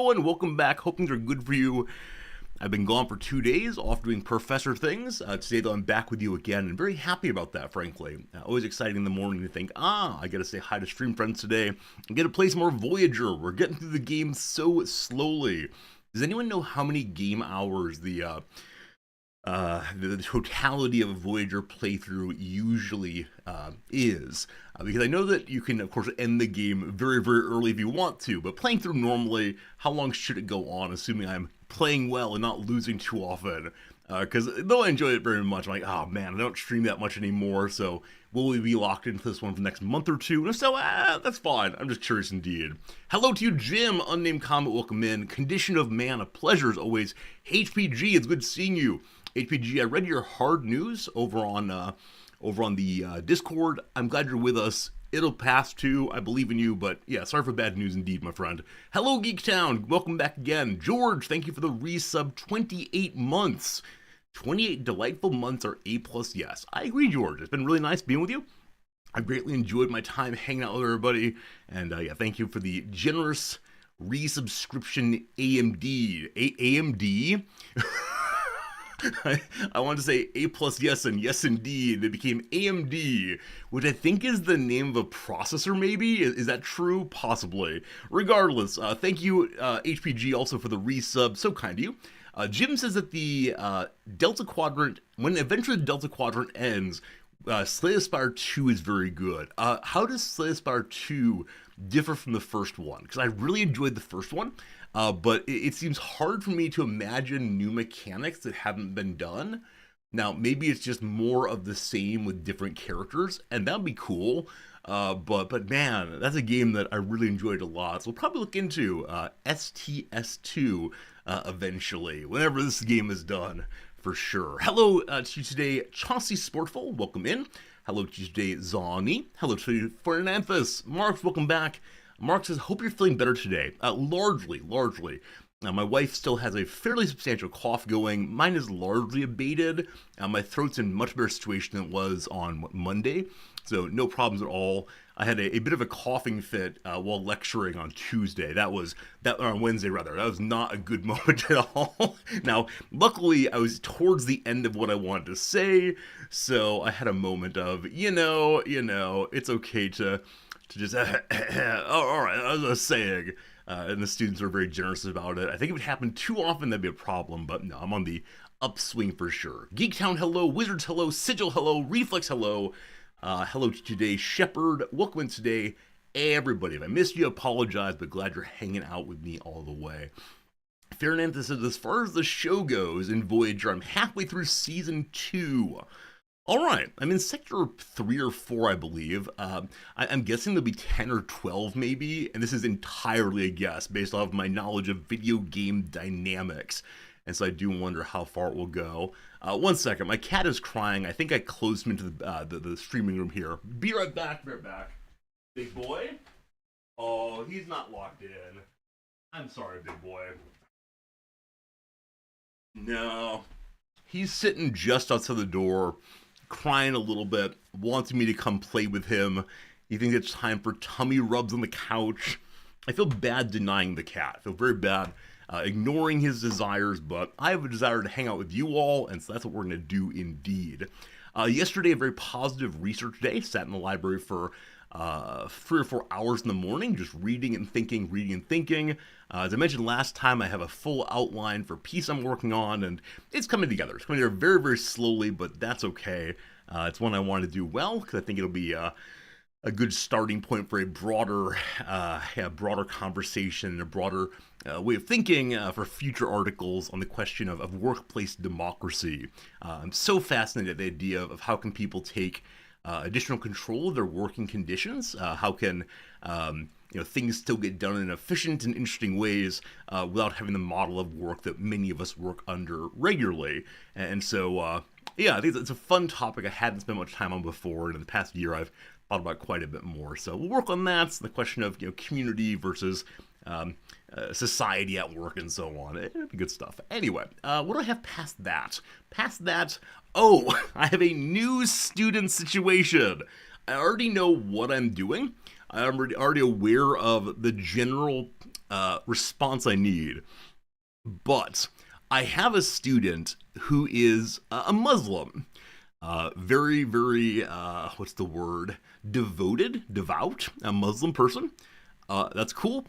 And welcome back. Hope things are good for you. I've been gone for 2 days, off doing professor things. Today, though, I'm back with you again, and very happy about that, frankly. Always exciting in the morning to think, I gotta say hi to stream friends today and get to play some more Voyager. We're getting through the game so slowly. Does anyone know how many game hours the totality of a Voyager playthrough usually is? Because I know that you can, of course, end the game very, very early if you want to, but playing through normally, how long should it go on, assuming I'm playing well and not losing too often? Because though I enjoy it very much, I'm like, oh man, I don't stream that much anymore, so will we be locked into this one for the next month or two? And if so, that's fine. I'm just curious indeed. Hello to you, Jim. Unnamed comment, welcome in. Condition of man, a pleasure as always. HPG, it's good seeing you. HPG, I read your hard news over on the Discord. I'm glad you're with us. It'll pass too. I believe in you, but yeah, sorry for bad news indeed, my friend. Hello, Geektown. Welcome back again. George, thank you for the resub. 28 months. 28 delightful months are A+, yes. I agree, George. It's been really nice being with you. I've greatly enjoyed my time hanging out with everybody. And yeah, thank you for the generous resubscription AMD. AMD? I wanted to say A+, yes, and yes, indeed. It became AMD, which I think is the name of a processor, maybe? Is that true? Possibly. Regardless, thank you, HPG, also for the resub. So kind of you. Jim says that the Delta Quadrant, when eventually the Delta Quadrant ends, Slay the Spire 2 is very good. How does Slay the Spire 2 differ from the first one? Because I really enjoyed the first one. But it seems hard for me to imagine new mechanics that haven't been done. Now, maybe it's just more of the same with different characters, and that'd be cool. But man, that's a game that I really enjoyed a lot. So we'll probably look into STS2 eventually, whenever this game is done, for sure. Hello to you today, Chauncey Sportful. Welcome in. Hello to you today, Zani. Hello to you, Fernanthus. Marks, welcome back. Mark says, hope you're feeling better today. Largely. My wife still has a fairly substantial cough going. Mine is largely abated. My throat's in much better situation than it was on Monday, so no problems at all. I had a bit of a coughing fit while lecturing on Tuesday. On Wednesday rather. That was not a good moment at all. Now, luckily, I was towards the end of what I wanted to say, so I had a moment of, it's okay to just, all right, I was just saying, and the students are very generous about it. I think if it happened too often, that'd be a problem, but no, I'm on the upswing for sure. Geektown, hello. Wizards, hello. Sigil, hello. Reflex, hello. Hello to today, Shepard. Welcome in today, everybody. If I missed you, apologize, but glad you're hanging out with me all the way. Fernandez says, as far as the show goes in Voyager, I'm halfway through Season 2. All right, I'm in Sector 3 or 4, I believe. I'm guessing there'll be 10 or 12 maybe, and this is entirely a guess based off my knowledge of video game dynamics. And so I do wonder how far it will go. 1 second, my cat is crying. I think I closed him into the streaming room here. Be right back, Big boy? Oh, he's not locked in. I'm sorry, big boy. No. He's sitting just outside the door, crying a little bit, wanting me to come play with him. He thinks it's time for tummy rubs on the couch. I feel bad denying the cat. I feel very bad ignoring his desires, but I have a desire to hang out with you all, and so that's what we're going to do indeed. Yesterday, a very positive research day. Sat in the library for 3 or 4 hours in the morning, just reading and thinking. As I mentioned last time, I have a full outline for a piece I'm working on, and it's coming together. It's coming together very, very slowly, but that's okay. It's one I want to do well, because I think it'll be a good starting point for a broader conversation, a broader way of thinking for future articles on the question of workplace democracy. I'm so fascinated at the idea of how can people take additional control of their working conditions. How can things still get done in efficient and interesting ways without having the model of work that many of us work under regularly. And so, yeah, I think it's a fun topic I hadn't spent much time on before, and in the past year I've thought about quite a bit more. So we'll work on that. So the question of community versus society at work and so on. It'll be good stuff. Anyway, what do I have past that? Oh, I have a new student situation. I already know what I'm doing. I'm already aware of the general response I need. But I have a student who is a Muslim. Very, very, what's the word? Devout, a Muslim person. That's cool.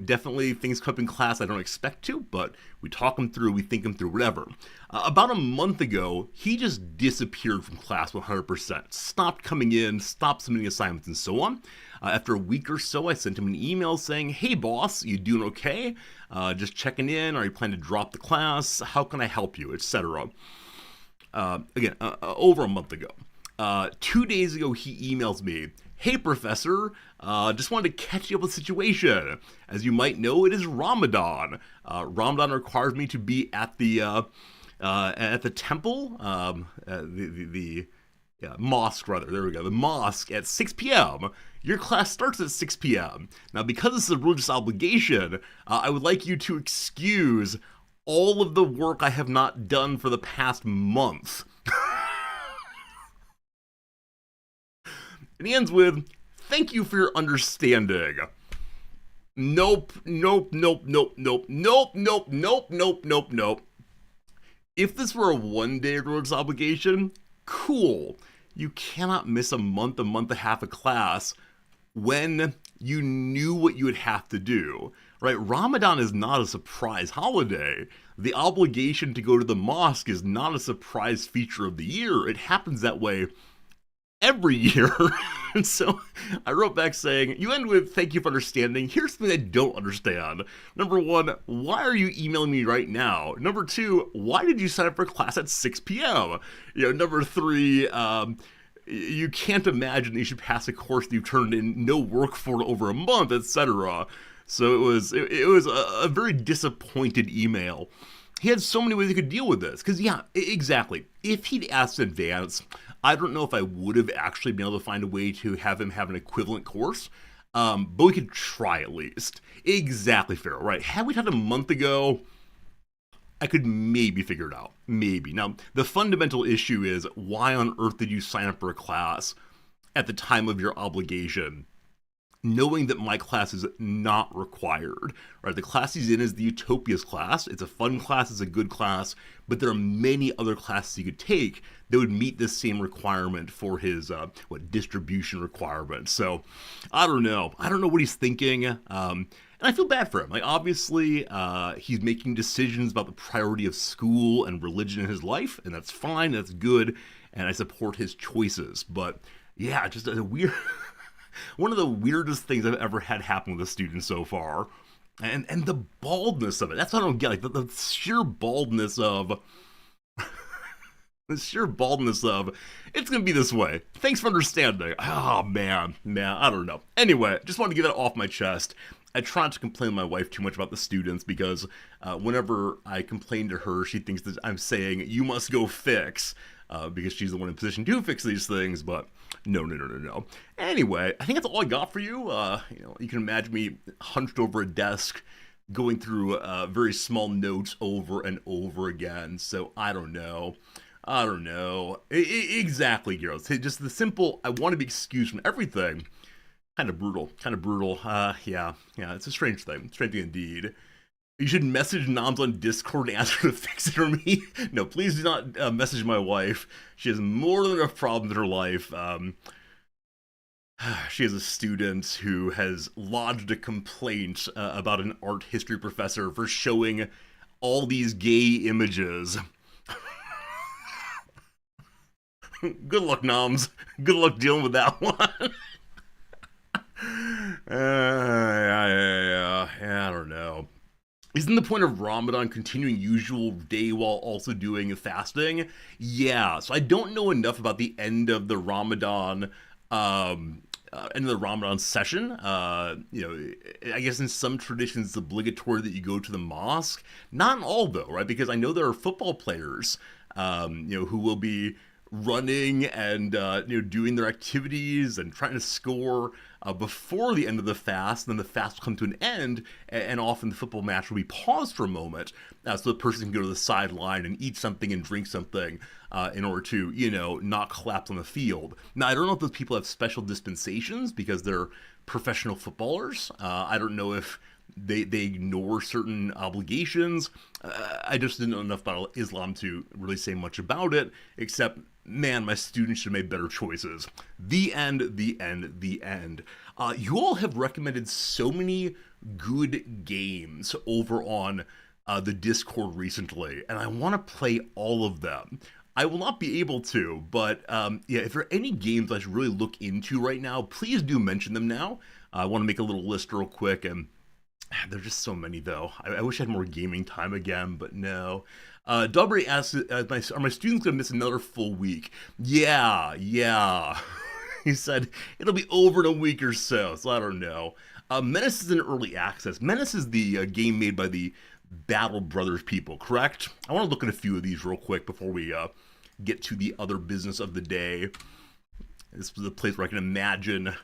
Definitely things come up in class I don't expect to, but we talk them through, we think them through, whatever. About a month ago, he just disappeared from class 100%. Stopped coming in, stopped submitting assignments, and so on. After a week or so, I sent him an email saying, "Hey boss, you doing okay? Just checking in, are you planning to drop the class? How can I help you?" etc. Again, over a month ago. 2 days ago, he emails me, "Hey professor, just wanted to catch you up with the situation. As you might know, it is Ramadan. Ramadan requires me to be at the temple, the mosque rather. There we go. The mosque at 6 p.m. Your class starts at 6 p.m. Now, because this is a religious obligation, I would like you to excuse all of the work I have not done for the past month." And he ends with, "Thank you for your understanding." Nope. If this were a one-day religious obligation, cool. You cannot miss a month and a half of class when you knew what you would have to do, right? Ramadan is not a surprise holiday. The obligation to go to the mosque is not a surprise feature of the year. It happens that way every year. And so I wrote back saying, you end with, "Thank you for understanding. Here's something I don't understand. Number one, why are you emailing me right now? Number two, why did you sign up for class at 6 p.m.? Number three, you can't imagine that you should pass a course that you've turned in no work for over a month, etc." So it was a very disappointed email. He had so many ways he could deal with this. Because, yeah, exactly. If he'd asked in advance, I don't know if I would have actually been able to find a way to have him have an equivalent course. But we could try at least. Exactly, Farrell, right? Had we talked a month ago, I could maybe figure it out. Maybe. Now, the fundamental issue is, why on earth did you sign up for a class at the time of your obligation, knowing that my class is not required, right? The class he's in is the Utopias class. It's a fun class, it's a good class, but there are many other classes he could take that would meet this same requirement for his, distribution requirement. So, I don't know. I don't know what he's thinking, and I feel bad for him. Like, obviously, he's making decisions about the priority of school and religion in his life, and that's fine, that's good, and I support his choices. But, yeah, just a weird... One of the weirdest things I've ever had happen with a student so far. And the baldness of it. That's what I don't get. Like, the sheer baldness of... it's going to be this way. Thanks for understanding. Oh, man, I don't know. Anyway, just wanted to get that off my chest. I try not to complain to my wife too much about the students because whenever I complain to her, she thinks that I'm saying, "You must go fix," because she's the one in position to fix these things, but no. Anyway, I think that's all I got for you. You can imagine me hunched over a desk, going through very small notes over and over again, so I don't know. Exactly, girls. Just the simple, I want to be excused from everything. Kind of brutal. Yeah, it's a strange thing indeed. You should message Noms on Discord and ask her to fix it for me. No, please do not message my wife. She has more than enough problems in her life. She has a student who has lodged a complaint about an art history professor for showing all these gay images. Good luck, Noms. Good luck dealing with that one. I don't know. Isn't the point of Ramadan continuing usual day while also doing fasting? Yeah, so I don't know enough about the end of the Ramadan session. I guess in some traditions it's obligatory that you go to the mosque. Not in all, though, right? Because I know there are football players, who will be running and doing their activities and trying to score before the end of the fast. And then the fast will come to an end, and often the football match will be paused for a moment, so the person can go to the sideline and eat something and drink something in order to not collapse on the field. Now, I don't know if those people have special dispensations because they're professional footballers. I don't know if they ignore certain obligations. I just didn't know enough about Islam to really say much about it, except, man, my students should have made better choices. The end, the end, the end. You all have recommended so many good games over on the Discord recently, and I want to play all of them. I will not be able to, but yeah, if there are any games I should really look into right now, please do mention them now. I want to make a little list real quick, and there's just so many, though. I wish I had more gaming time again, but no. Dobry asks, are my students going to miss another full week? Yeah, yeah. He said it'll be over in a week or so I don't know. Menace is in early access. Menace is the game made by the Battle Brothers people, correct? I want to look at a few of these real quick before we get to the other business of the day. This was a place where I can imagine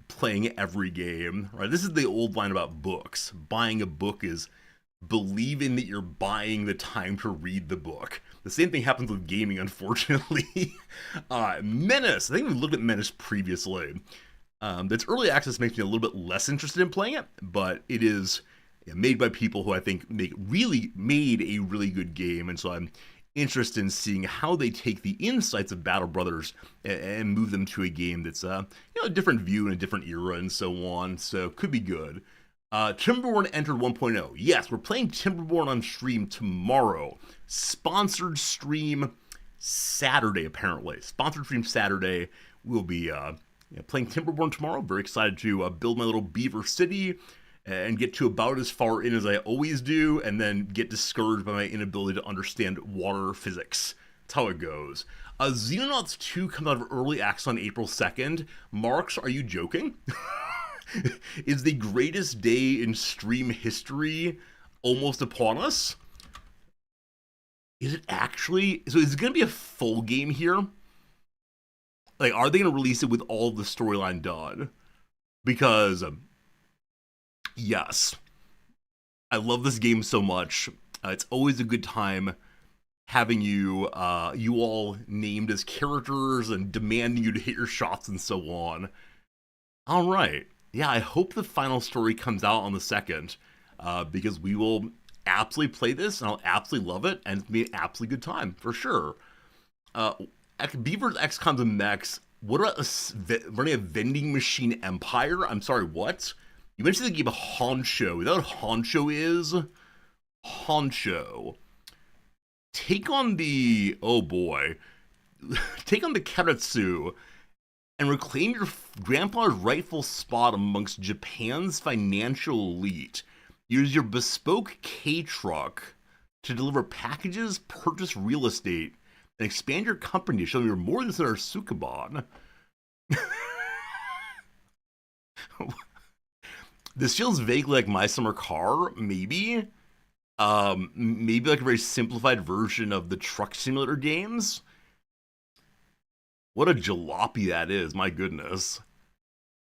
playing every game, right? This is the old line about books. Buying a book is believing that you're buying the time to read the book. The same thing happens with gaming, unfortunately. Menace. I think we looked at Menace previously. Its early access makes me a little bit less interested in playing it, but it is made by people who I think made a really good game, and so I'm interested in seeing how they take the insights of Battle Brothers and move them to a game that's a different view in a different era and so on. So could be good. Timberborn entered 1.0. Yes, we're playing Timberborn on stream tomorrow. Sponsored stream Saturday, apparently. Sponsored stream Saturday. We'll be playing Timberborn tomorrow. Very excited to build my little beaver city and get to about as far in as I always do, and then get discouraged by my inability to understand water physics. That's how it goes. Xenonauts 2 comes out of early access on April 2nd. Marks, are you joking? Is the greatest day in stream history almost upon us? Is it actually? So is it going to be a full game here? Like, are they going to release it with all of the storyline done? Because, yes, I love this game so much. It's always a good time having you all named as characters and demanding you to hit your shots and so on. All right. Yeah, I hope the final story comes out on the 2nd, because we will absolutely play this, and I'll absolutely love it, and it's going to be an absolutely good time, for sure. Beavers, XComs, and Mechs, what about running a vending machine empire? I'm sorry, what? You mentioned the game Honcho. Is that what Honcho is? Honcho. Take on the... oh boy. Take on the Karatsu and reclaim your grandfather's rightful spot amongst Japan's financial elite. Use your bespoke K-truck to deliver packages, purchase real estate, and expand your company to show you're more than our Sukaban. This feels vaguely like My Summer Car, maybe. Maybe like a very simplified version of the Truck Simulator games. What a jalopy that is, my goodness.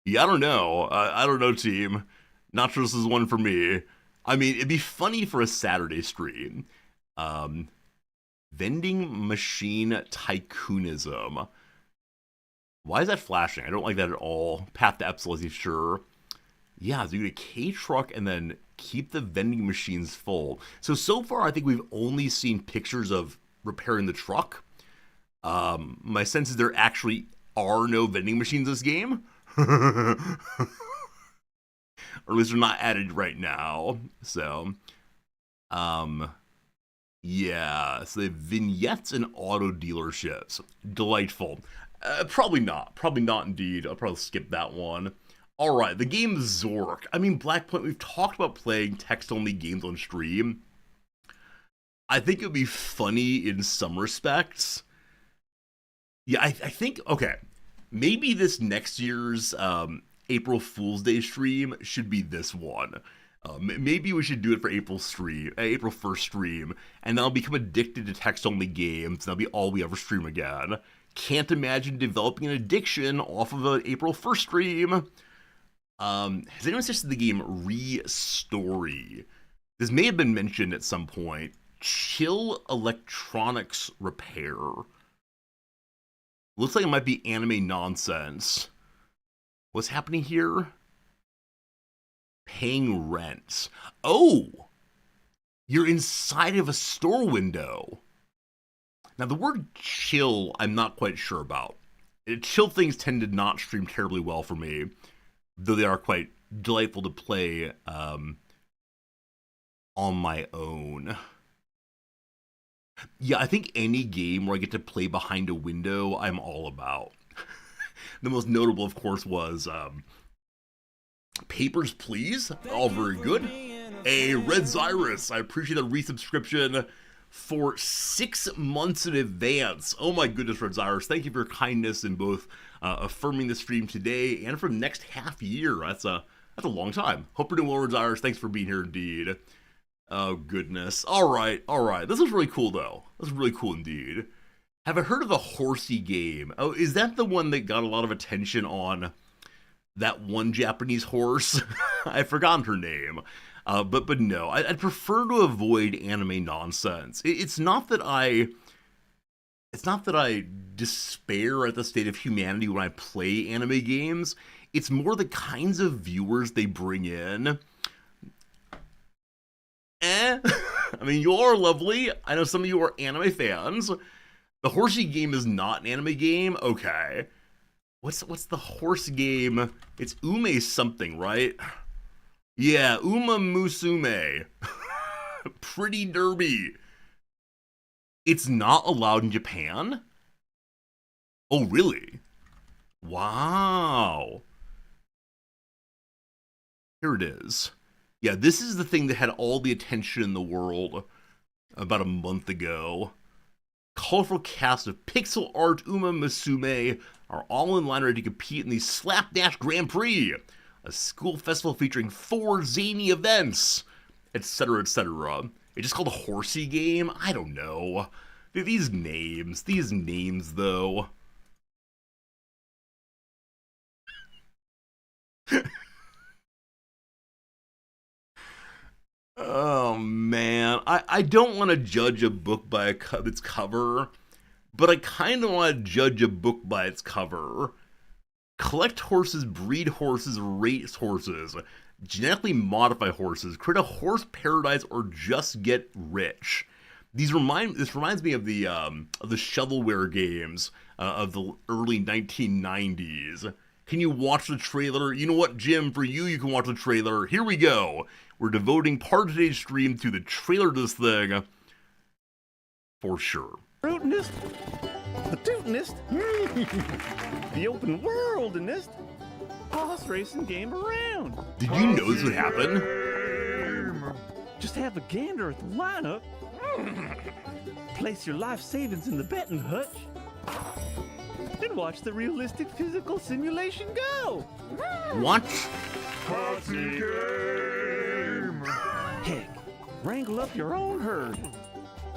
Yeah, I don't know. I don't know, team. Not sure this is one for me. I mean, it'd be funny for a Saturday stream. Vending machine tycoonism. Why is that flashing? I don't like that at all. Path to Epsilon, sure. Yeah, so you get a K-truck and then keep the vending machines full. So far, I think we've only seen pictures of repairing the truck. My sense is there actually are no vending machines in this game. Or at least they're not added right now. So, yeah. So they have vignettes and auto dealerships. Delightful. Probably not. Probably not indeed. I'll probably skip that one. Alright, the game Zork. I mean, Blackpoint, we've talked about playing text-only games on stream. I think it would be funny in some respects. Yeah, I think, okay, maybe this next year's April Fool's Day stream should be this one. Maybe we should do it for April 1st stream, and then I'll become addicted to text-only games, and that'll be all we ever stream again. Can't imagine developing an addiction off of an April 1st stream. Has anyone suggested the game Re-Story? This may have been mentioned at some point. Chill Electronics Repair. Looks like it might be anime nonsense. What's happening here? Paying rent. Oh, you're inside of a store window. Now, the word chill, I'm not quite sure about. Chill things tend to not stream terribly well for me, though they are quite delightful to play on my own. Yeah, I think any game where I get to play behind a window, I'm all about. The most notable, of course, was Papers, Please. All very good. A Red Zyrus, I appreciate the resubscription for 6 months in advance. Oh my goodness, Red Zyrus, thank you for your kindness in both affirming the stream today and for the next half year. That's a long time. Hope you're doing well, Red Zyrus. Thanks for being here indeed. Oh goodness. All right. This is really cool though. This is really cool indeed. Have I heard of the Horsey game? Oh, is that the one that got a lot of attention on that one Japanese horse? I've forgotten her name. But no, I'd prefer to avoid anime nonsense. It's not that I despair at the state of humanity when I play anime games. It's more the kinds of viewers they bring in. I mean, you are lovely. I know some of you are anime fans. The Horsey game is not an anime game? Okay. What's the horse game? It's Ume something, right? Yeah, Uma Musume. Pretty Derby. It's not allowed in Japan? Oh, really? Wow. Here it is. Yeah, this is the thing that had all the attention in the world about a month ago. Colorful cast of pixel art Uma Musume are all in line ready to compete in the Slapdash Grand Prix, a school festival featuring 4 zany events, etc., etc. It's just called a Horsey game? I don't know. These names, though. Oh man, I don't want to judge a book by its cover, but I kind of want to judge a book by its cover. Collect horses, breed horses, race horses, genetically modify horses, create a horse paradise, or just get rich. This reminds me of the shovelware games of the early 1990s. Can you watch the trailer? You know what, Jim? For you can watch the trailer. Here we go. We're devoting part of today's stream to the trailer to this thing. For sure. Rootinist, the tootinist, the open worldinest, horse racing game around. Did you know this would happen? Just have a gander at the lineup. Place your life savings in the betting hutch. And watch the realistic physical simulation go. What? Party game. Heck, wrangle up your own herd.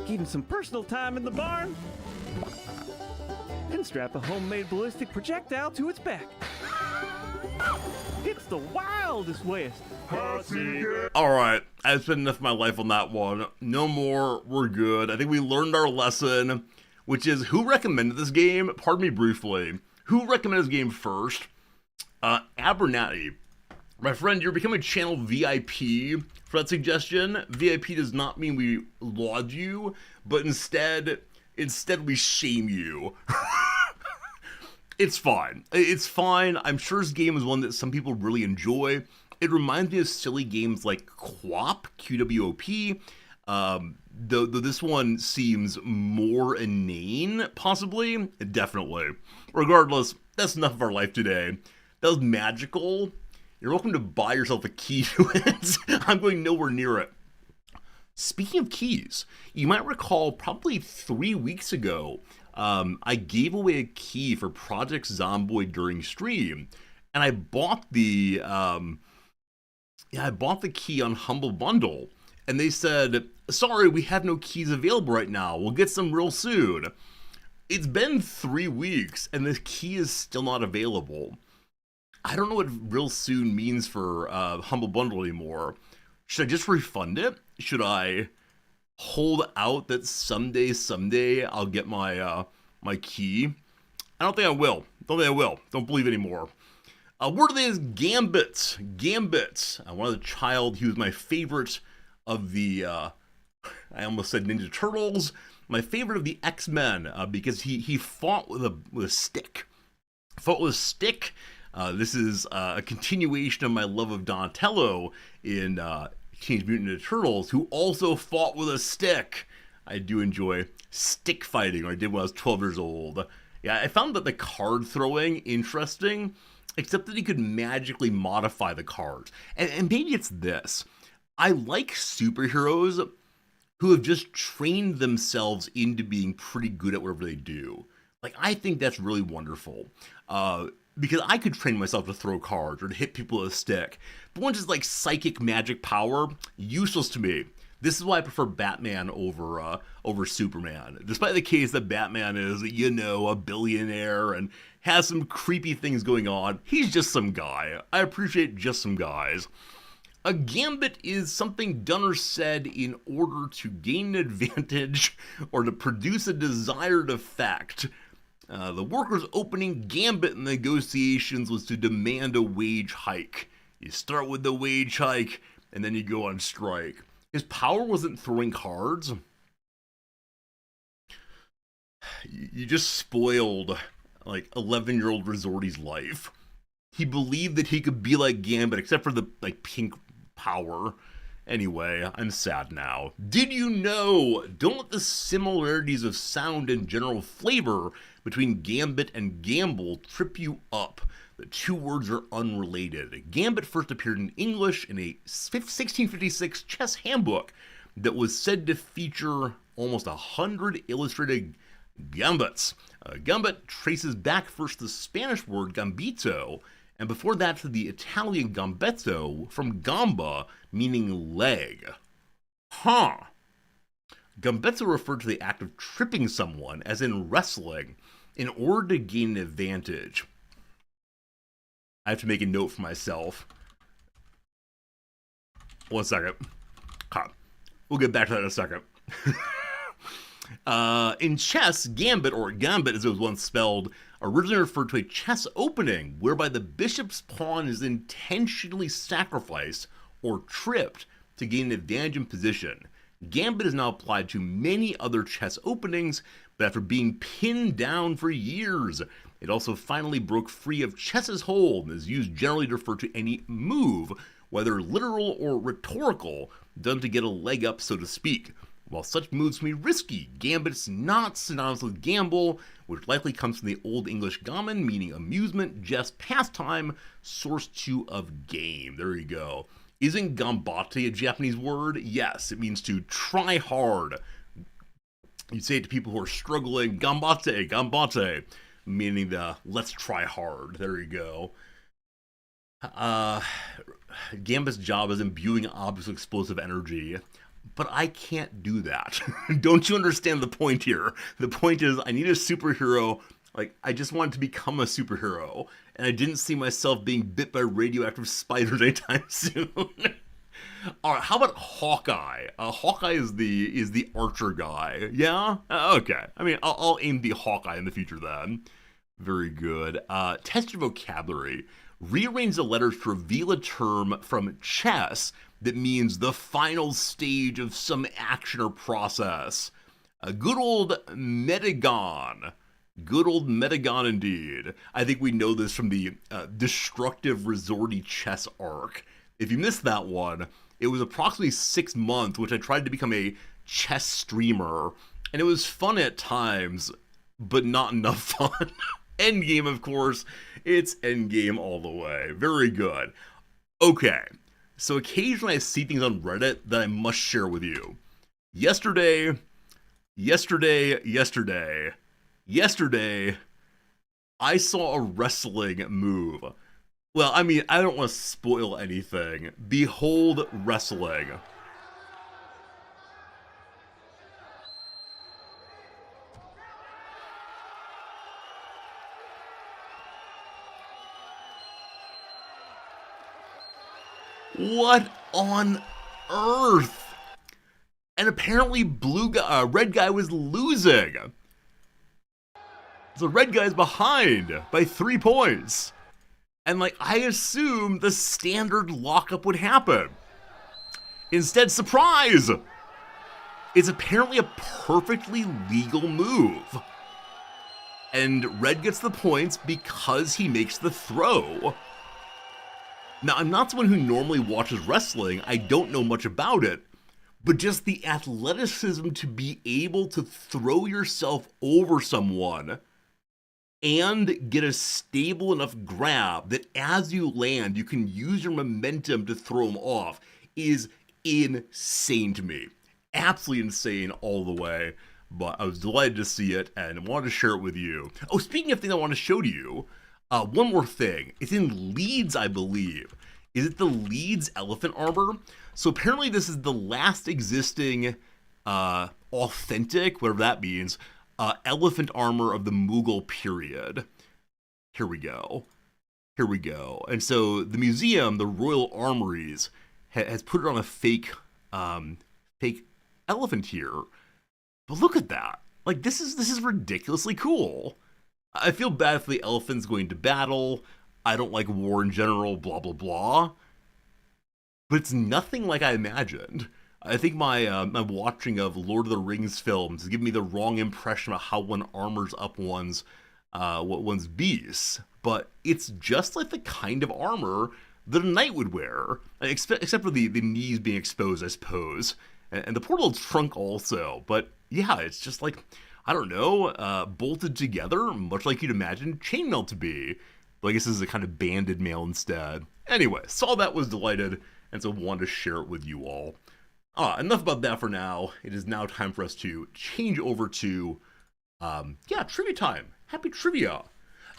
Give him some personal time in the barn. And strap a homemade ballistic projectile to its back. It's the wildest west. Alright, I've spent enough of my life on that one. No more, we're good. I think we learned our lesson, which is who recommended this game? Pardon me briefly. Who recommended this game first? Abernathy. My friend, you're becoming channel VIP for that suggestion. VIP does not mean we laud you, but instead we shame you. It's fine. It's fine. I'm sure this game is one that some people really enjoy. It reminds me of silly games like QWOP, QWOP, though this one seems more inane, possibly. Definitely. Regardless, that's enough of our life today. That was magical. You're welcome to buy yourself a key to it. I'm going nowhere near it. Speaking of keys, you might recall probably 3 weeks ago, I gave away a key for Project Zomboid during stream, and I bought the key on Humble Bundle, and they said, sorry, we have no keys available right now. We'll get some real soon. It's been 3 weeks, and the key is still not available. I don't know what real soon means for Humble Bundle anymore. Should I just refund it? Should I hold out that someday I'll get my my key? I don't think I will. Don't believe anymore. Word of the day is Gambit. Gambit. One of the child, he was my favorite of the, I almost said Ninja Turtles. My favorite of the X-Men, because he fought with a stick. Fought with a stick. This is a continuation of my love of Donatello in Teenage Mutant Ninja Turtles, who also fought with a stick. I do enjoy stick fighting, or I did when I was 12 years old. Yeah, I found that the card throwing interesting, except that he could magically modify the cards. And maybe it's this. I like superheroes who have just trained themselves into being pretty good at whatever they do. Like, I think that's really wonderful. Because I could train myself to throw cards or to hit people with a stick. But once it's like psychic magic power, useless to me. This is why I prefer Batman over Superman. Despite the case that Batman is, a billionaire and has some creepy things going on, he's just some guy. I appreciate just some guys. A gambit is something done or said in order to gain an advantage or to produce a desired effect. The workers' opening gambit in negotiations was to demand a wage hike. You start with the wage hike, and then you go on strike. His power wasn't throwing cards. You just spoiled, 11-year-old Resorty's life. He believed that he could be like Gambit, except for the, pink power. Anyway, I'm sad now. Did you know? Don't let the similarities of sound and general flavor between Gambit and Gamble trip you up. The two words are unrelated. Gambit first appeared in English in a 1656 chess handbook that was said to feature almost 100 illustrated gambits. Gambit traces back first to the Spanish word gambito, and before that to the Italian gambetto from gamba, meaning leg. Gambetto referred to the act of tripping someone, as in wrestling, in order to gain an advantage. I have to make a note for myself. 1 second. We'll get back to that in a second. In chess, gambit, or gambit as it was once spelled, originally referred to a chess opening whereby the bishop's pawn is intentionally sacrificed or tripped to gain an advantage in position. Gambit is now applied to many other chess openings, but after being pinned down for years, it also finally broke free of chess's hold and is used generally to refer to any move, whether literal or rhetorical, done to get a leg up, so to speak. While such moves can be risky, gambit's not synonymous with gamble, which likely comes from the Old English gamen, meaning amusement, jest, pastime, source 2 of game. There you go. Isn't gambate a Japanese word? Yes, it means to try hard. You say it to people who are struggling, gambate, gambate, meaning the let's try hard. There you go. Gambit's job is imbuing objects with explosive energy, but I can't do that. Don't you understand the point here? The point is, I need a superhero. I just wanted to become a superhero, and I didn't see myself being bit by radioactive spiders anytime soon. All right, how about Hawkeye? Hawkeye is the archer guy. Yeah? Okay. I mean, I'll aim to be Hawkeye in the future then. Very good. Test your vocabulary. Rearrange the letters to reveal a term from chess that means the final stage of some action or process. A good old Metagon. Good old Metagon indeed. I think we know this from the destructive Resorty chess arc. If you missed that one, it was approximately 6 months, which I tried to become a chess streamer, and it was fun at times, but not enough fun. Endgame, of course. It's endgame all the way. Very good. Okay, so occasionally I see things on Reddit that I must share with you. Yesterday, I saw a wrestling move. Well, I mean, I don't want to spoil anything. Behold wrestling. What on earth? And apparently red guy was losing. So red guy's behind by 3 points. And, like, I assumed the standard lockup would happen. Instead, surprise! It's apparently a perfectly legal move. And Red gets the points because he makes the throw. Now, I'm not someone who normally watches wrestling. I don't know much about it. But just the athleticism to be able to throw yourself over someone and get a stable enough grab that as you land, you can use your momentum to throw them off is insane to me. Absolutely insane all the way. But I was delighted to see it and wanted to share it with you. Oh, speaking of things I want to show to you, one more thing. It's in Leeds, I believe. Is it the Leeds elephant armor? So apparently this is the last existing authentic, whatever that means, elephant armor of the Mughal period. Here we go. Here we go. And so the museum, the Royal Armories, has put it on a fake elephant here. But look at that. Like, this is ridiculously cool. I feel bad for the elephants going to battle. I don't like war in general, blah, blah, blah. But it's nothing like I imagined. I think my watching of Lord of the Rings films has given me the wrong impression of how one armors up one's beasts. But it's just like the kind of armor that a knight would wear, except for the knees being exposed, I suppose, and the poor little trunk also. But yeah, it's just like, I don't know, bolted together, much like you'd imagine chainmail to be. But I guess this is a kind of banded mail instead. Anyway, saw that, was delighted, and so wanted to share it with you all. Enough about that for now. It is now time for us to change over to, trivia time. Happy trivia.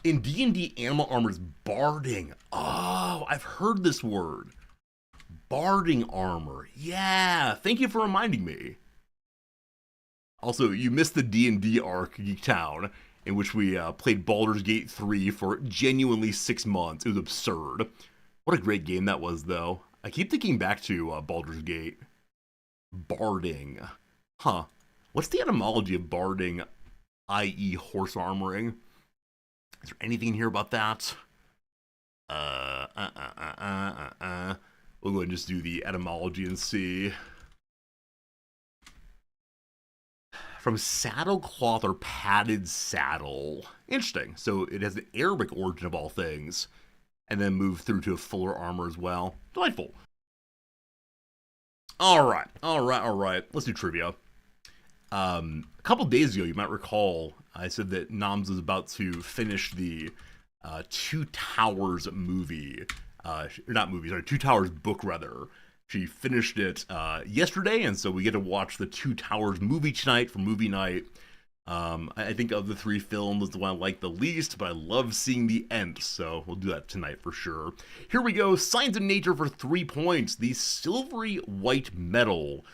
In D&D, animal armor is barding. Oh, I've heard this word. Barding armor. Yeah, thank you for reminding me. Also, you missed the D&D arc, Geek Town, in which we played Baldur's Gate 3 for genuinely 6 months. It was absurd. What a great game that was, though. I keep thinking back to Baldur's Gate. Barding. Huh. What's the etymology of barding, i.e. horse armoring? Is there anything in here about that? We'll go ahead and just do the etymology and see. From saddlecloth or padded saddle. Interesting. So it has an Arabic origin of all things, and then moved through to a fuller armor as well. Delightful. All right. Let's do trivia. A couple days ago, you might recall, I said that Noms was about to finish the Two Towers movie. Two Towers book, rather. She finished it yesterday, and so we get to watch the Two Towers movie tonight for movie night. I think of the 3 films, it's the one I like the least, but I love seeing the end, so we'll do that tonight for sure. Here we go, Science and Nature for 3 points. The silvery white metal,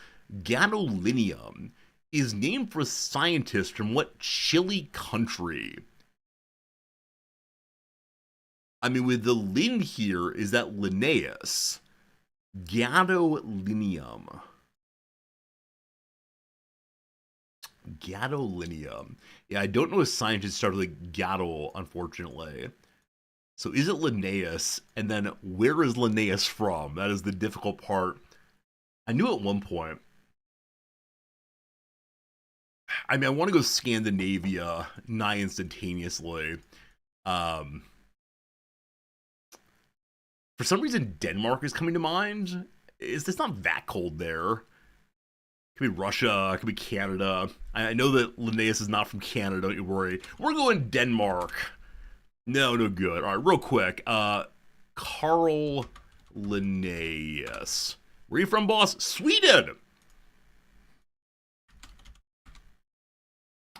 gadolinium, is named for a scientist from what Chile country? I mean, with the Lin here, is that Linnaeus? Gadolinium. Gadolinium. Yeah, I don't know a scientist started with Gadol, unfortunately. So is it Linnaeus? And then where is Linnaeus from? That is the difficult part. I knew at one point. I mean, I want to go Scandinavia nigh instantaneously. For some reason, Denmark is coming to mind. It's not that cold there. It could be Russia, it could be Canada. I know that Linnaeus is not from Canada, don't you worry. We're going Denmark. No good. All right, real quick. Carl Linnaeus. Where are you from, boss? Sweden!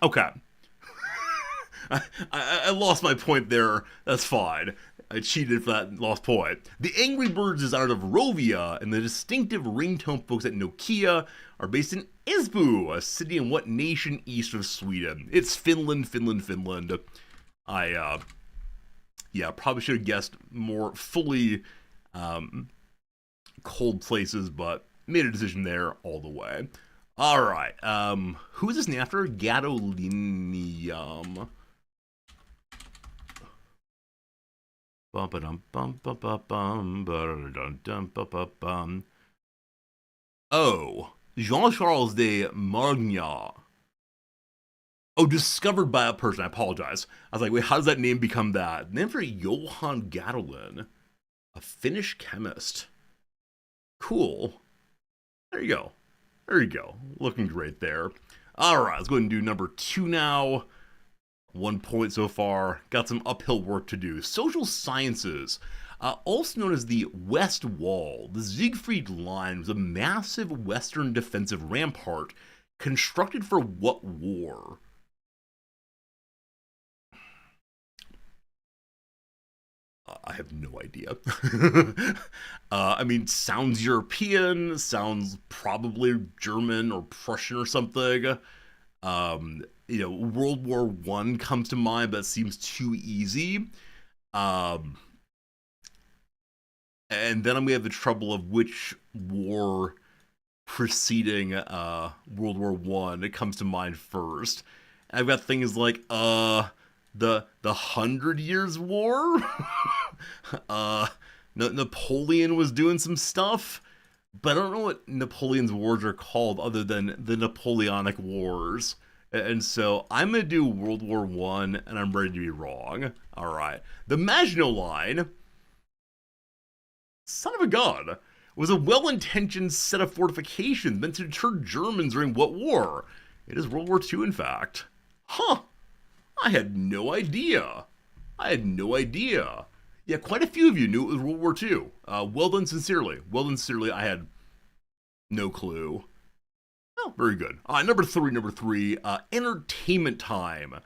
Okay. I lost my point there. That's fine. I cheated for that lost point. The Angry Birds is out of Rovia, and the distinctive ringtone folks at Nokia are based in Esbo, a city in what nation east of Sweden? It's Finland. I probably should have guessed more fully cold places, but made a decision there all the way. All right, who is this name after? Gadolinium. Bum ba dum bum bum bum bum ba dum dum bum bum bum. Oh, Jean Charles de Marigny. Oh, discovered by a person. I apologize. I was like, wait, how does that name become that? Named for Johann Gadolin, a Finnish chemist. Cool. There you go. There you go. Looking great there. All right, let's go ahead and do number 2 now. 1 point so far. Got some uphill work to do. Social sciences. Also known as the West Wall, the Siegfried Line was a massive Western defensive rampart constructed for what war? I have no idea. I mean, sounds European, sounds probably German or Prussian or something. World War One comes to mind, but that seems too easy. Um, and then we have the trouble of which war preceding World War One it comes to mind first. And I've got things like the 100 Years War. Napoleon was doing some stuff, but I don't know what Napoleon's wars are called other than the Napoleonic Wars. And so I'm gonna do World War One, and I'm ready to be wrong. All right, the Maginot Line, son of a gun, was a well-intentioned set of fortifications meant to deter Germans during what war? It is World War II, in fact. Huh. I had no idea. Yeah, quite a few of you knew it was World War II. Well done sincerely. I had no clue. Oh, very good. Number three, entertainment time.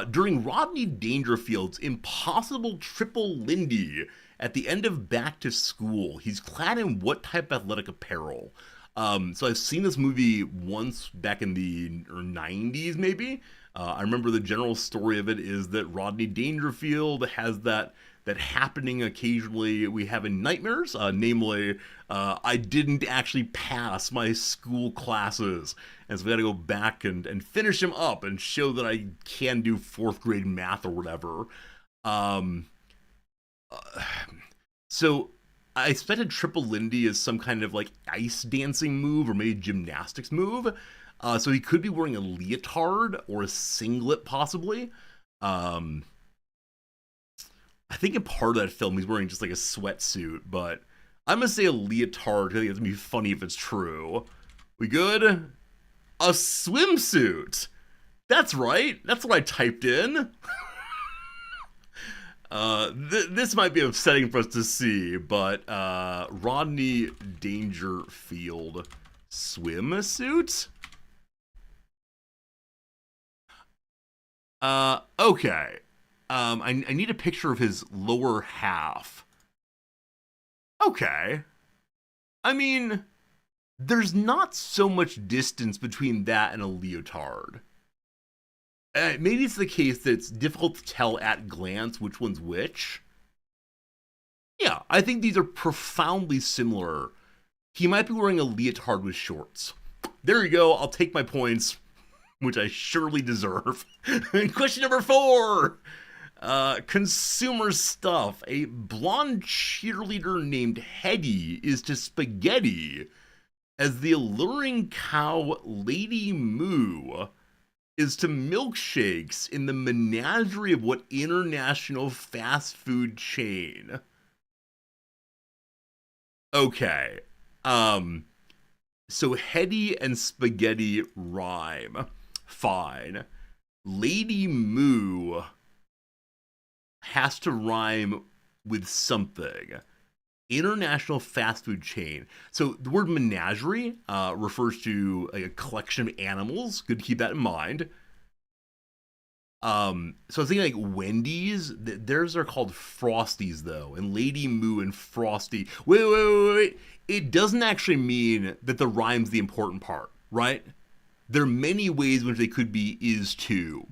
During Rodney Dangerfield's impossible triple Lindy at the end of Back to School, he's clad in what type of athletic apparel? So I've seen this movie once back in the 90s, maybe. I remember the general story of it is that Rodney Dangerfield has that happening occasionally we have in nightmares, namely, I didn't actually pass my school classes, and so we got to go back and finish him up and show that I can do 4th grade math or whatever. So I expected Triple Lindy as some kind of like ice dancing move or maybe gymnastics move. So he could be wearing a leotard or a singlet, possibly. I think in part of that film he's wearing just like a sweatsuit, but I'm gonna say a leotard because I think it's gonna be funny if it's true. We good? A swimsuit. That's right. That's what I typed in. This might be upsetting for us to see, but Rodney Dangerfield swimsuit. Okay. I need a picture of his lower half. Okay. I mean, there's not so much distance between that and a leotard. Maybe it's the case that it's difficult to tell at glance which one's which. Yeah, I think these are profoundly similar. He might be wearing a leotard with shorts. There you go, I'll take my points, which I surely deserve. Question number 4. Consumer stuff. A blonde cheerleader named Hetty is to spaghetti as the alluring cow Lady Moo is to milkshakes in the menagerie of what international fast food chain? Okay. So Hetty and spaghetti rhyme. Fine. Lady Moo has to rhyme with something. International fast food chain. So the word menagerie refers to a collection of animals. Good to keep that in mind. So I was thinking like Wendy's. Theirs are called Frosties though, and Lady Moo and Frosty. Wait. It doesn't actually mean that the rhyme's the important part, right? There are many ways in which they could be is too.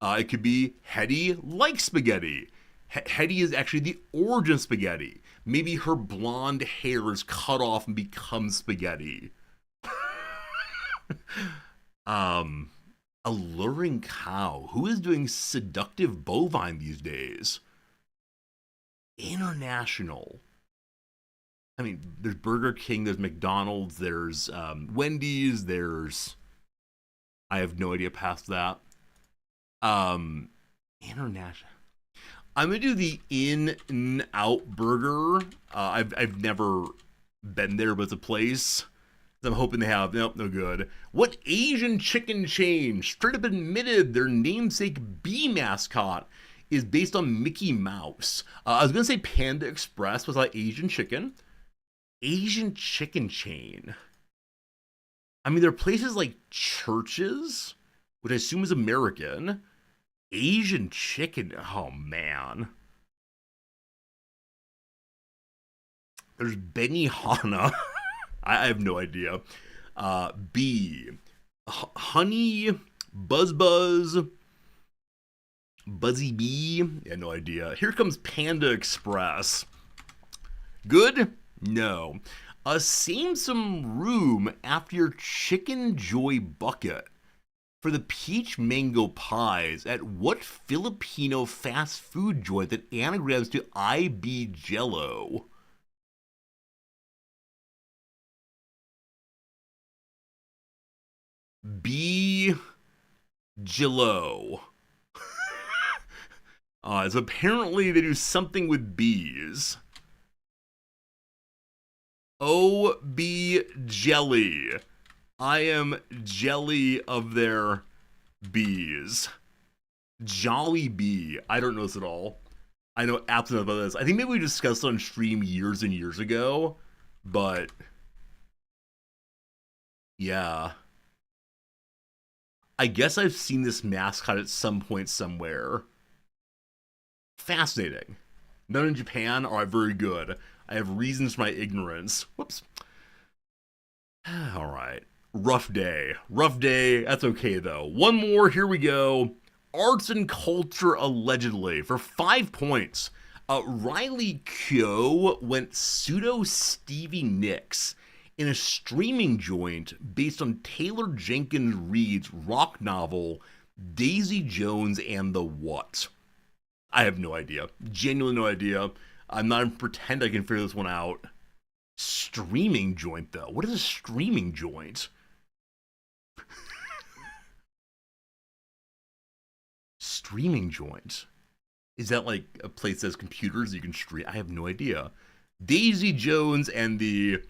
It could be Hetty likes spaghetti. Hetty is actually the origin of spaghetti. Maybe her blonde hair is cut off and becomes spaghetti. Alluring cow. Who is doing seductive bovine these days? International. I mean, there's Burger King, there's McDonald's, there's Wendy's, there's... I have no idea past that. International. I'm gonna do the In-N-Out Burger. I've never been there, but it's a place. I'm hoping they have. Nope, no good. What Asian chicken chain straight up admitted their namesake bee mascot is based on Mickey Mouse? I was gonna say Panda Express was like Asian chicken. Asian chicken chain. I mean, there are places like Churches, which I assume is American. Asian chicken. Oh, man. There's Benihana. I have no idea. B. Honey. Buzz. Buzzy Bee. Yeah, no idea. Here comes Panda Express. Good? No. Save some room after your chicken joy bucket for the peach mango pies at what Filipino fast food joint that anagrams to IB Jello? B Jello. So apparently they do something with bees. OB Jelly. I am jelly of their bees. Jolly Bee. I don't know this at all. I know absolutely about this. I think maybe we discussed it on stream years and years ago, but yeah. I guess I've seen this mascot at some point somewhere. Fascinating. None in Japan are very good. I have reasons for my ignorance. Whoops. All right. Rough day. Rough day. That's okay, though. One more. Here we go. Arts and culture, allegedly. For 5 points. Riley Keough went pseudo Stevie Nicks in a streaming joint based on Taylor Jenkins Reid's rock novel, Daisy Jones and the What? I have no idea. Genuinely no idea. I'm not even pretend I can figure this one out. Streaming joint, though. What is a streaming joint? Streaming joint. Is that like a place that has computers you can stream? I have no idea. Daisy Jones and the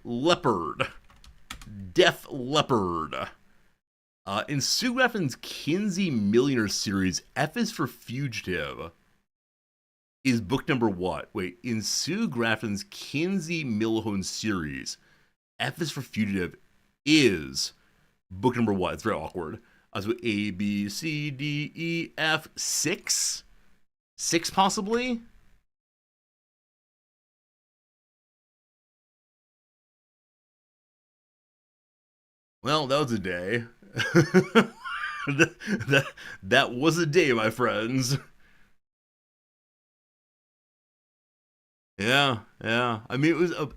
Leopard. Deaf Leopard. In Sue Grafton's Kinsey Millionaire series, F is for Fugitive. Is book number what? Wait, in Sue Grafton's Kinsey Millhone series, F is for Fugitive is book number what? It's very awkward. So A, B, C, D, E, F, 6? 6 possibly? Well, that was a day. that was a day, my friends. Yeah. I mean, it was a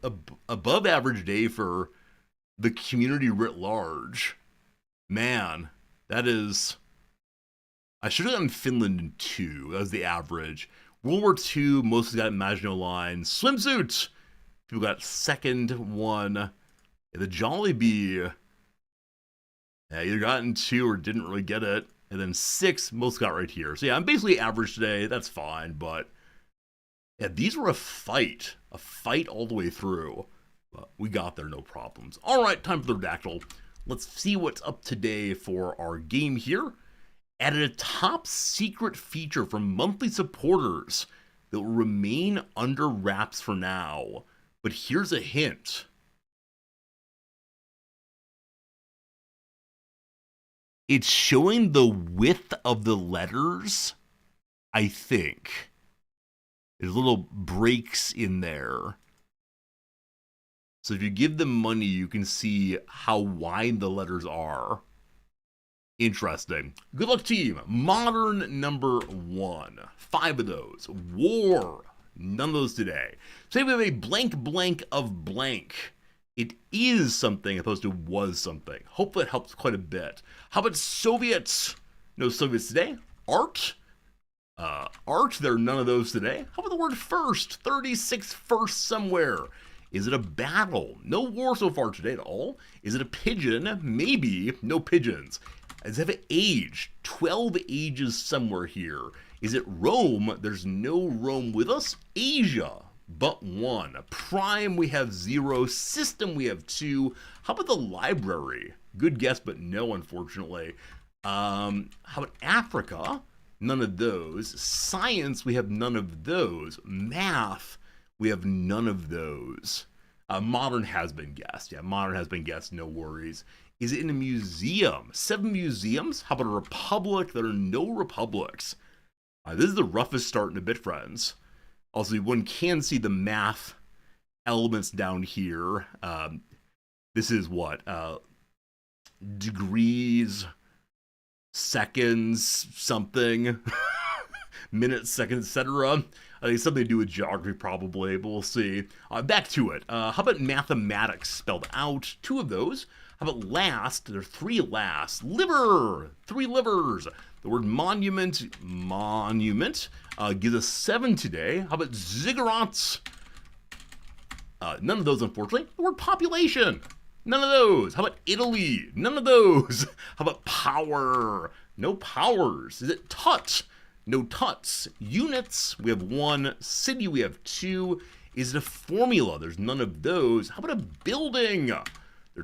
above average day for the community writ large. Man, that is... I should have gotten Finland in 2. That was the average. World War II, mostly got Maginot Line. Swimsuit! People got second 1. Yeah, the Jolly Bee... Yeah, either got in 2 or didn't really get it. And then 6, most got right here. So yeah, I'm basically average today. That's fine, but... Yeah, these were a fight. A fight all the way through. But we got there, no problems. Alright, time for the Redactyl. Let's see what's up today for our game here. Added a top secret feature for monthly supporters that will remain under wraps for now. But here's a hint. It's showing the width of the letters, I think. There's little breaks in there. So if you give them money, you can see how wide the letters are. Interesting. Good luck, team. Modern number 1. 5 of those. War. None of those today. Say we have a blank blank of blank. It is something opposed to was something. Hopefully it helps quite a bit. How about Soviets? No Soviets today. Art. Art, there are none of those today. How about the word first? 36 first somewhere. Is it a battle? No war so far today at all. Is it a pigeon? Maybe. No pigeons. Does it have an age? 12 ages somewhere here. Is it Rome? There's no Rome with us. Asia, but 1. Prime, we have 0. System, we have 2. How about the library? Good guess, but no, unfortunately. How about Africa? None of those. Science, we have none of those. Math, we have none of those. Modern has been guessed. Yeah, modern has been guessed, no worries. Is it in a museum? 7 museums? How about a republic? There are no republics. This is the roughest start in a bit, friends. Also, one can see the math elements down here. This is what? Degrees, seconds, something, minutes, seconds, etc. I think something to do with geography probably, but we'll see. Back to it. How about mathematics spelled out? 2 of those. How about last? There are 3 last. Liver! 3 livers. The word monument gives us 7 today. How about ziggurats? None of those, unfortunately. The word population. None of those. How about Italy? None of those. How about power? No powers. Is it tut? No tuts. Units, we have 1. City, we have 2. Is it a formula? There's none of those. How about a building? There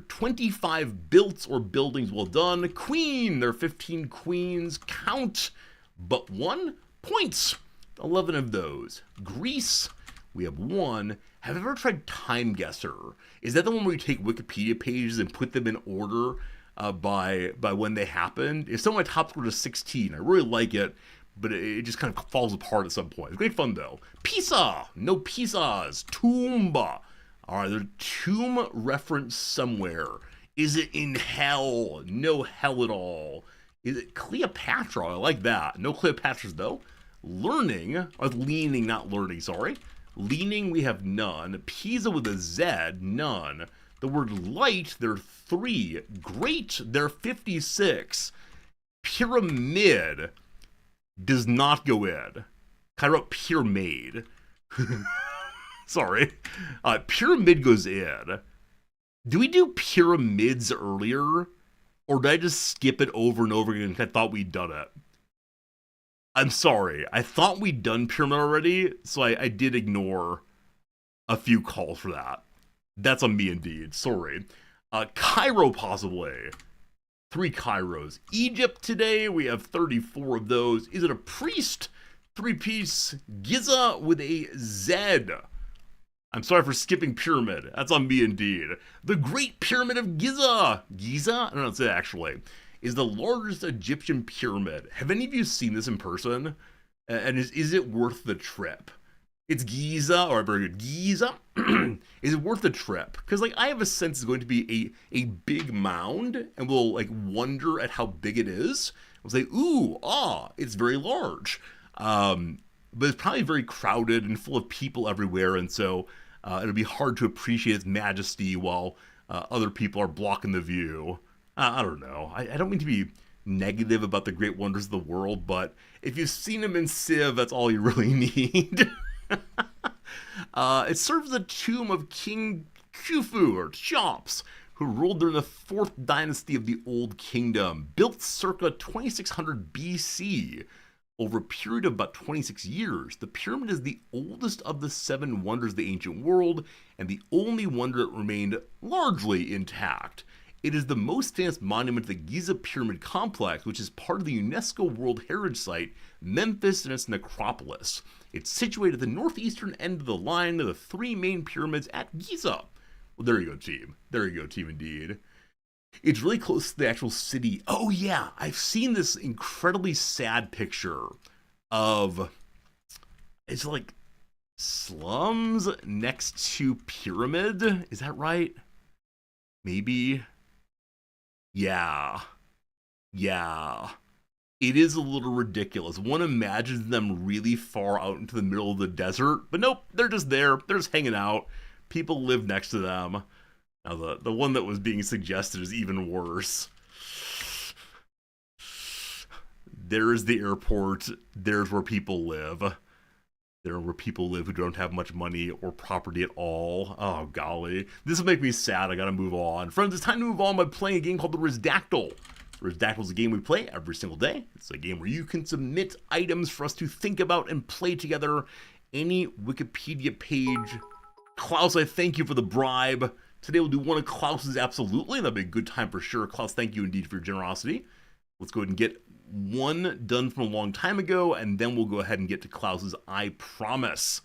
are 25 built or buildings. Well done. Queen, there are 15 queens. Count, but 1. Points, 11 of those. Greece, we have 1. Have you ever tried Time Guesser? Is that the one where you take Wikipedia pages and put them in order by when they happened? If some of my top score is 16, I really like it, but it just kind of falls apart at some point. It's great fun though. Pisa, no Pisas. Tomb. All right, there's a tomb reference somewhere. Is it in hell? No hell at all. Is it Cleopatra? I like that. No Cleopatras though. Learning, or leaning, not learning, sorry. Leaning, we have none. Pisa with a Z, none. The word light, there are 3. Great, there are 56. Pyramid does not go in. I wrote pyramid. Sorry. Pyramid goes in. Do we do pyramids earlier? Or did I just skip it over and over again because I thought we'd done it? I'm sorry. I thought we'd done pyramid already, so I did ignore a few calls for that. That's on me indeed. Sorry. Cairo, possibly. 3 Cairos. Egypt today, we have 34 of those. Is it a priest? 3-piece. Giza with a Z. I'm sorry for skipping pyramid. That's on me indeed. The Great Pyramid of Giza. Giza? I don't know what to say actually. Is the largest Egyptian pyramid. Have any of you seen this in person? And is it worth the trip? It's Giza, or very good, Giza. Is it worth the trip? Because like I have a sense it's going to be a big mound, and we'll like wonder at how big it is. We'll say, ooh, it's very large. But it's probably very crowded and full of people everywhere, and so it'll be hard to appreciate its majesty while other people are blocking the view. I don't know. I don't mean to be negative about the great wonders of the world, but if you've seen them in Civ, that's all you really need. It serves the tomb of King Khufu, or Chops, who ruled during the 4th dynasty of the Old Kingdom, built circa 2600 BC. Over a period of about 26 years, the pyramid is the oldest of the 7 wonders of the ancient world, and the only wonder that remained largely intact. It is the most famous monument to the Giza Pyramid Complex, which is part of the UNESCO World Heritage Site, Memphis and its necropolis. It's situated at the northeastern end of the line of the 3 main pyramids at Giza. Well, there you go, team. There you go, team, indeed. It's really close to the actual city. Oh, yeah, I've seen this incredibly sad picture of, it's like slums next to pyramid. Is that right? Maybe. Yeah. It is a little ridiculous. One imagines them really far out into the middle of the desert, but nope, they're just there. They're just hanging out. People live next to them. Now, the one that was being suggested is even worse. There's the airport. There's where people live. There are where people live who don't have much money or property at all. Oh, golly. This will make me sad. I gotta move on. Friends, it's time to move on by playing a game called the Risdactyl. Risdactyl is a game we play every single day. It's a game where you can submit items for us to think about and play together. Any Wikipedia page. Klaus, I thank you for the bribe. Today we'll do one of Klaus's absolutely. That'll be a good time for sure. Klaus, thank you indeed for your generosity. Let's go ahead and get one done from a long time ago, and then we'll go ahead and get to Klaus's I Promise.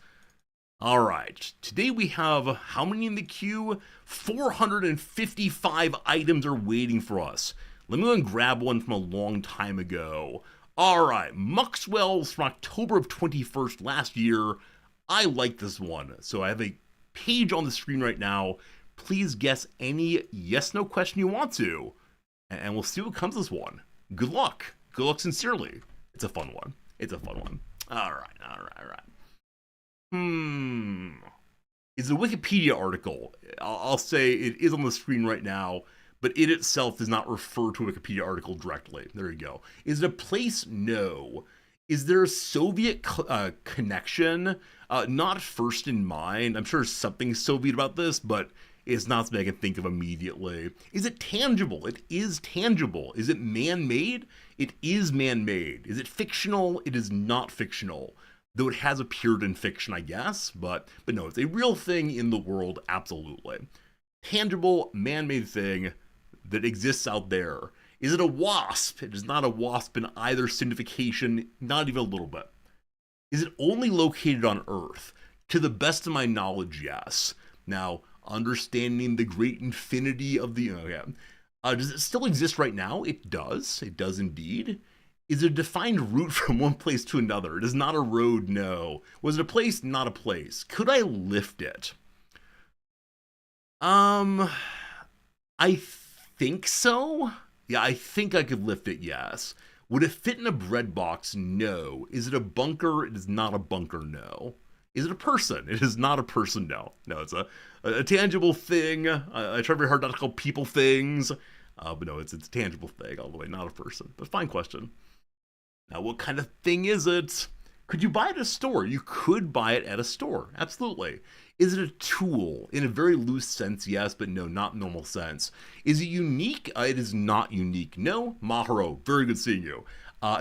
All right, today we have, how many in the queue? 455 items are waiting for us. Let me go and grab one from a long time ago. All right, Muxwell's from October of 21st last year. I like this one, so I have a page on the screen right now. Please guess any yes/no question you want to, and we'll see what comes this one. Good luck. Good luck sincerely. It's a fun one. It's a fun one. All right. It's a Wikipedia article. I'll say it is on the screen right now, but it itself does not refer to a Wikipedia article directly. There you go. Is it a place? No. Is there a Soviet connection? Not first in mind. I'm sure there's something Soviet about this, but it's not something I can think of immediately. Is it tangible? It is tangible. Is it man-made? It is man-made. Is it fictional? It is not fictional. Though it has appeared in fiction, I guess. But no, it's a real thing in the world, absolutely. Tangible, man-made thing that exists out there. Is it a wasp? It is not a wasp in either signification, not even a little bit. Is it only located on Earth? To the best of my knowledge, yes. Now, understanding the great infinity of the... does it still exist right now? It does. It does indeed. Is it a defined route from one place to another? It is not a road, no. Was it a place? Not a place. Could I lift it? I think so. Yeah, I think I could lift it, yes. Would it fit in a bread box? No. Is it a bunker? It is not a bunker, no. Is it a person? It is not a person, no. No, it's a tangible thing. I try very hard not to call people things. But no, it's a tangible thing all the way, not a person. But fine question. Now, what kind of thing is it? Could you buy it at a store? You could buy it at a store, absolutely. Is it a tool? In a very loose sense, yes, but no, not normal sense. Is it unique? It is not unique. No. Maharo, very good seeing you.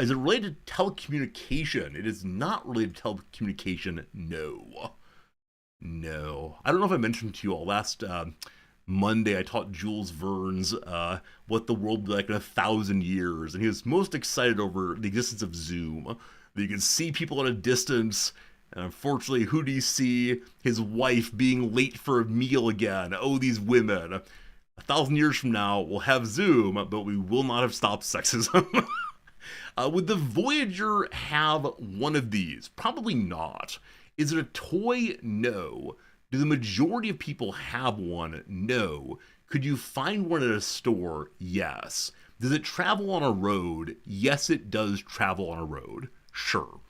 Is it related to telecommunication? It is not related to telecommunication, no. No. I don't know if I mentioned to you all last Monday I taught Jules Verne's what the world would be like in 1,000 years, and he was most excited over the existence of Zoom. That you can see people at a distance, and unfortunately, who do you see? His wife being late for a meal again. Oh, these women. 1,000 years from now, we'll have Zoom, but we will not have stopped sexism. Would the Voyager have one of these? Probably not. Is it a toy? No. Do the majority of people have one? No. Could you find one at a store? Yes. Does it travel on a road? Yes, it does travel on a road. Sure.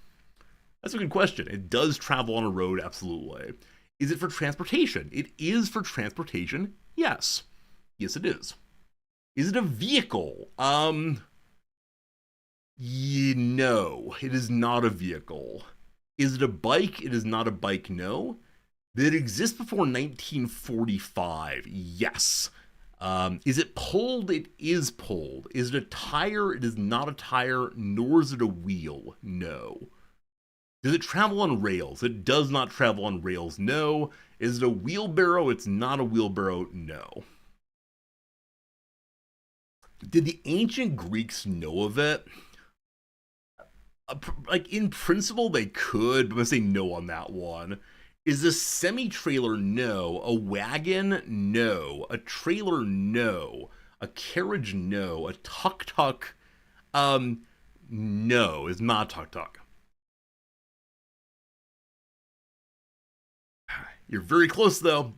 That's a good question. It does travel on a road, absolutely. Is it for transportation? It is for transportation. Yes. Yes, it is. Is it a vehicle? No, it is not a vehicle. Is it a bike? It is not a bike, no. Did it exist before 1945? Yes. Is it pulled? It is pulled. Is it a tire? It is not a tire, nor is it a wheel. No. Does it travel on rails? It does not travel on rails. No. Is it a wheelbarrow? It's not a wheelbarrow. No. Did the ancient Greeks know of it? Like, in principle, they could, but I'm going to say no on that one. Is a semi-trailer? No. A wagon? No. A trailer? No. A carriage? No. A tuk-tuk? No. It's not a tuk-tuk. You're very close, though.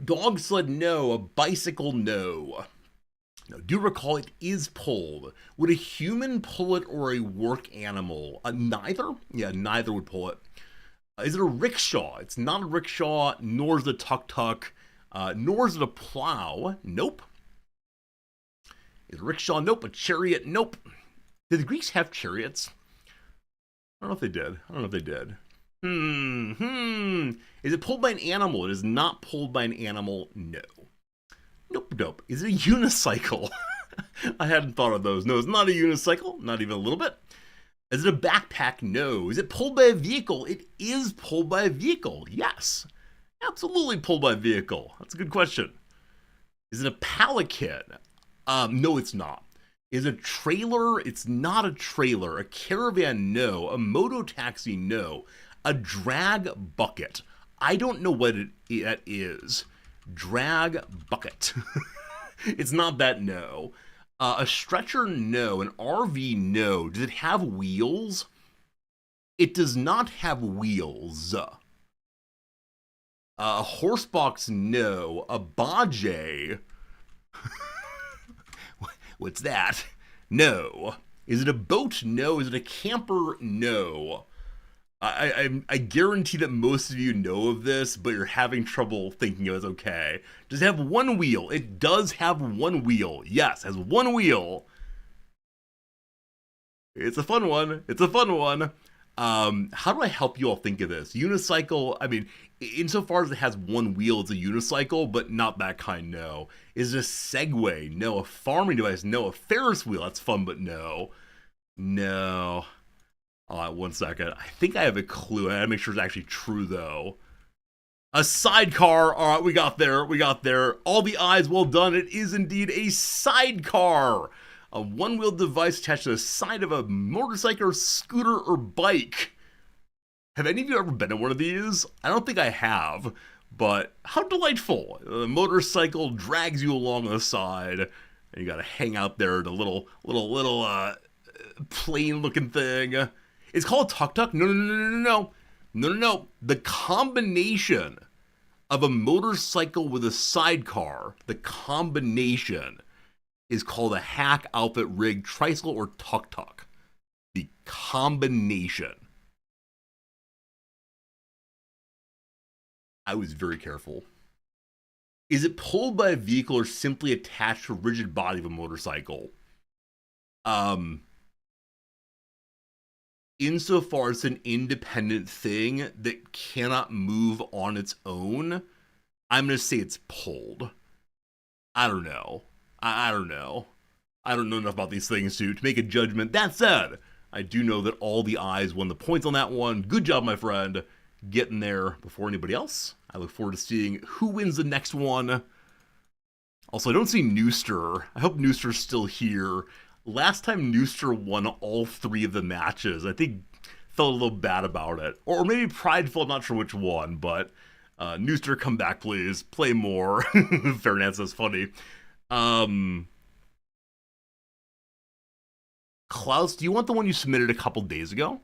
Dog sled? No. A bicycle? No. Now, do recall it is pulled. Would a human pull it or a work animal? Neither? Yeah, neither would pull it. Is it a rickshaw? It's not a rickshaw, nor is it a tuk-tuk, nor is it a plow. Nope. Is it a rickshaw? Nope. A chariot? Nope. Did the Greeks have chariots? I don't know if they did. I don't know if they did. Is it pulled by an animal? It is not pulled by an animal. No. Nope. Is it a unicycle? I hadn't thought of those. No, it's not a unicycle. Not even a little bit. Is it a backpack? No. Is it pulled by a vehicle? It is pulled by a vehicle. Yes. Absolutely pulled by a vehicle. That's a good question. Is it a pelican? No, it's not. Is it a trailer? It's not a trailer. A caravan? No. A moto taxi? No. A drag bucket? I don't know what it is. Drag bucket. It's not that, no. A stretcher? No. An RV? No. Does it have wheels? It does not have wheels. A horse box? No. A bajay? What's that? No. Is it a boat? No. Is it a camper? No. I guarantee that most of you know of this, but you're having trouble thinking of it. Okay. Does it have one wheel? It does have one wheel. Yes, it has one wheel. It's a fun one. How do I help you all think of this? Unicycle, I mean, insofar as it has one wheel, it's a unicycle, but not that kind, no. Is it a Segway? No. A farming device? No. A Ferris wheel? That's fun, but no. No. 1 second. I think I have a clue. I gotta make sure it's actually true, though. A sidecar. All right, we got there. All the eyes, well done. It is indeed a sidecar. A one-wheeled device attached to the side of a motorcycle, scooter, or bike. Have any of you ever been in one of these? I don't think I have, but how delightful. The motorcycle drags you along the side, and you gotta hang out there in a little plane-looking thing. It's called tuk-tuk? No. The combination of a motorcycle with a sidecar, the combination is called a hack outfit rig tricycle or tuk-tuk. The combination. I was very careful. Is it pulled by a vehicle or simply attached to a rigid body of a motorcycle? Insofar as an independent thing that cannot move on its own, I'm going to say it's pulled. I don't know. I don't know. I don't know enough about these things to make a judgment. That said, I do know that all the eyes won the points on that one. Good job, my friend. Getting there before anybody else. I look forward to seeing who wins the next one. Also, I don't see Nooster. I hope Nooster's still here. Last time Nooster won all 3 of the matches, I think felt a little bad about it. Or maybe prideful, I'm not sure which one, but Nooster, come back, please. Play more. Fairness is funny. Klaus, do you want the one you submitted a couple days ago?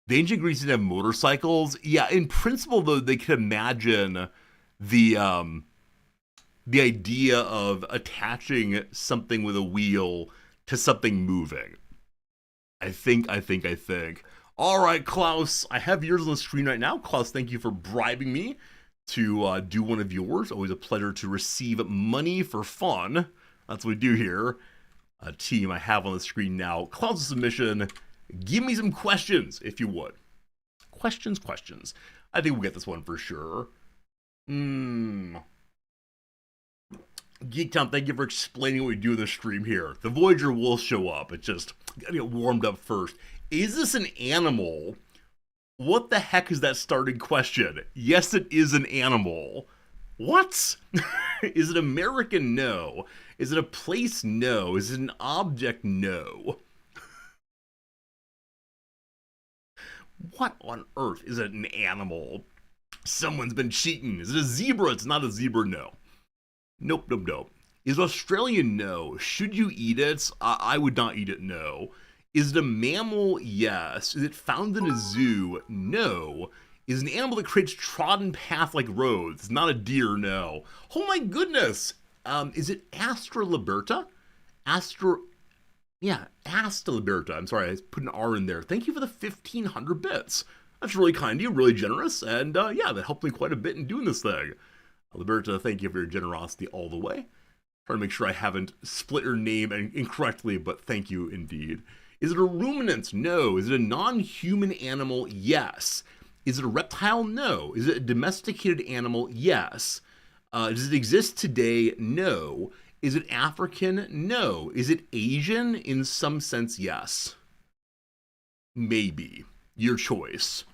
The ancient Greeks didn't have motorcycles. Yeah, in principle, though, they could imagine the idea of attaching something with a wheel to something moving. I think. All right, Klaus, I have yours on the screen right now. Klaus, thank you for bribing me to do one of yours. Always a pleasure to receive money for fun. That's what we do here. Team, I have on the screen now. Klaus' submission. Give me some questions, if you would. Questions. I think we'll get this one for sure. Geektown, thank you for explaining what we do in the stream here. The Voyager will show up. It's just gotta get warmed up first. Is this an animal? What the heck is that starting question? Yes, it is an animal. What? Is it American? No. Is it a place? No. Is it an object? No. What on earth is it an animal? Someone's been cheating. Is it a zebra? It's not a zebra, no. Nope. Is Australian? No. Should you eat it? I would not eat it, no. Is it a mammal? Yes. Is it found in a zoo? No. Is it an animal that creates trodden path like roads? It's not a deer, no. Oh my goodness! Is it Astra liberta? Asta liberta. I'm sorry, I put an R in there. Thank you for the 1,500 bits. That's really kind of you, really generous, and that helped me quite a bit in doing this thing. Liberta, thank you for your generosity all the way. Trying to make sure I haven't split your name incorrectly, but thank you indeed. Is it a ruminant? No. Is it a non-human animal? Yes. Is it a reptile? No. Is it a domesticated animal? Yes. Does it exist today? No. Is it African? No. Is it Asian? In some sense, yes. Maybe. Your choice.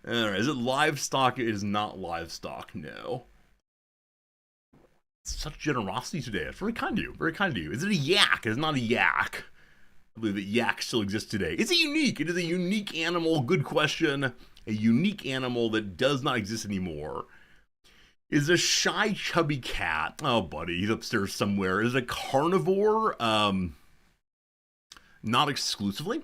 Alright, is it livestock? It is not livestock, no. Such generosity today. It's very kind of you. Very kind of you. Is it a yak? It is not a yak. I believe that yak still exists today. Is it unique? It is a unique animal. Good question. A unique animal that does not exist anymore. Is a shy, chubby cat. Oh, buddy, he's upstairs somewhere. Is it a carnivore? Not exclusively.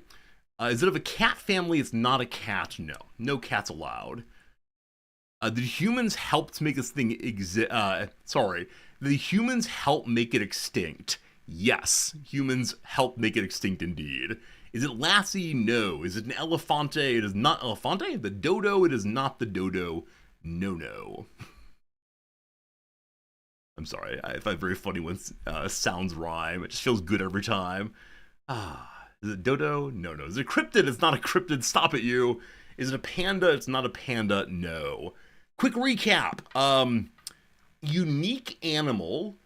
Is it of a cat family? It's not a cat. No. No cats allowed. Did humans help to make this thing exist? Did humans help make it extinct? Yes. Humans helped make it extinct indeed. Is it Lassie? No. Is it an elefante? It is not elefante. The dodo? It is not the dodo. No. I'm sorry. I find it very funny when sounds rhyme. It just feels good every time. Is it dodo? No. Is it a cryptid? It's not a cryptid. Stop it, you. Is it a panda? It's not a panda. No. Quick recap. Unique animal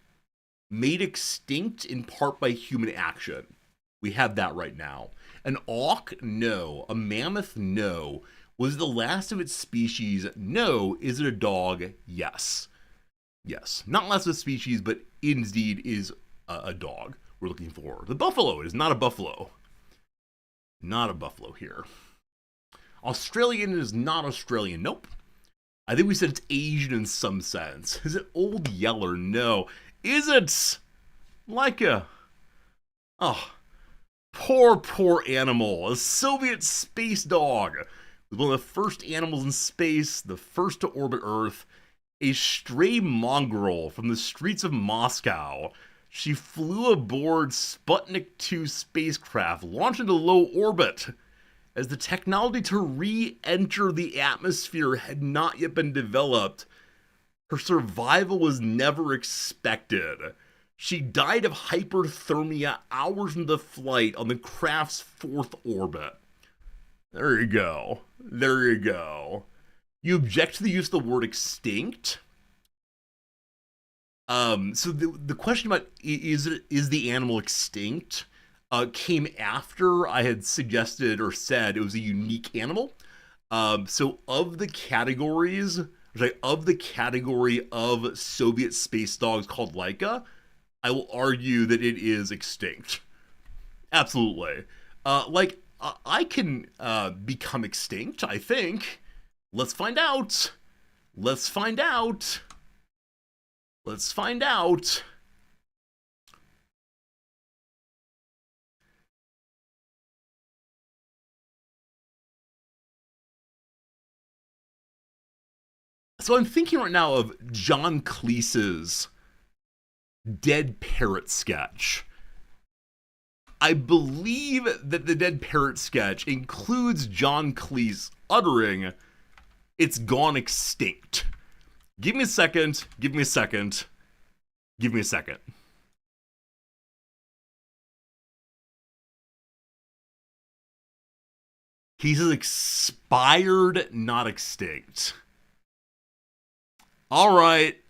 made extinct in part by human action. We have that right now. An auk? No. A mammoth? No. Was it the last of its species? No. Is it a dog? Yes. Not last of its species, but indeed is a dog we're looking for. The buffalo. It is not a buffalo. Not a buffalo here. Australian is not Australian. Nope. I think we said it's Asian in some sense. Is it Old Yeller? No. Is it Laika? Oh, poor animal. A Soviet space dog. It was one of the first animals in space, the first to orbit Earth. A stray mongrel from the streets of Moscow. She flew aboard Sputnik 2 spacecraft, launched into low orbit, as the technology to re-enter the atmosphere had not yet been developed. Her survival was never expected. She died of hyperthermia hours into flight on the craft's 4th orbit. There you go. You object to the use of the word extinct? So the question about is the animal extinct came after I had suggested or said it was a unique animal. So of the category of Soviet space dogs called Laika, I will argue that it is extinct. Absolutely. I can become extinct, I think. Let's find out. So I'm thinking right now of John Cleese's Dead Parrot sketch. I believe that the Dead Parrot sketch includes John Cleese uttering, "It's gone extinct." Give me a second. He says expired, not extinct. All right.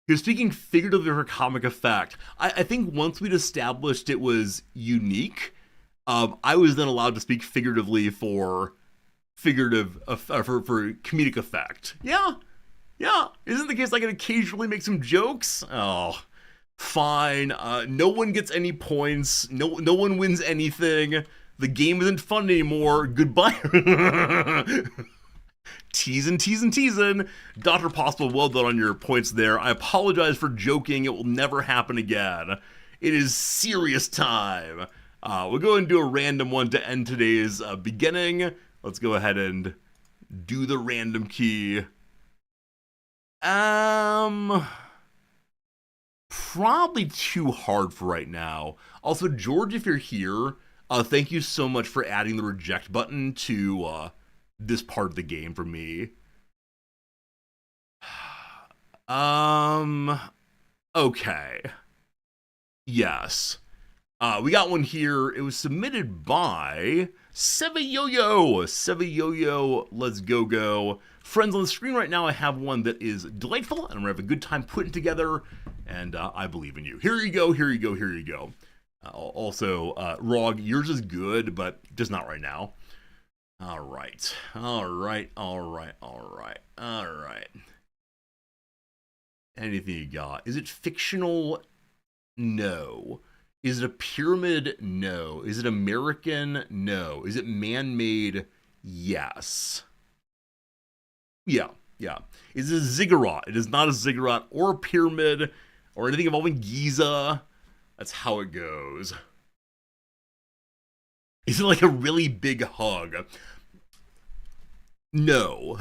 He was speaking figuratively for comic effect. I think once we'd established it was unique, I was then allowed to speak figuratively for comedic effect. Yeah. Isn't the case I can occasionally make some jokes? Oh, fine. No one gets any points. No one wins anything. The game isn't fun anymore. Goodbye. Teasing. Dr. Possible, well done on your points there. I apologize for joking. It will never happen again. It is serious time. We'll go and do a random one to end today's beginning. Let's go ahead and do the random key. Probably too hard for right now. Also, George, if you're here, thank you so much for adding the reject button to this part of the game for me. Okay. Yes. We got one here. It was submitted by Sevayoyo. Sevayoyo, let's go. Friends, on the screen right now, I have one that is delightful, and I'm going to have a good time putting together, and I believe in you. Here you go. Also, Rog, yours is good, but just not right now. All right. Anything you got? Is it fictional? No. Is it a pyramid? No. Is it American? No. Is it man-made? Yes. Yeah. Is it a ziggurat? It is not a ziggurat or a pyramid or anything involving Giza. That's how it goes. Is it like a really big hug? No.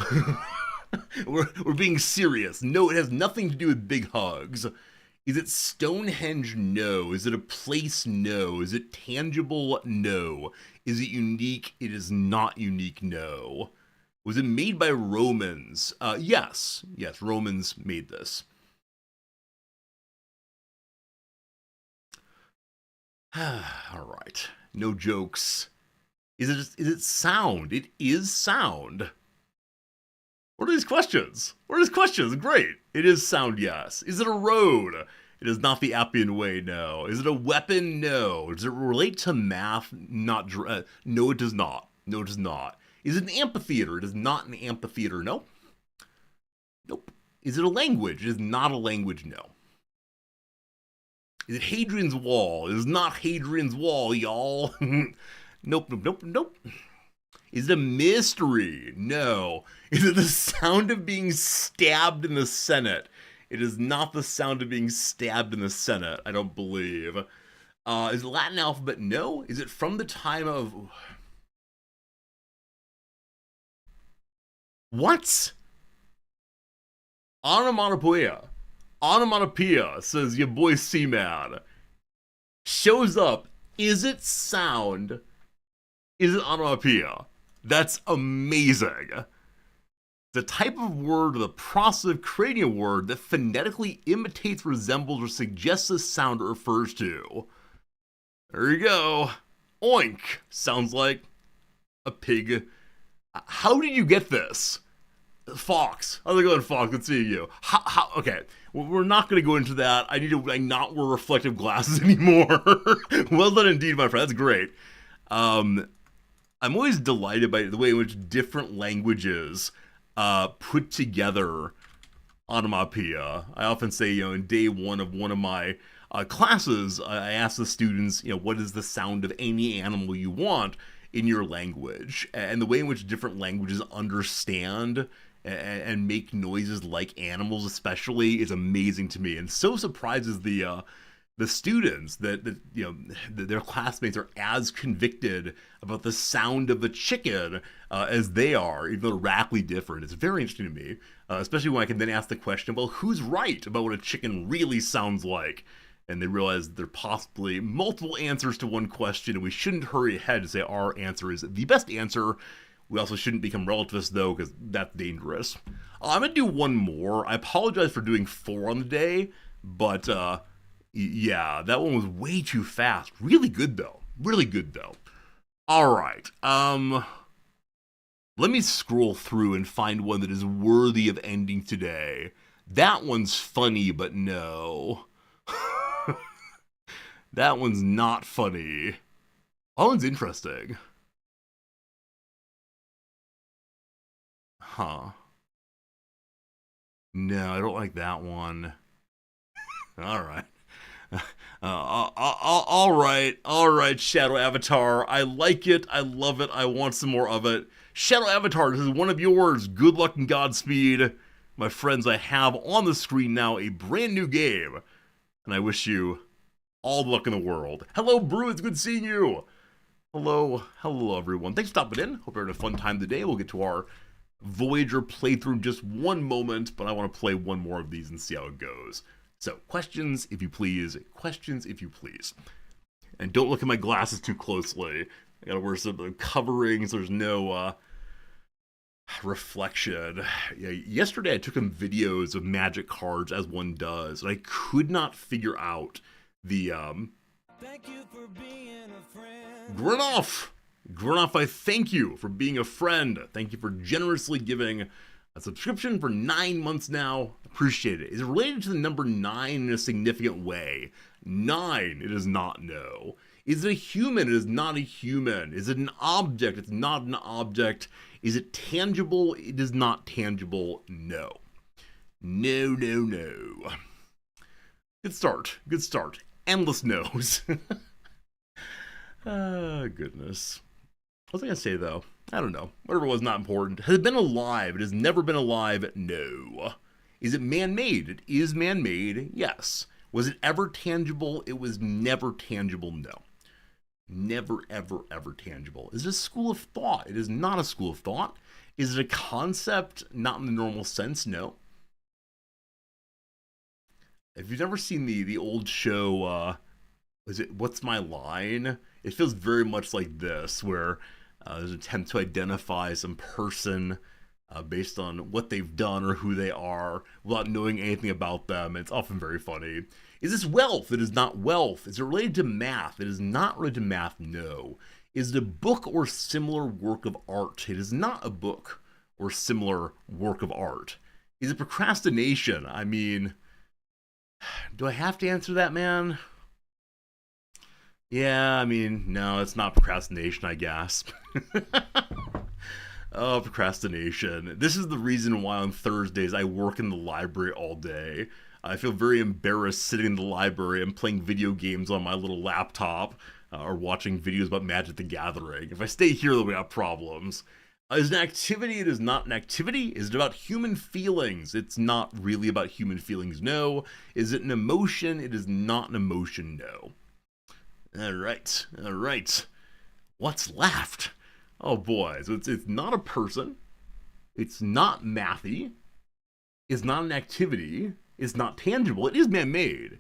We're being serious. No, it has nothing to do with big hugs. Is it Stonehenge? No. Is it a place? No. Is it tangible? No. Is it unique? It is not unique. No. Was it made by Romans? Yes, Romans made this. All right. No jokes. Is it sound? It is sound. What are these questions? Great. It is sound, yes. Is it a road? It is not the Appian Way, no. Is it a weapon? No. Does it relate to math? Not. No, it does not. Is it an amphitheater? It is not an amphitheater, no. Nope. Is it a language? It is not a language, no. Is it Hadrian's Wall? It is not Hadrian's Wall, y'all. Nope. Is it a mystery? No. Is it the sound of being stabbed in the Senate? It is not the sound of being stabbed in the Senate, I don't believe. Is it Latin alphabet? No. Is it from the time of... What? Onomatopoeia, says your boy C-Man. Shows up. Is it sound? Is it onomatopoeia? That's amazing. The type of word or the process of creating a word that phonetically imitates, resembles, or suggests a sound it refers to. There you go. Oink. Sounds like a pig. How did you get this? Fox. How's it going, Fox? Let's see you. How? Okay. We're not going to go into that. I need to not wear reflective glasses anymore. Well done indeed, my friend. That's great. I'm always delighted by the way in which different languages put together onomatopoeia. I often say, in day one of my classes, I ask the students, what is the sound of any animal you want in your language? And the way in which different languages understand and make noises like animals especially is amazing to me, and so surprises the students that their classmates are as convicted about the sound of the chicken as they are, even though they're radically different. It's very interesting to me, especially when I can then ask the question, well, who's right about what a chicken really sounds like? And they realize there are possibly multiple answers to one question, and we shouldn't hurry ahead to say our answer is the best answer. We also shouldn't become relativists, though, because that's dangerous. I'm going to do one more. I apologize for doing 4 on the day, but yeah, that one was way too fast. Really good, though. All right. Let me scroll through and find one that is worthy of ending today. That one's funny, but no. That one's not funny. That one's interesting. Huh. No, I don't like that one. All right. All right, Shadow Avatar. I like it. I love it. I want some more of it. Shadow Avatar, this is one of yours. Good luck and Godspeed. My friends, I have on the screen now a brand new game, and I wish you all the luck in the world. Hello, Brew. It's good seeing you. Hello, everyone. Thanks for stopping in. Hope you're having a fun time today. We'll get to our Voyager playthrough in just one moment, but I want to play one more of these and see how it goes. So, questions, if you please. And don't look at my glasses too closely. I gotta wear some covering so there's no Reflection. Yeah, yesterday I took some videos of magic cards as one does, and I could not figure out the Thank you for being a friend. Grunoff! Grunoff, I thank you for being a friend. Thank you for generously giving a subscription for 9 months now. Appreciate it. Is it related to the number 9 in a significant way? 9, it is not, no. Is it a human? It is not a human. Is it an object? It's not an object. Is it tangible? It is not tangible, no. No, no, no. Good start. Good start. Endless no's. Goodness. What was I going to say, though? I don't know. Whatever was not important. Has it been alive? It has never been alive? No. Is it man-made? It is man-made, yes. Was it ever tangible? It was never tangible, no. Never, ever, ever tangible. Is it a school of thought? It is not a school of thought. Is it a concept? Not in the normal sense, no. If you've never seen the old show, is it What's My Line? It feels very much like this, where there's an attempt to identify some person based on what they've done or who they are without knowing anything about them. It's often very funny. Is this wealth? It is not wealth. Is it related to math? It is not related to math, no. Is it a book or similar work of art? It is not a book or similar work of art. Is it procrastination? I mean, do I have to answer that, man? Yeah, I mean, no, it's not procrastination, I guess. Oh, procrastination. This is the reason why on Thursdays I work in the library all day. I feel very embarrassed sitting in the library and playing video games on my little laptop or watching videos about Magic the Gathering. If I stay here, then we have problems. Is it an activity? It is not an activity. Is it about human feelings? It's not really about human feelings, no. Is it an emotion? It is not an emotion, no. All right. What's left? Oh boy, so it's not a person. It's not mathy. It's not an activity. It's not tangible. It is man-made.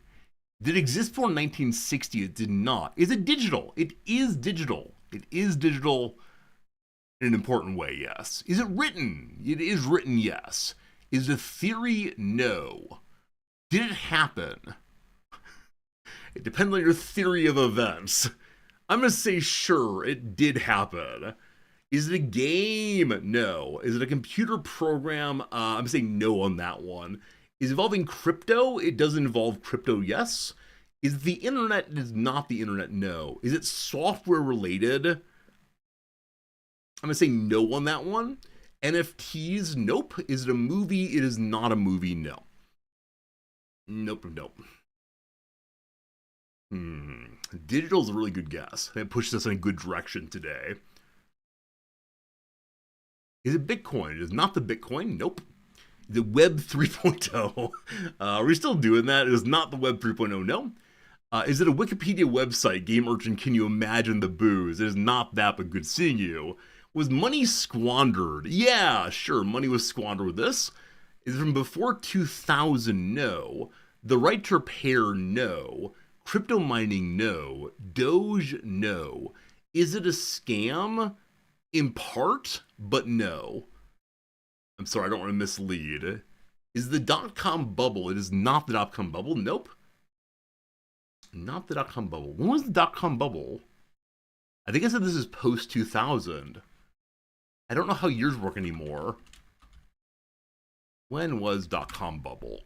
Did it exist before 1960? It did not. Is it digital? It is digital. It is digital in an important way, yes. Is it written? It is written, yes. Is it a theory? No. Did it happen? It depends on your theory of events. I'm going to say sure, it did happen. Is it a game? No. Is it a computer program? I'm saying no on that one. Is it involving crypto? It does involve crypto, yes. Is it the internet? It is not the internet, no. Is it software related? I'm going to say no on that one. NFTs? Nope. Is it a movie? It is not a movie, no. Nope. Digital is a really good guess. It pushes us in a good direction today. Is it Bitcoin? It is not the Bitcoin. Nope. The Web 3.0. Are we still doing that? It is not the Web 3.0. No. Is it a Wikipedia website? Game Urchin, can you imagine the booze? It is not that, but good seeing you. Was money squandered? Yeah, sure. Money was squandered with this. Is it from before 2000? No. The right to repair? No. Crypto mining? No. Doge? No. Is it a scam? In part, but no. I'm sorry, I don't want to mislead. Is the dot-com bubble? It is not the dot-com bubble. Nope. Not the dot-com bubble. When was the dot-com bubble? I think I said this is post-2000. I don't know how years work anymore. When was dot-com bubble?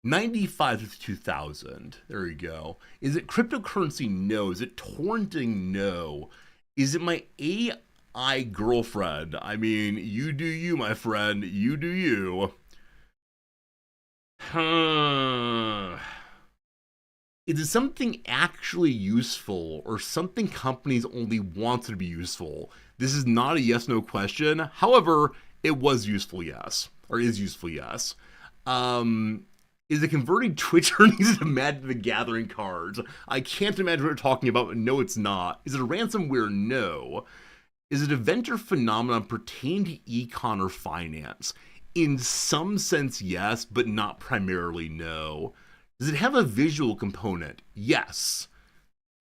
95 to 2000. There you go. Is it cryptocurrency? No. Is it torrenting? No. Is it my AI girlfriend? I mean, you do you, my friend. You do you. Is it something actually useful or something companies only want to be useful? This is not a yes-no question. However, it was useful, yes. Or is useful, yes. Is it converting Twitch earnings into Magic the Gathering cards? I can't imagine what we're talking about, but no, it's not. Is it a ransomware? No. Is it a event or phenomenon pertaining to econ or finance? In some sense, yes, but not primarily, no. Does it have a visual component? Yes.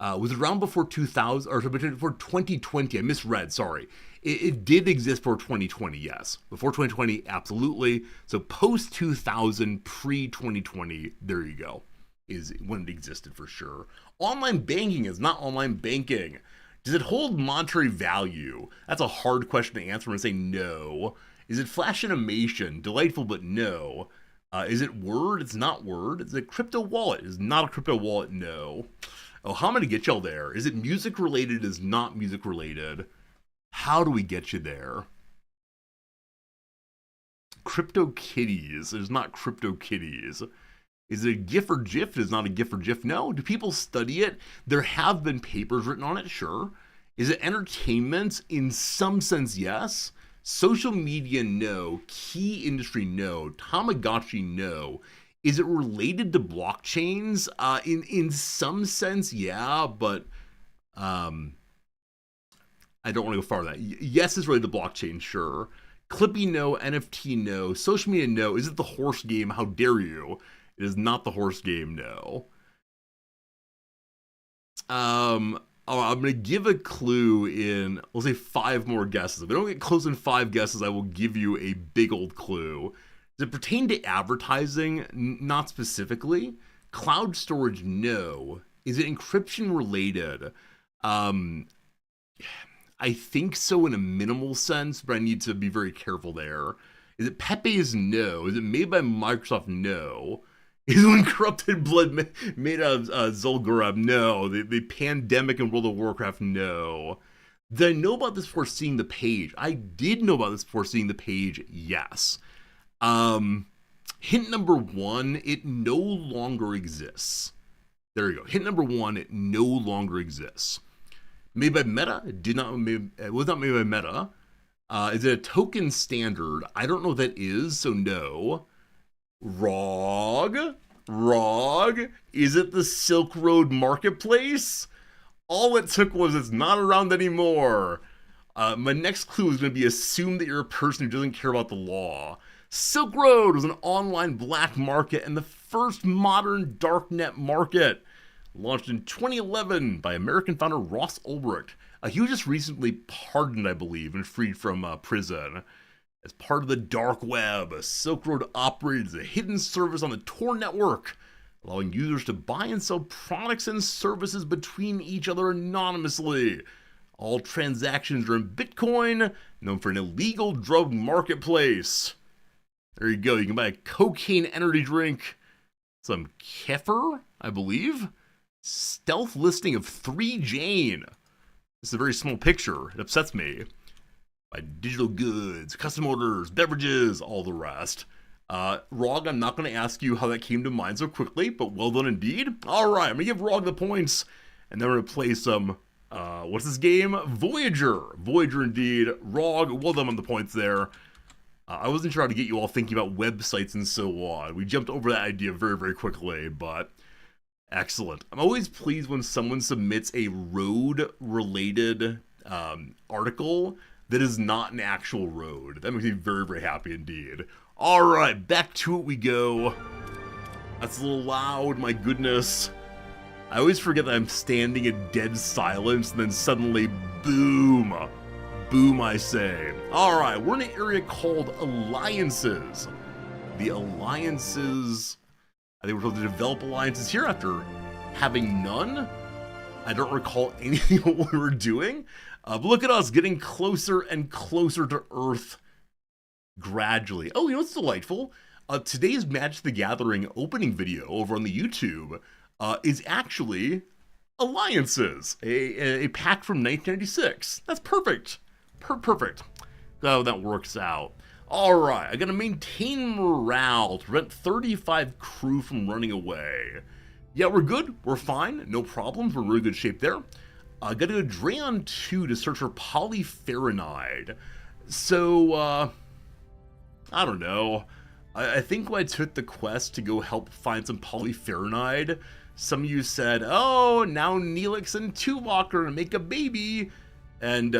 Was it around before 2000, or before 2020? I misread, sorry. It did exist before 2020, yes. Before 2020, absolutely. So post 2000, pre 2020, there you go, is when it existed for sure. Online banking is not online banking. Does it hold monetary value? That's a hard question to answer. I'm going to say no. Is it flash animation? Delightful, but no. Is it Word? It's not Word. Is it a crypto wallet? Is not a crypto wallet? No. Oh, how am I going to get y'all there? Is it music related? Is not music related? How do we get you there? Crypto kitties. There's not crypto kitties. Is it a GIF or GIF? It's not a GIF or GIF. No. Do people study it? There have been papers written on it, sure. Is it entertainment? In some sense, yes. Social media, no. Key industry, no. Tamagotchi, no. Is it related to blockchains? In some sense, yeah, but I don't want to go far with that. Yes, it's related to blockchain, sure. Clippy, no. NFT, no. Social media, no. Is it the horse game? How dare you? It is not the horse game, no. I'm going to give a clue in, let's say 5 more guesses. If I don't get close in 5 guesses, I will give you a big old clue. Does it pertain to advertising? Not specifically. Cloud storage, no. Is it encryption related? I think so in a minimal sense, but I need to be very careful there. Is it Pepe's? No. Is it made by Microsoft? No. Is it Uncorrupted Blood made of Zul'Gurub? No. The Pandemic in World of Warcraft? No. Did I know about this before seeing the page? I did know about this before seeing the page, yes. Hint number 1, it no longer exists. There you go. Hint number 1, it no longer exists. Made by Meta? It was not made by Meta. Is it a token standard? I don't know what that is, so no. ROG? Is it the Silk Road Marketplace? All it took was it's not around anymore. My next clue is going to be assume that you're a person who doesn't care about the law. Silk Road was an online black market and the first modern darknet market. Launched in 2011 by American founder Ross Ulbricht. He was just recently pardoned, I believe, and freed from prison. As part of the dark web, Silk Road operated as a hidden service on the Tor network, allowing users to buy and sell products and services between each other anonymously. All transactions are in Bitcoin, known for an illegal drug marketplace. There you go, you can buy a cocaine energy drink, some kefir, I believe. Stealth listing of 3 Jane. This is a very small picture, it upsets me. By digital goods, custom orders, beverages, all the rest. ROG, I'm not going to ask you how that came to mind so quickly, but well done indeed. Alright, I'm going to give ROG the points, and then we're going to play some, what's this game? Voyager. Voyager indeed. ROG, well done on the points there. I wasn't sure how to get you all thinking about websites and so on. We jumped over that idea very, very quickly, but excellent. I'm always pleased when someone submits a road-related article that is not an actual road. That makes me very, very happy indeed. Alright, back to it we go. That's a little loud, my goodness. I always forget that I'm standing in dead silence and then suddenly, boom. Boom, I say. Alright, we're in an area called Alliances. The Alliances... I think we're supposed to develop alliances here after having none. I don't recall anything of what we were doing. But look at us getting closer and closer to Earth gradually. Oh, you know what's delightful? Today's Magic the Gathering opening video over on the YouTube is actually Alliances, a pack from 1996. That's perfect. Perfect. Glad that works out. Alright, I gotta maintain morale to prevent 35 crew from running away. Yeah, we're good. We're fine. No problems. We're in really good shape there. I gotta go to Drayon 2 to search for polyferronide. So, I don't know. I think when I took the quest to go help find some polyferronide, some of you said, oh, now Neelix and Tuvok are gonna make a baby. And,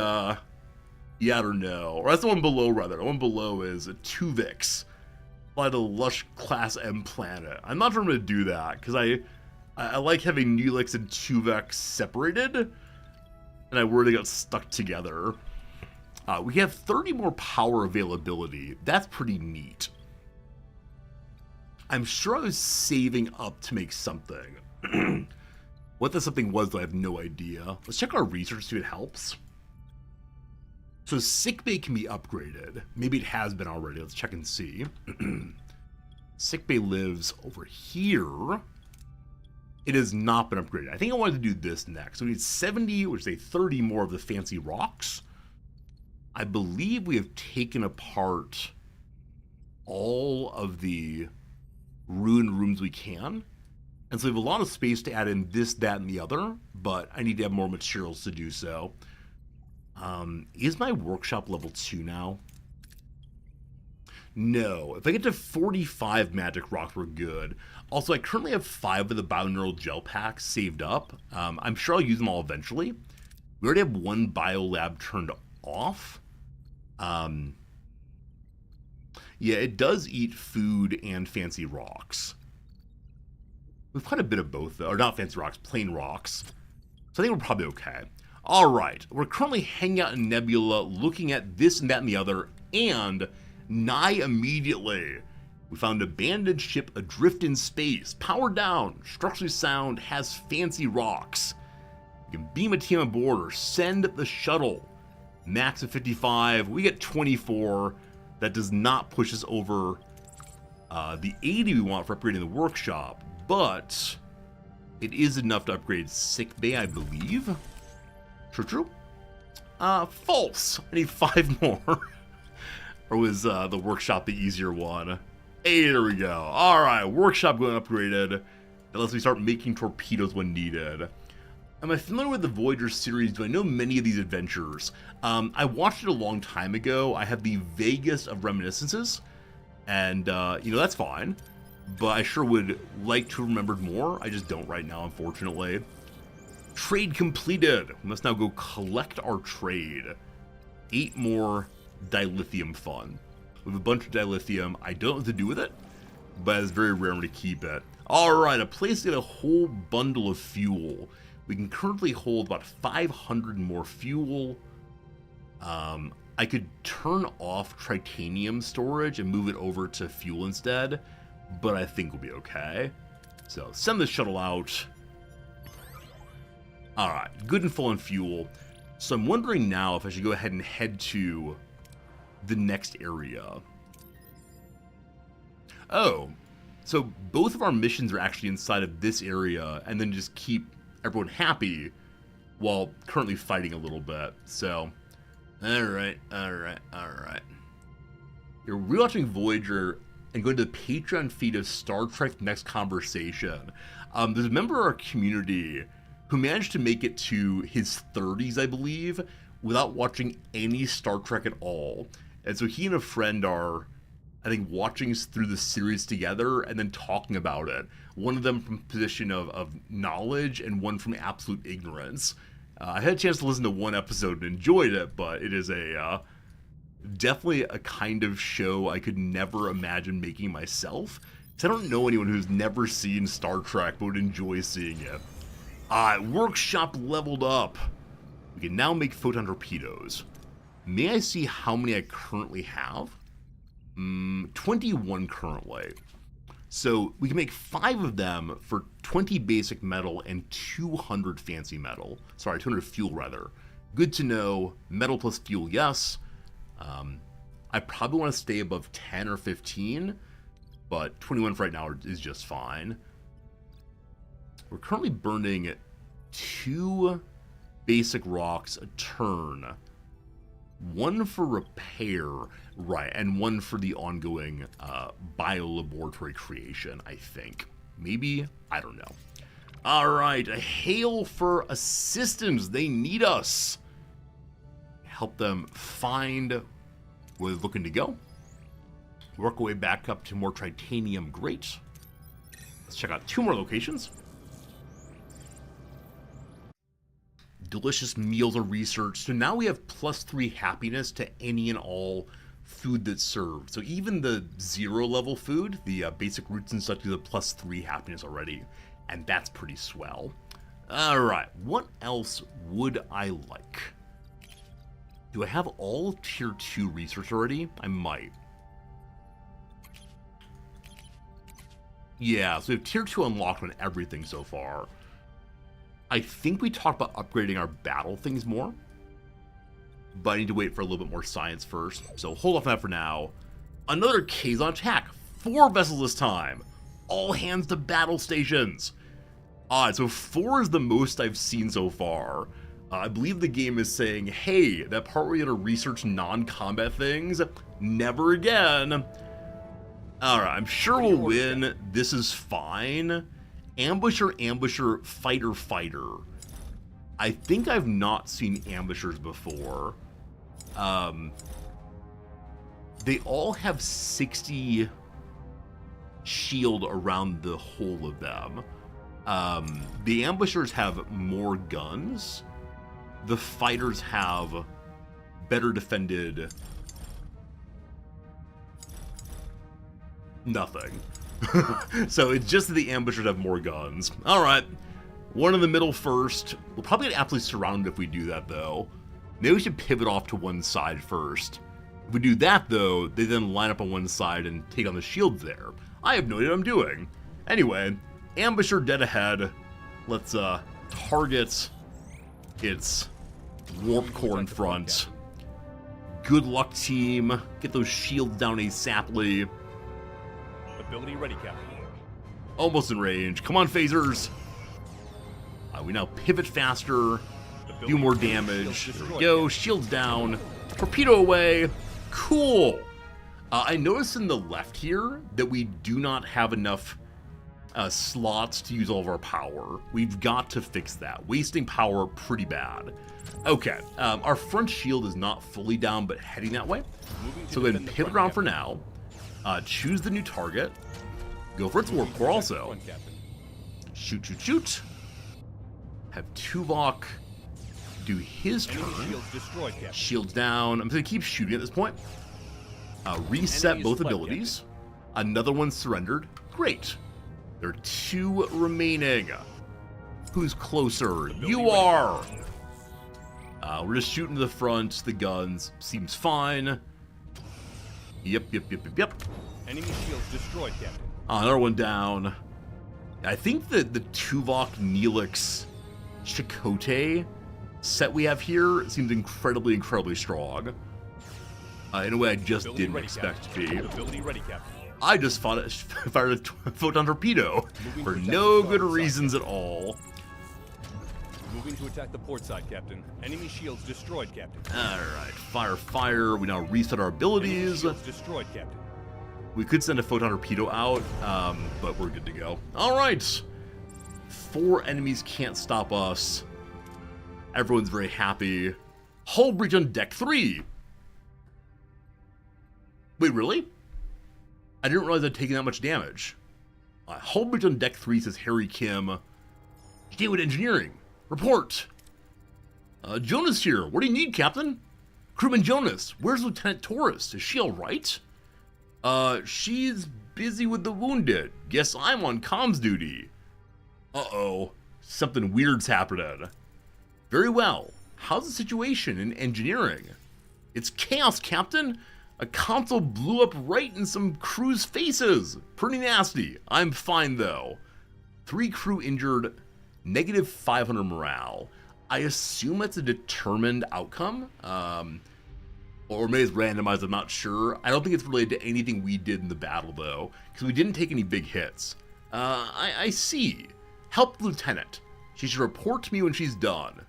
yeah, I don't know. Or that's the one below, rather. The one below is a Tuvix by the Lush Class M planet. I'm not sure I'm going to do that, because I like having Neelix and Tuvix separated, and I worry they got stuck together. We have 30 more power availability. That's pretty neat. I'm sure I was saving up to make something. What the something was, though, I have no idea. Let's check our research, see if it helps. So sickbay can be upgraded. Maybe it has been already. Let's check and see. Sickbay lives over here. It has not been upgraded. I think I wanted to do this next. So we need 70, which is 30 more of the fancy rocks. I believe we have taken apart all of the ruined rooms we can. And so we have a lot of space to add in this, that, and the other, but I need to have more materials to do so. Is my workshop level 2 now? No. If I get to 45 magic rocks, we're good. Also, I currently have 5 of the bioneural gel packs saved up. I'm sure I'll use them all eventually. We already have 1 biolab turned off. Yeah, it does eat food and fancy rocks. We've quite a bit of both, though. Or not fancy rocks, plain rocks. So I think we're probably okay. Alright, we're currently hanging out in Nebula, looking at this and that and the other, and nigh immediately, we found an abandoned ship adrift in space, powered down, structurally sound, has fancy rocks. You can beam a team aboard or send the shuttle. Max of 55, we get 24. That does not push us over the 80 we want for upgrading the workshop, but it is enough to upgrade sickbay, I believe. True. False. I need 5 more. Or was the workshop the easier one? Hey, there we go. Alright, workshop going upgraded. That lets me start making torpedoes when needed. Am I familiar with the Voyager series? Do I know many of these adventures? I watched it a long time ago. I have the vaguest of reminiscences. And, that's fine. But I sure would like to have remembered more. I just don't right now, unfortunately. Trade completed. We must now go collect our trade. 8 more dilithium fun. We have a bunch of dilithium. I don't know what to do with it, but it's very rare to keep it. Alright, a place to get a whole bundle of fuel. We can currently hold about 500 more fuel. I could turn off titanium storage and move it over to fuel instead, but I think we'll be okay. So send the shuttle out. Alright, good and full on fuel. So I'm wondering now if I should go ahead and head to the next area. Oh, so both of our missions are actually inside of this area, and then just keep everyone happy while currently fighting a little bit. So, alright. You're rewatching Voyager and going to the Patreon feed of Star Trek The Next Conversation. There's a member of our community who managed to make it to his 30s, I believe, without watching any Star Trek at all. And so he and a friend are, I think, watching through the series together and then talking about it. One of them from a position of knowledge and one from absolute ignorance. I had a chance to listen to one episode and enjoyed it, but it is definitely a kind of show I could never imagine making myself. Because I don't know anyone who's never seen Star Trek but would enjoy seeing it. Workshop leveled up. We can now make photon torpedoes. May I see how many I currently have? 21 currently. So we can make 5 of them for 20 basic metal and 200 fancy metal. Sorry, 200 fuel rather. Good to know. Metal plus fuel, yes. I probably want to stay above 10 or 15, but 21 for right now is just fine. We're currently burning 2 basic rocks a turn. 1 for repair, right, and 1 for the ongoing biolaboratory creation, I think. Maybe? I don't know. Alright, hail for assistance. They need us. Help them find where they're looking to go. Work our way back up to more titanium. Great. Let's check out 2 more locations. Delicious meals are researched. So now we have +3 happiness to any and all food that's served. So even the 0 level food, the basic roots and such, is a +3 happiness already. And that's pretty swell. Alright, what else would I like? Do I have all tier 2 research already? I might. Yeah, so we have tier 2 unlocked on everything so far. I think we talked about upgrading our battle things more. But I need to wait for a little bit more science first. So hold off on that for now. Another Kazon attack. 4 vessels this time. All hands to battle stations. Alright, so 4 is the most I've seen so far. I believe the game is saying, hey, that part where you gotta research non-combat things, never again. Alright, I'm sure we'll win. This is fine. Ambusher, ambusher, fighter, fighter. I think I've not seen ambushers before. They all have 60 shield around the whole of them. The ambushers have more guns. The fighters have better defended nothing. So it's just that the ambushers have more guns. Alright. One in the middle first. We'll probably get absolutely surrounded if we do that, though. Maybe we should pivot off to one side first. If we do that, though, they then line up on one side and take on the shields there. I have no idea what I'm doing. Anyway, ambusher dead ahead. Let's target its warp core in front. Good luck, team. Get those shields down ASAPly. Ability ready, Captain. Almost in range. Come on, phasers. We now pivot faster. Do more damage. There we go. Shields down. Torpedo away. Cool. I noticed in the left here that we do not have enough slots to use all of our power. We've got to fix that. Wasting power pretty bad. Okay, our front shield is not fully down, but heading that way. So go ahead and pivot around for now. Choose the new target. Go for its warp core also. Shoot, shoot, shoot. Have Tuvok do his turn. Shields down. I'm going to keep shooting at this point. Reset both abilities. Another one surrendered. Great. There are 2 remaining. Who's closer? You are! We're just shooting to the front. The guns. Seems fine. Yep. Enemy shields destroyed, Captain. Another one down. I think that the Tuvok Neelix Chakotay set we have here seems incredibly strong. In a way I just didn't expect to be. I just fired a photon torpedo for no good reasons at all. Moving to attack the port side, Captain. Enemy shields destroyed, Captain. Alright, fire. We now reset our abilities. Shields destroyed, Captain. We could send a photon torpedo out, but we're good to go. Alright. 4 enemies can't stop us. Everyone's very happy. Hull breach on deck 3. Wait, really? I didn't realize I'd taken that much damage. Hull breach on deck 3, says Harry Kim. Deal engineering. Report. Jonas here. What do you need, Captain? Crewman Jonas, where's Lieutenant Taurus? Is she alright? She's busy with the wounded. Guess I'm on comms duty. Uh-oh. Something weird's happening. Very well. How's the situation in engineering? It's chaos, Captain. A console blew up right in some crew's faces. Pretty nasty. I'm fine, though. 3 crew injured. Negative 500 morale. I assume it's a determined outcome. Or maybe it's randomized, I'm not sure. I don't think it's related to anything we did in the battle, though, because we didn't take any big hits. I see. Help the lieutenant. She should report to me when she's done.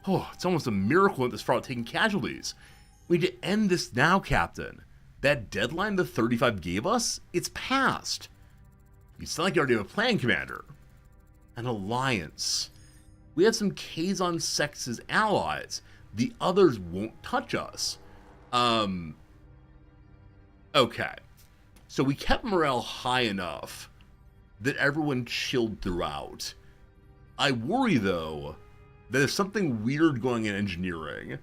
Oh, it's almost a miracle at this far taking casualties. We need to end this now, Captain. That deadline the 35 gave us, it's past. You sound like you already have a plan, Commander. An alliance. We have some Kazon Sex's allies. The others won't touch us. Okay. So we kept morale high enough that everyone chilled throughout. I worry, though, that there's something weird going in engineering.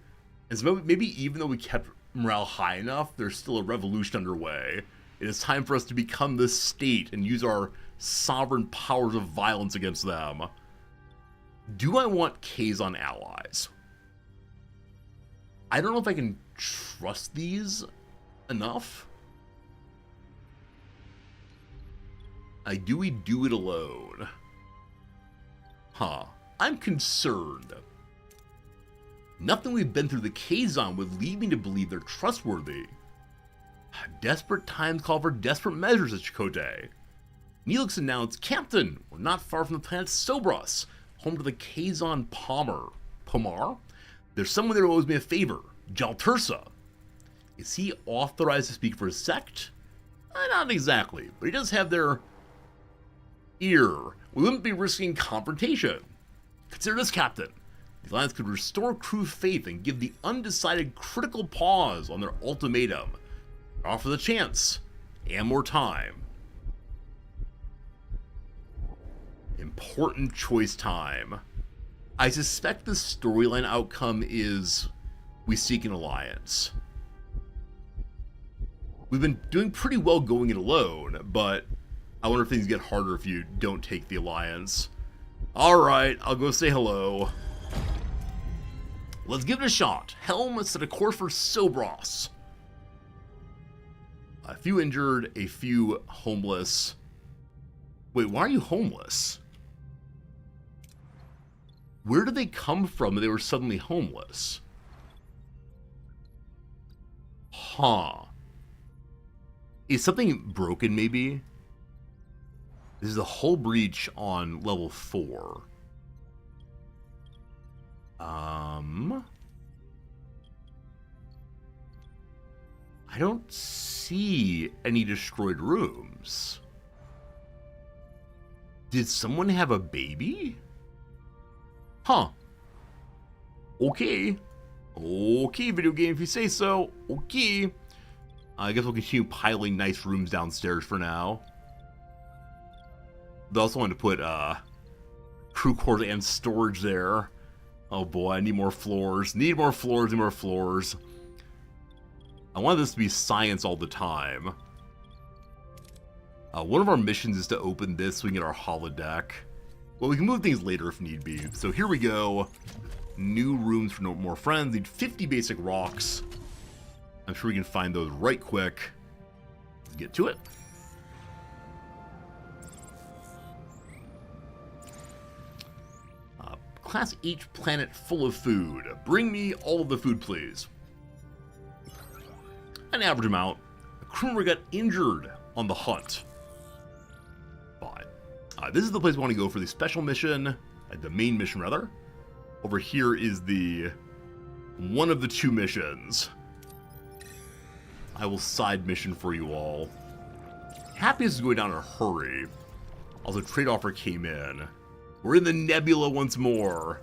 And so maybe even though we kept morale high enough, there's still a revolution underway. It is time for us to become the state and use our sovereign powers of violence against them. Do I want Kazon allies? I don't know if I can trust these enough. Do we do it alone? Huh. I'm concerned. Nothing we've been through the Kazon would lead me to believe they're trustworthy. Desperate times call for desperate measures at Chakotay. Neelix announced, Captain, we're not far from the planet Sobros, home to the Kazon Pomar? There's someone there who owes me a favor, Jaltursa. Is he authorized to speak for his sect? Not exactly, but he does have their ear. We wouldn't be risking confrontation. Consider this, Captain. The Alliance could restore crew faith and give the undecided critical pause on their ultimatum. Offer the chance and more time. Important choice time. I suspect the storyline outcome is we seek an alliance. We've been doing pretty well going it alone, but I wonder if things get harder if you don't take the alliance. Alright, I'll go say hello. Let's give it a shot. Helm set a course for Sobros. A few injured, a few homeless. Wait, why are you homeless? Where did they come from that they were suddenly homeless? Huh. Is something broken, maybe? This is a hull breach on level 4. I don't see any destroyed rooms. Did someone have a baby? Huh. Okay. Okay, video game, if you say so. Okay. I guess we'll continue piling nice rooms downstairs for now. They also wanted to put crew quarters and storage there. Oh boy, I need more floors. Need more floors, need more floors. I wanted this to be science all the time. One of our missions is to open this so we can get our holodeck. Well, we can move things later if need be. So here we go. New rooms for no more friends. Need 50 basic rocks. I'm sure we can find those right quick. Let's get to it. Class H planet full of food. Bring me all of the food, please. An average amount. A crew member got injured on the hunt. But this is the place we want to go for the special mission. The main mission, rather. Over here is the one of the two missions. I will side mission for you all. Happiest is going down in a hurry. Also, trade offer came in. We're in the nebula once more.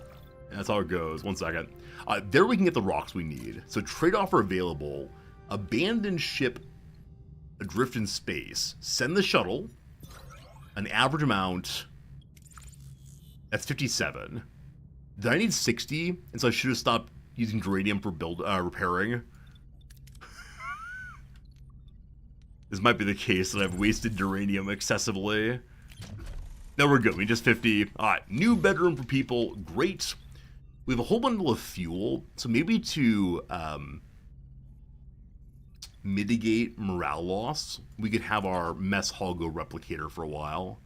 And that's how it goes. 1 second. There we can get the rocks we need. So trade offer available. Abandoned ship adrift in space. Send the shuttle. An average amount. That's 57. Did I need 60? And so I should have stopped using geranium for repairing. This might be the case that I've wasted geranium excessively. No, we're good. We just 50. Alright, new bedroom for people. Great. We have a whole bundle of fuel. So maybe to mitigate morale loss, we could have our mess hall go replicator for a while.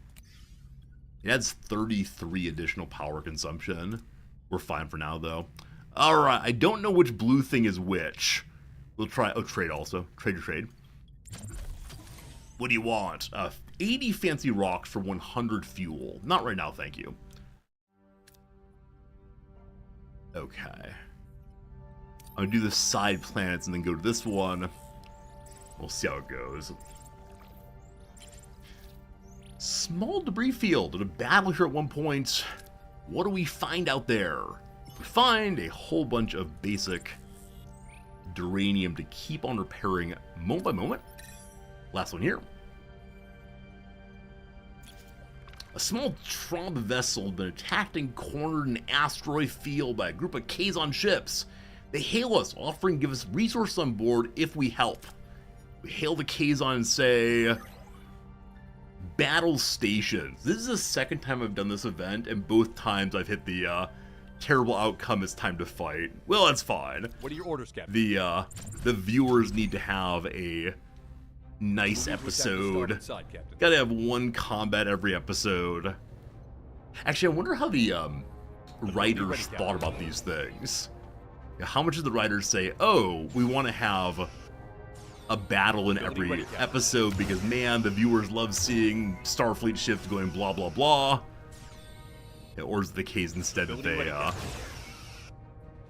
It adds 33 additional power consumption. We're fine for now, though. Alright, I don't know which blue thing is which. We'll try... Oh, trade also. Trade or trade. What do you want? 80 fancy rocks for 100 fuel. Not right now, thank you. Okay. I'm gonna do the side planets and then go to this one. We'll see how it goes. Small debris field. Did a battle here at one point. What do we find out there? We find a whole bunch of basic duranium to keep on repairing moment by moment. Last one here. A small Tromb vessel has been attacked and cornered in an asteroid field by a group of Kazon ships. They hail us, offering to give us resources on board if we help. We hail the Kazon and say, battle stations. This is the second time I've done this event, and both times I've hit the terrible outcome, it's time to fight. Well, that's fine. What are your orders, Captain? The viewers need to have a nice episode. Side, Captain. Gotta have one combat every episode. Actually, I wonder how the writers thought about these things. How much did the writers say, oh, we want to have a battle in every episode because, man, the viewers love seeing Starfleet ships going blah, blah, blah. Or is it the case instead that they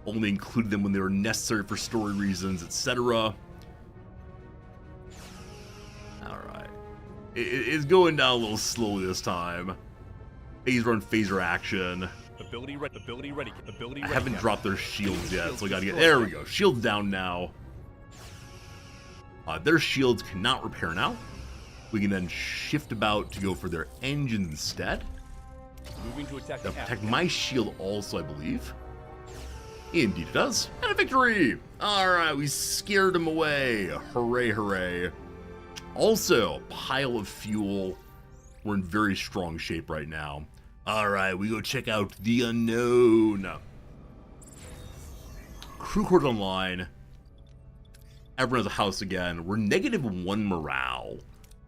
only included them when they were necessary for story reasons, etc.? Alright. It's going down a little slowly this time. Phaser on phaser action. Ability ready. Ability ready. Ability I ready. haven't dropped their shields yet, so I gotta get... There we go. Shields down now. Their shields cannot repair now. We can then shift about to go for their engines instead. Moving to attack. That'll protect my shield also, I believe. Indeed it does. And a victory! Alright, we scared them away. Hooray, hooray. Also, pile of fuel. We're in very strong shape right now. Alright, we go check out the unknown. Crew quarters online. Everyone has a house again. We're -1 morale.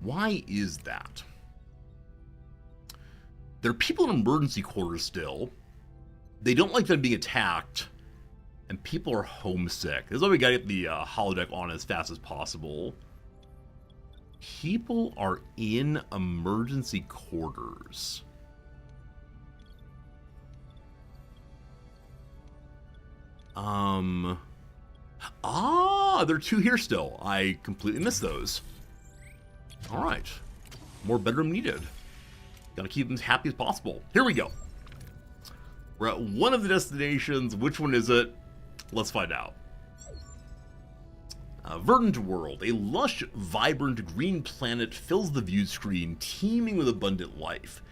Why is that? There are people in emergency quarters still. They don't like them being attacked. And people are homesick. This is why we gotta get the holodeck on as fast as possible. People are in emergency quarters. There are 2 here still. I completely missed those. Alright. More bedroom needed. Gotta keep them as happy as possible. Here we go. We're at one of the destinations. Which one is it? Let's find out. Verdant World. A lush, vibrant green planet fills the view screen, teeming with abundant life.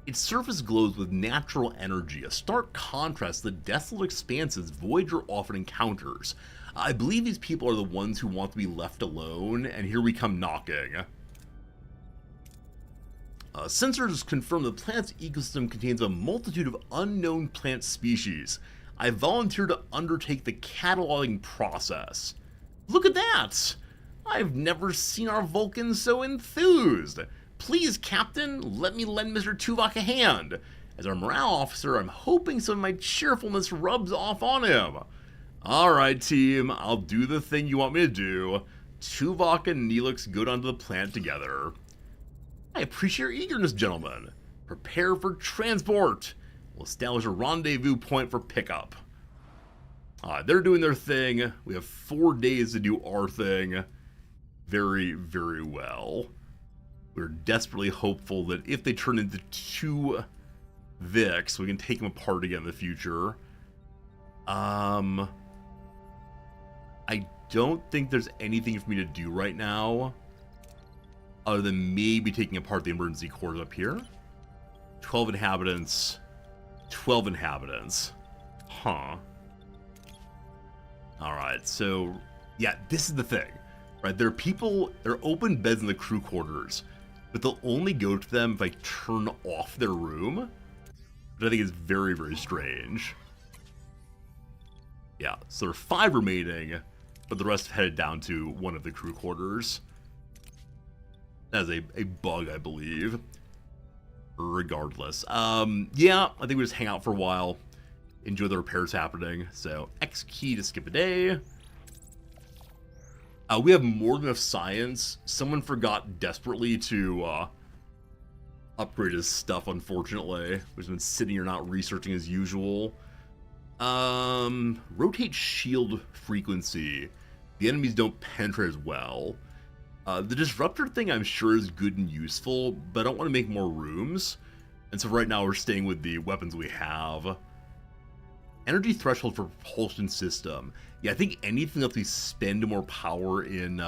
Its surface glows with natural energy, a stark contrast to the desolate expanses Voyager often encounters. I believe these people are the ones who want to be left alone, and here we come knocking. Sensors confirm the planet's ecosystem contains a multitude of unknown plant species. I volunteer to undertake the cataloging process. Look at that! I've never seen our Vulcans so enthused. Please, Captain, let me lend Mr. Tuvok a hand. As our morale officer, I'm hoping some of my cheerfulness rubs off on him. Alright, team, I'll do the thing you want me to do. Tuvok and Neelix go down to the planet together. I appreciate your eagerness, gentlemen. Prepare for transport. We'll establish a rendezvous point for pickup. They're doing their thing. We have 4 days to do our thing. Very, very well. We're desperately hopeful that if they turn into 2 Vics, we can take them apart again in the future. I don't think there's anything for me to do right now, other than maybe taking apart the emergency quarters up here. 12 inhabitants. 12 inhabitants. Huh. Alright, so, yeah, this is the thing. Right, there are open beds in the crew quarters, but they'll only go to them if I turn off their room, which I think is very, very strange. Yeah, so there are 5 remaining, but the rest headed down to one of the crew quarters. That is a bug, I believe. Regardless. Yeah, I think we just hang out for a while. Enjoy the repairs happening. So, X key to skip a day. We have more than enough science. Someone forgot desperately to upgrade his stuff, unfortunately. He's been sitting here not researching as usual. Rotate shield frequency. The enemies don't penetrate as well. The disruptor thing I'm sure is good and useful, but I don't want to make more rooms. And so right now we're staying with the weapons we have. Energy threshold for propulsion system. Yeah, I think anything that we spend more power in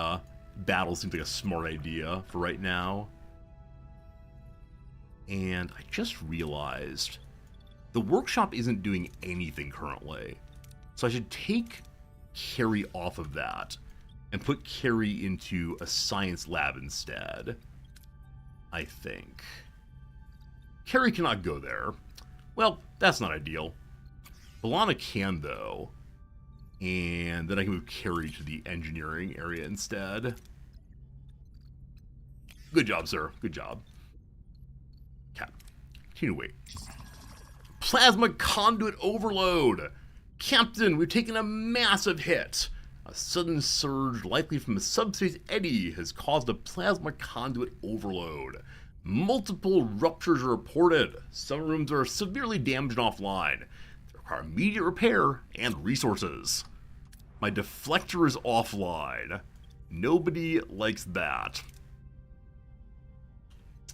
battle seems like a smart idea for right now. And I just realized the workshop isn't doing anything currently. So I should take Carrie off of that and put Carrie into a science lab instead, I think. Carrie cannot go there. Well, that's not ideal. Balana can, though. And then I can move Carrie to the engineering area instead. Good job, sir. Good job. Okay. Continue to wait. Plasma conduit overload. Captain, we've taken a massive hit. A sudden surge, likely from a subspace eddy, has caused a plasma conduit overload. Multiple ruptures are reported. Some rooms are severely damaged and offline. They require immediate repair and resources. My deflector is offline. Nobody likes that.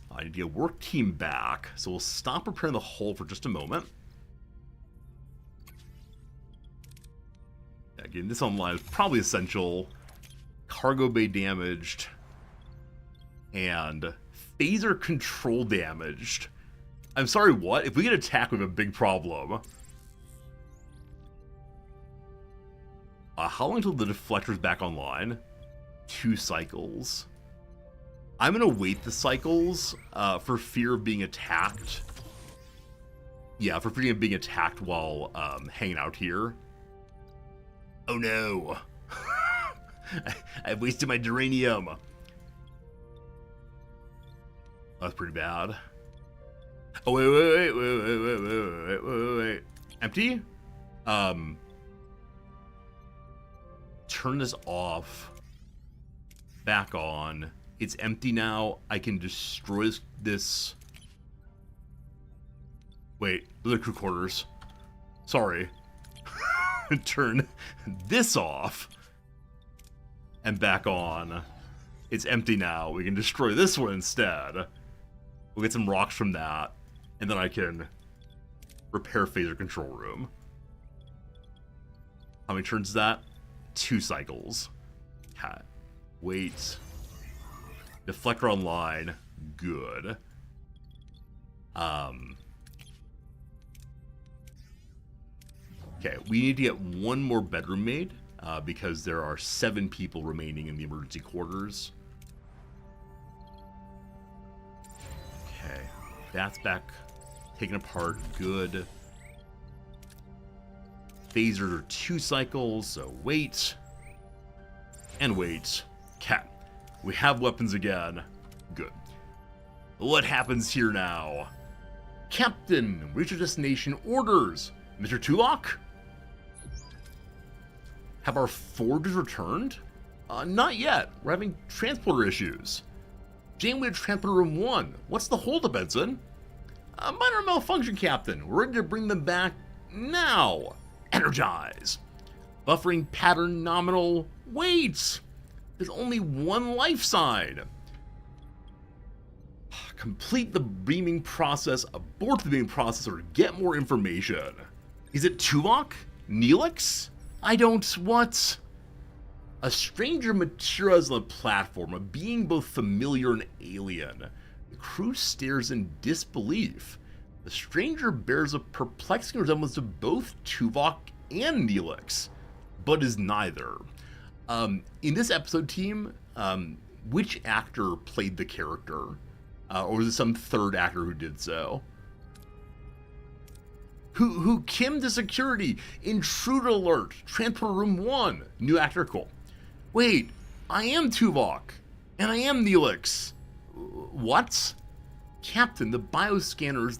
I need to get work team back, so we'll stop repairing the hull for just a moment. Again, this online is probably essential. Cargo bay damaged. And phaser control damaged. I'm sorry, what? If we get attacked, we have a big problem. How long until the deflector's back online? 2 cycles. I'm gonna wait the cycles for fear of being attacked. Yeah, for fear of being attacked while hanging out here. Oh no. I've wasted my geranium. That's pretty bad. Oh, wait. Empty? Turn this off. Back on. It's empty now. I can destroy this. Wait, those are crew quarters. Sorry. Turn this off. And back on. It's empty now. We can destroy this one instead. We'll get some rocks from that. And then I can repair phaser control room. How many turns is that? 2 cycles. Okay. Wait. Deflector online. Good. Okay, we need to get one more bedroom made because there are 7 people remaining in the emergency quarters. Okay, that's back taken apart. Good. Phasers are 2 cycles, so wait. And wait. Okay, we have weapons again. Good. What happens here now? Captain, reach your destination orders. Mr. Tulok? Have our forges returned? Not yet. We're having transporter issues. Janeway to transporter room 1. What's the holdup, Ensign? Minor malfunction, Captain. We're ready to bring them back now. Energize. Buffering pattern nominal. Wait. There's only one life sign. Complete the beaming process, abort the beaming process, or get more information. Is it Tuvok? Neelix? I don't... what? A stranger materializes on the platform, a being both familiar and alien. The crew stares in disbelief. The stranger bears a perplexing resemblance to both Tuvok and Neelix, but is neither. In this episode, team, which actor played the character? Or was it some third actor who did so? Who Kim to security? Intruder alert. Transport room 1. New actor, cool. Wait, I am Tuvok. And I am Neelix. What? Captain, the bioscanners,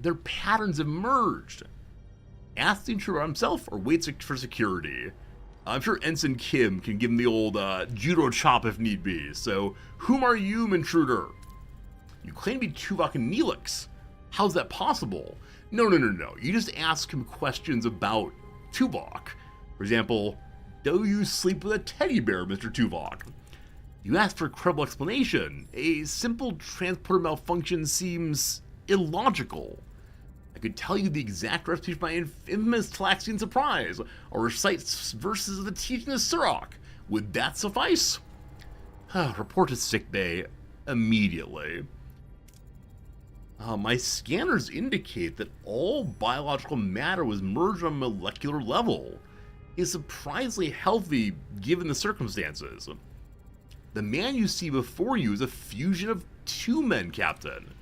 their patterns have merged. Ask the intruder himself or wait for security. I'm sure Ensign Kim can give him the old judo chop if need be. So, whom are you, intruder? You claim to be Tuvok and Neelix. How's that possible? No. You just ask him questions about Tuvok. For example, do you sleep with a teddy bear, Mr. Tuvok? You ask for a credible explanation. A simple transporter malfunction seems illogical. I could tell you the exact recipe for my infamous Talaxian surprise, or recite verses of the teaching of Surok. Would that suffice? Report to sickbay immediately. My scanners indicate that all biological matter was merged on a molecular level. Is surprisingly healthy given the circumstances. The man you see before you is a fusion of 2 men, Captain.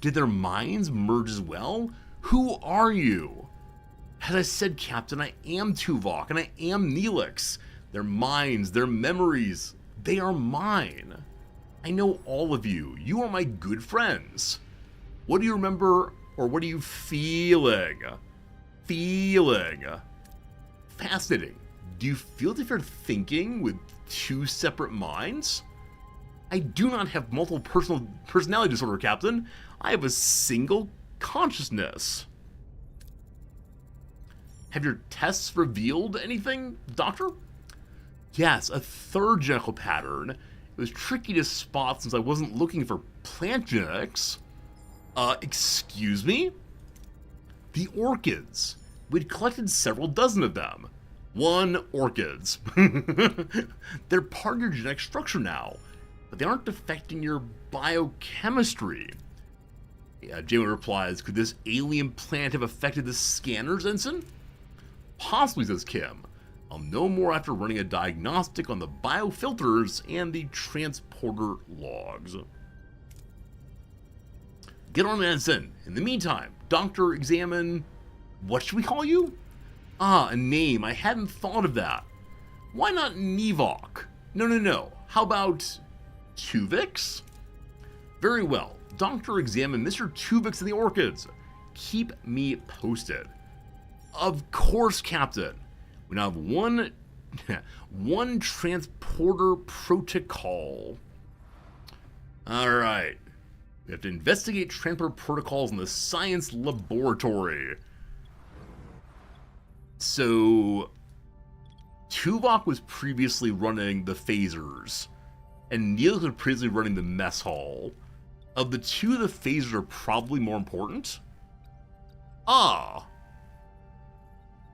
Did their minds merge as well? Who are you? As I said, Captain, I am Tuvok, and I am Neelix. Their minds, their memories, they are mine. I know all of you. You are my good friends. What do you remember, or what are you feeling? Fascinating. Do you feel as if you're thinking with two separate minds? I do not have multiple personality disorder, Captain. I have a single consciousness. Have your tests revealed anything, Doctor? Yes, a third genetical pattern. It was tricky to spot since I wasn't looking for plant genetics. Excuse me? The orchids. We'd collected several dozen of them. Orchids. They're part of your genetic structure now, but they aren't affecting your biochemistry. Janeway replies, could this alien plant have affected the scanners, Ensign? Possibly, says Kim. I'll know more after running a diagnostic on the biofilters and the transporter logs. Get on, Ensign. In the meantime, Doctor, examine... What should we call you? A name. I hadn't thought of that. Why not Nevok? No. How about Tuvix? Very well. Doctor, examine Mr. Tuvix and the orchids. Keep me posted. Of course, Captain. We now have one transporter protocol. Alright. We have to investigate transport protocols in the science laboratory. So, Tuvok was previously running the phasers, and Neelix was previously running the mess hall. Of the two, the phasers are probably more important. Are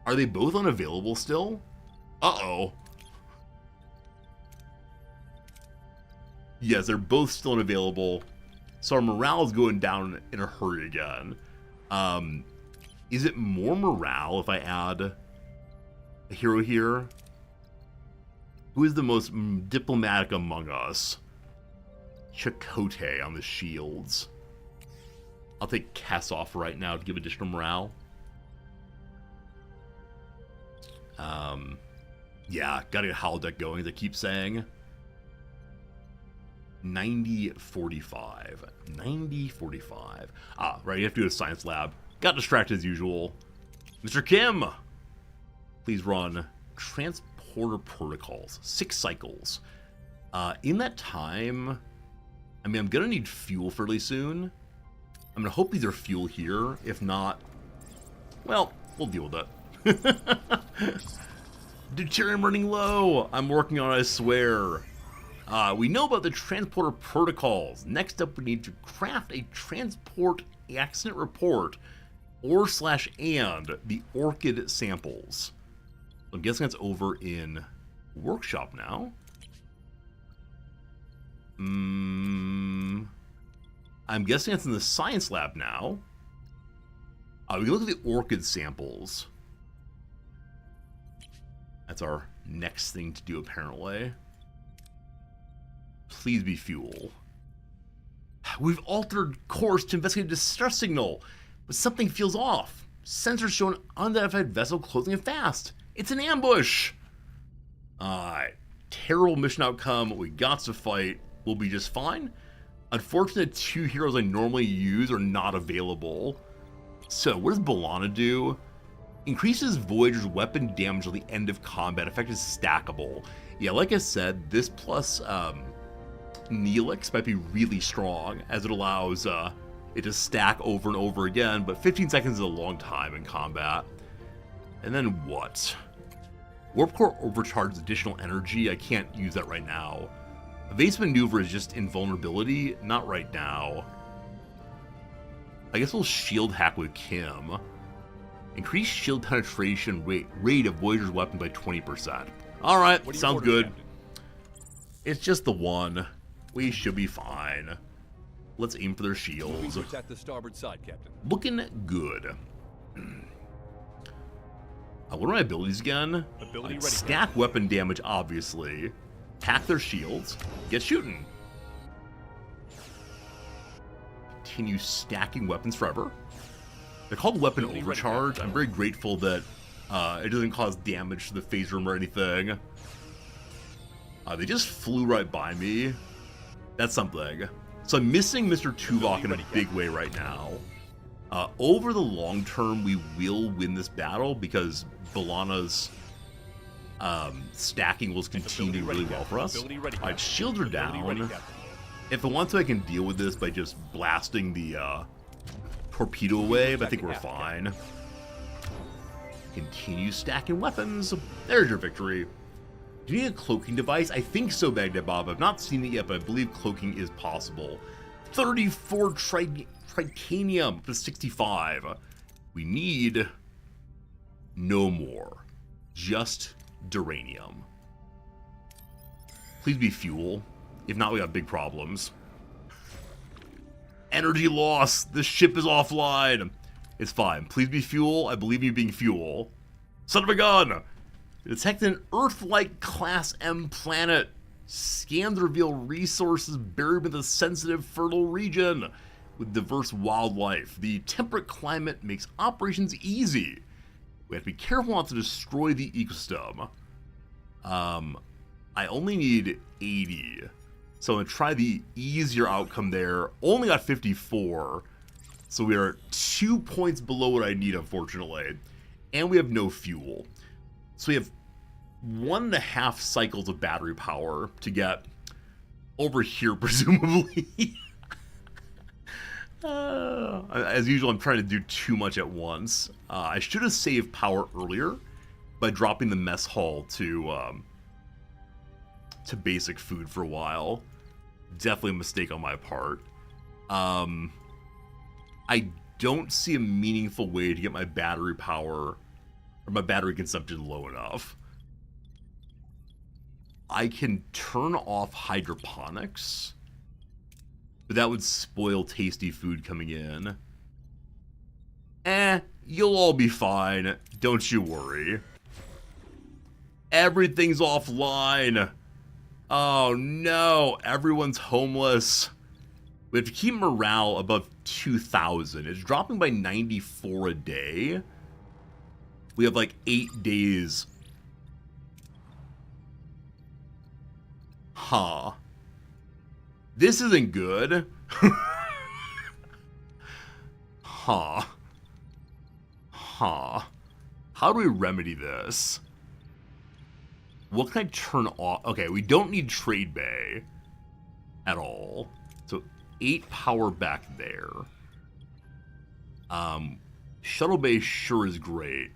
they both unavailable still? Uh-oh. Yes, they're both still unavailable. So our morale is going down in a hurry again. Is it more morale if I add a hero here? Who is the most diplomatic among us? Chakotay on the shields. I'll take Kess off right now to give additional morale. Yeah, gotta get holodeck going, as I keep saying. 90-45. 90-45. Right, you have to do a science lab. Got distracted as usual. Mr. Kim! Please run transporter protocols. 6 cycles. In that time, I mean, I'm gonna need fuel fairly soon. I'm gonna hope these are fuel here. If not, well, we'll deal with it. Deuterium running low. I'm working on it, I swear. We know about the transporter protocols. Next up, we need to craft a transport accident report and the orchid samples. I'm guessing that's over in workshop now. I'm guessing it's in the science lab now. We can look at the orchid samples. That's our next thing to do, apparently. Please be fuel. We've altered course to investigate a distress signal, but something feels off. Sensors show an unidentified vessel closing in fast. It's an ambush! Terrible mission outcome. We got to fight. We'll be just fine. Unfortunately, the 2 heroes I normally use are not available. So, what does B'Elanna do? Increases Voyager's weapon damage at the end of combat. Effect is stackable. Yeah, like I said, this plus Neelix might be really strong, as it allows it to stack over and over again, but 15 seconds is a long time in combat. And then what? Warp Core overcharges additional energy. I can't use that right now. Evasive maneuver is just invulnerability. Not right now. I guess we'll shield hack with Kim. Increase shield penetration rate of Voyager's weapon by 20%. Alright, sounds good. Captain? It's just the one. We should be fine. Let's aim for their Moving shields. to attack the starboard side, Captain. Looking good. What are my abilities again? Ability ready, Stack weapon damage, obviously. Hack their shields. Get shooting. Continue stacking weapons forever. They're called weapon overcharge. I'm very grateful that it doesn't cause damage to the phase room or anything. They just flew right by me. That's something. So I'm missing Mr. Tuvok in a big way right now. Over the long term, we will win this battle because B'Elanna's stacking will continue really well for us. Alright, shields are down. If I want to, I can deal with this by just blasting the torpedo away, but I think we're fine. Continue stacking weapons. There's your victory. Do you need a cloaking device? I think so, Baghdad Bob. I've not seen it yet, but I believe cloaking is possible. 34 titanium to 65. We need no more. Just duranium. Please be fuel. If not, we got big problems. Energy loss. The ship is offline. It's fine. Please be fuel. I believe you being fuel. Son of a gun! Detect an Earth-like Class M planet. Scans reveal resources buried within a sensitive, fertile region with diverse wildlife. The temperate climate makes operations easy. We have to be careful not to destroy the ecosystem. I only need 80. So I'm going to try the easier outcome there. Only got 54. So we are 2 points below what I need, unfortunately. And we have no fuel. So we have 1.5 cycles of battery power to get over here, presumably. As usual, I'm trying to do too much at once. I should have saved power earlier by dropping the mess hall to basic food for a while. Definitely a mistake on my part. I don't see a meaningful way to get my battery power or my battery consumption low enough. I can turn off hydroponics, but that would spoil tasty food coming in. You'll all be fine. Don't you worry. Everything's offline. Oh no, everyone's homeless. We have to keep morale above 2,000. It's dropping by 94 a day. We have like 8 days. Huh. This isn't good. Huh. Huh. How do we remedy this? What can I turn off? Okay, we don't need trade bay at all. So 8 power back there. Shuttle bay sure is great.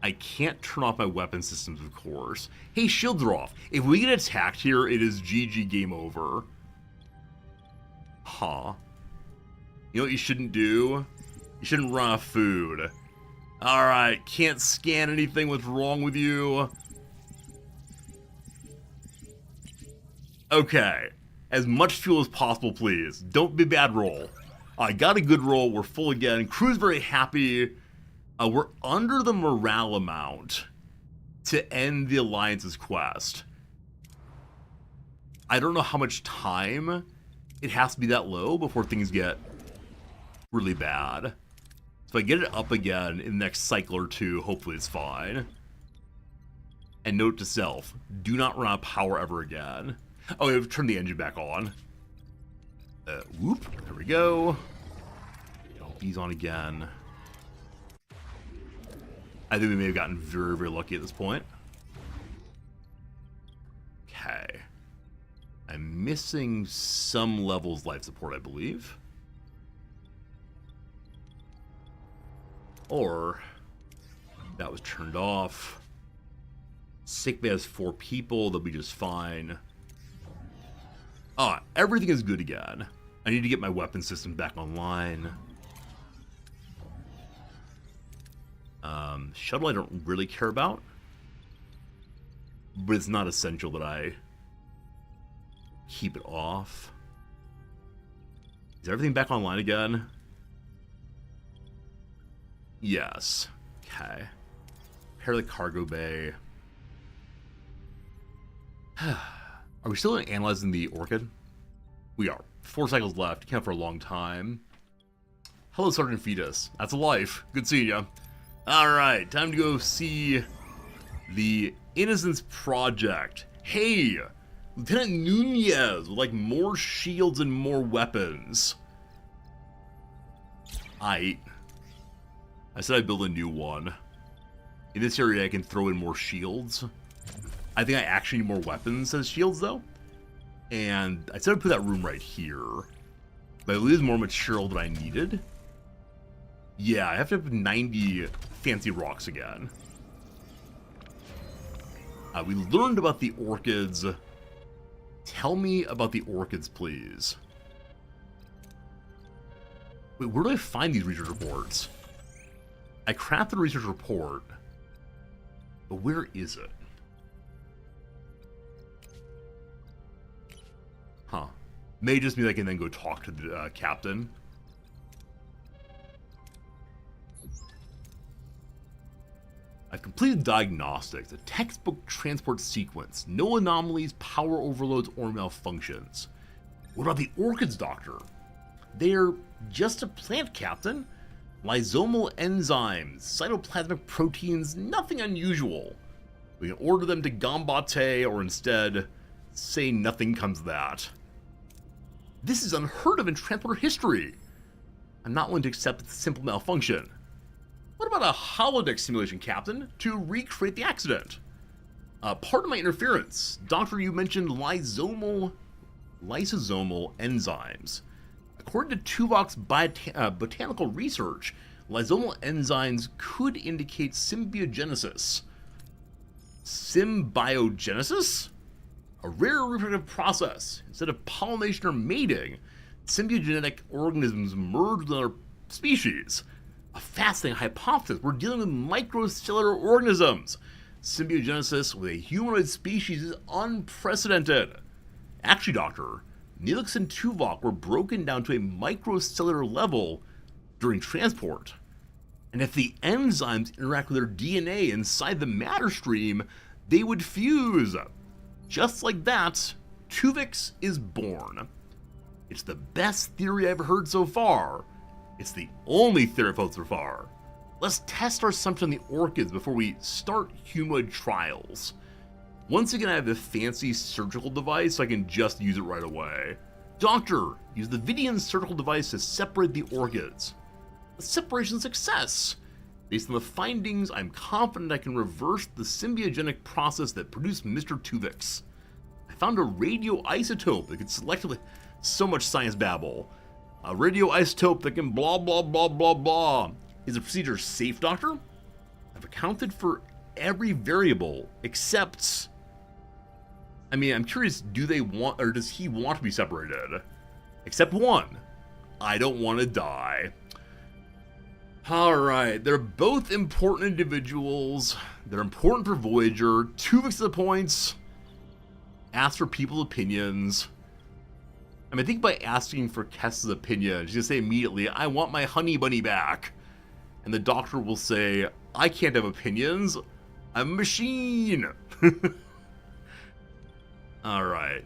I can't turn off my weapon systems, of course. Hey, shields are off. If we get attacked here, it is GG game over. Huh. You know what you shouldn't do? You shouldn't run out of food. Alright, can't scan anything. What's wrong with you? Okay. As much fuel as possible, please. Don't be a bad roll. I got a good roll. We're full again. Crew's very happy. We're under the morale amount to end the Alliance's quest. I don't know how much time it has to be that low before things get really bad. So if I get it up again in the next cycle or two, hopefully it's fine. And note to self, do not run out of power ever again. Oh, we have to turn the engine back on. Whoop, there we go. He's on again. I think we may have gotten very, very lucky at this point. Okay. I'm missing some levels life support, I believe. Or that was turned off. Sick bay has 4 people, they'll be just fine. Everything is good again. I need to get my weapon system back online. Shuttle I don't really care about, but it's not essential that I keep it off. Is everything back online again? Yes. Okay. Repair the cargo bay. Are we still analyzing the Orchid? We are. 4 cycles left. Can't for a long time. Hello, Sergeant Fetus. That's a life. Good seeing ya. Alright, time to go see the Innocence Project. Hey! Lieutenant Nunez with, like, more shields and more weapons. I said I'd build a new one. In this area, I can throw in more shields. I think I actually need more weapons as shields, though. And I said I'd put that room right here. But I believe it's more material than I needed. Yeah, I have to have 90 fancy rocks again. We learned about the orchids. Tell me about the orchids, please. Wait, where do I find these research reports? I crafted a research report, but where is it? Huh. May just mean I can then go talk to the captain. I've completed diagnostics, a textbook transport sequence, no anomalies, power overloads, or malfunctions. What about the orchids, Doctor? They're just a plant, Captain. Lysomal enzymes, cytoplasmic proteins, nothing unusual. We can order them to Gambate, or instead, say nothing comes of that. This is unheard of in transporter history. I'm not willing to accept it's a simple malfunction. What about a holodeck simulation, Captain, to recreate the accident? Pardon my interference. Doctor, you mentioned lysosomal enzymes. According to Tuvok's botanical research, lysosomal enzymes could indicate symbiogenesis. Symbiogenesis? A rare reproductive process. Instead of pollination or mating, symbiogenetic organisms merge with another species. A fascinating hypothesis. We're dealing with microcellular organisms. Symbiogenesis with a humanoid species is unprecedented. Actually, Doctor, Neelix and Tuvok were broken down to a microcellular level during transport. And if the enzymes interact with their DNA inside the matter stream, they would fuse. Just like that, Tuvix is born. It's the best theory I've ever heard so far. It's the only theory I've heard so far. Let's test our assumption on the orchids before we start humanoid trials. Once again, I have a fancy surgical device, so I can just use it right away. Doctor, use the Vidian surgical device to separate the orchids. A separation success. Based on the findings, I'm confident I can reverse the symbiogenic process that produced Mr. Tuvix. I found a radioisotope that could selectively... So much science babble. A radioisotope that can blah blah blah blah blah. Is the procedure safe, Doctor? I've accounted for every variable except... I mean, I'm curious, do they want, or does he want to be separated? Except one. I don't want to die. Alright, they're both important individuals. They're important for Voyager. Tuvix to the points. Ask for people's opinions. I mean, I think by asking for Kess's opinion, she's going to say immediately, I want my honey bunny back. And the Doctor will say, I can't have opinions. I'm a machine. Alright.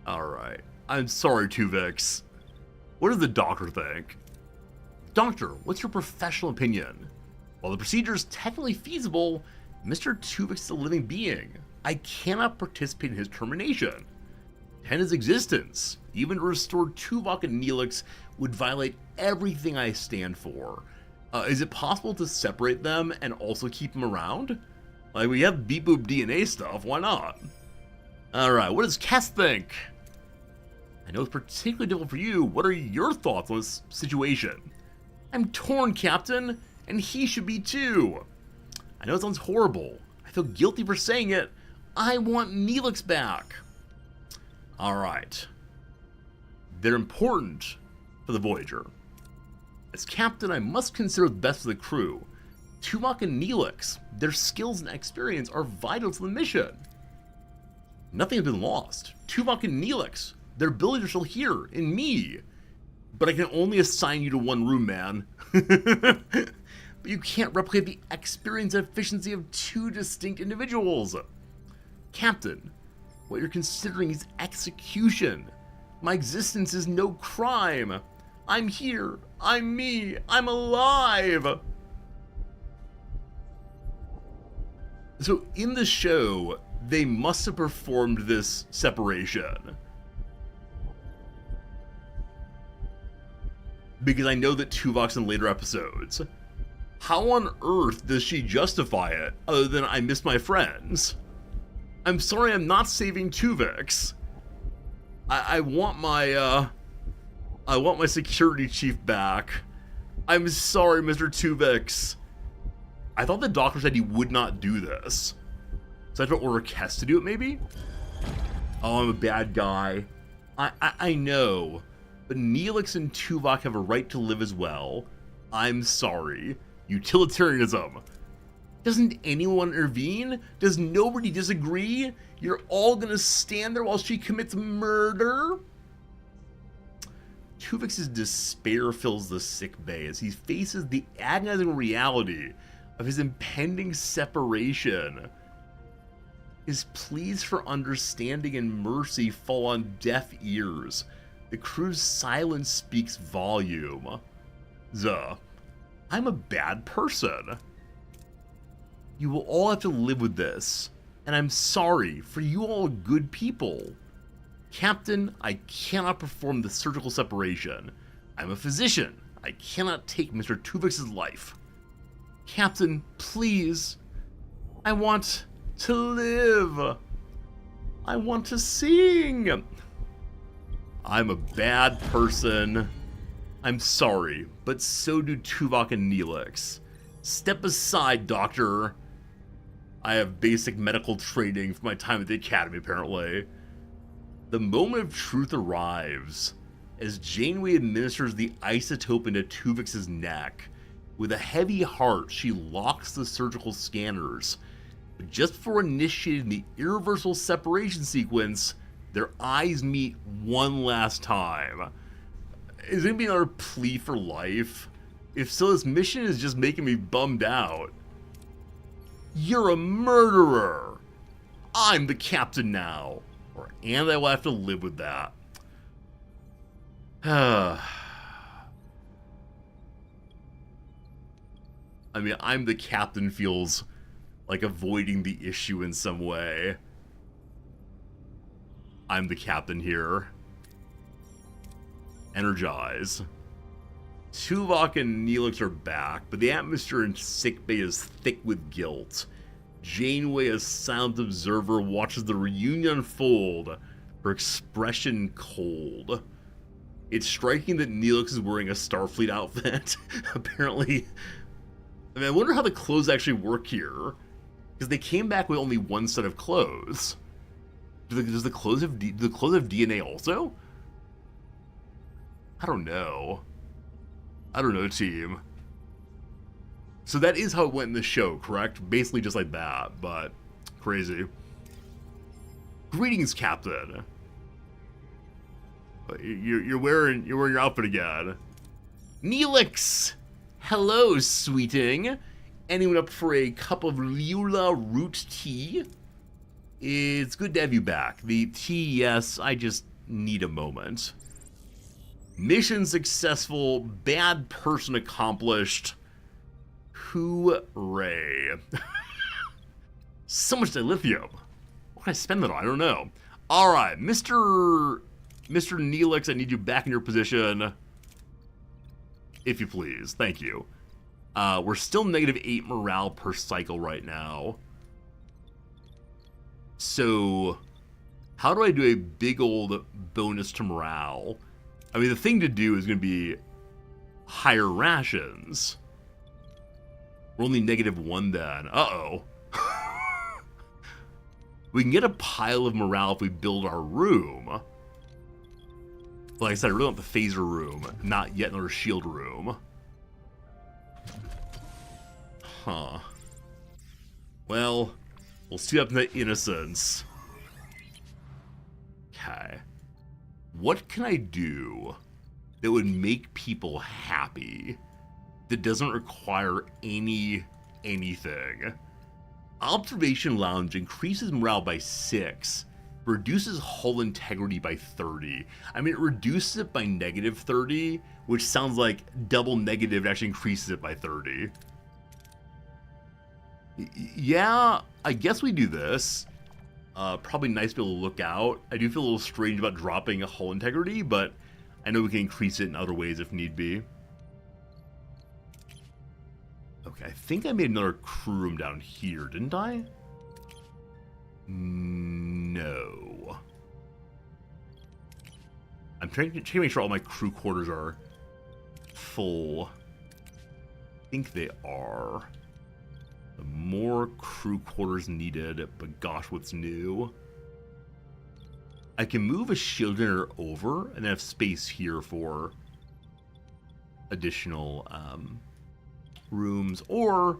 Alright. I'm sorry, Tuvix. What does the Doctor think? Doctor, what's your professional opinion? While the procedure is technically feasible, Mr. Tuvix is a living being. I cannot participate in his termination. And his existence, even to restore Tuvok and Neelix, would violate everything I stand for. Is it possible to separate them and also keep them around? Like, we have beep boop DNA stuff, why not? Alright, what does Kess think? I know it's particularly difficult for you. What are your thoughts on this situation? I'm torn, Captain, and he should be too. I know it sounds horrible. I feel guilty for saying it. I want Neelix back. Alright. They're important for the Voyager. As captain, I must consider the best for the crew. Tuvok and Neelix, their skills and experience are vital to the mission. Nothing has been lost. Tuvok and Neelix, their abilities are still here, in me. But I can only assign you to one room, man. But you can't replicate the experience and efficiency of two distinct individuals. Captain, what you're considering is execution. My existence is no crime. I'm here. I'm me. I'm alive. So in the show, they must have performed this separation. Because I know that Tuvok's in later episodes. How on earth does she justify it other than I miss my friends? I'm sorry, I'm not saving Tuvix. I want my security chief back. I'm sorry, Mr. Tuvix. I thought the doctor said he would not do this. So I have to order Kess to do it, maybe? Oh, I'm a bad guy. I know. But Neelix and Tuvok have a right to live as well. I'm sorry. Utilitarianism. Doesn't anyone intervene? Does nobody disagree? You're all gonna stand there while she commits murder? Tuvix's despair fills the sick bay as he faces the agonizing reality of his impending separation. His pleas for understanding and mercy fall on deaf ears. The crew's silence speaks volume. I'm a bad person. You will all have to live with this, and I'm sorry, for you all are good people. Captain, I cannot perform the surgical separation. I'm a physician. I cannot take Mr. Tuvix's life. Captain, please. I want to live. I want to sing. I'm a bad person. I'm sorry, but so do Tuvok and Neelix. Step aside, Doctor. I have basic medical training from my time at the Academy, apparently. The moment of truth arrives as Janeway administers the isotope into Tuvix's neck. With a heavy heart, she locks the surgical scanners. But just before initiating the irreversible separation sequence, their eyes meet one last time. Is it gonna be another plea for life? If so, this mission is just making me bummed out. You're a murderer! I'm the captain now. And I will have to live with that. I mean, I'm the captain feels like avoiding the issue in some way. I'm the captain here. Energize. Tuvok and Neelix are back, but the atmosphere in sickbay is thick with guilt. Janeway, a silent observer, watches the reunion unfold, her expression cold. It's striking that Neelix is wearing a Starfleet outfit. Apparently, I mean, I wonder how the clothes actually work here, because they came back with only one set of clothes. Does the clothes have DNA also? I don't know. I don't know, team. So that is how it went in the show, correct? Basically just like that, but crazy. Greetings, Captain. You're wearing your outfit again. Neelix! Hello, sweeting. Anyone up for a cup of Liula root tea? It's good to have you back. The tea, yes, I just need a moment. Mission successful, bad person accomplished. Hooray. So much dilithium. What can I spend that on? I don't know. Alright, Mr. Neelix, I need you back in your position. If you please. Thank you. We're still -8 morale per cycle right now. So, how do I do a big old bonus to morale? I mean, the thing to do is going to be higher rations. We're only -1 then. Uh-oh. We can get a pile of morale if we build our room. Like I said, I really want the phaser room, not yet another shield room. Huh. Well, we'll see up in the innocence. Okay. What can I do that would make people happy that doesn't require anything? Observation Lounge increases morale by 6, reduces hull integrity by 30. I mean, it reduces it by negative 30, which sounds like double negative actually increases it by 30. Yeah, I guess we do this. Probably nice to be able to look out. I do feel a little strange about dropping a hull integrity, but I know we can increase it in other ways if need be. Okay, I think I made another crew room down here, didn't I? No. I'm trying to make sure all my crew quarters are full. I think they are. More crew quarters needed, but gosh, what's new? I can move a shield generator over and have space here for additional rooms, or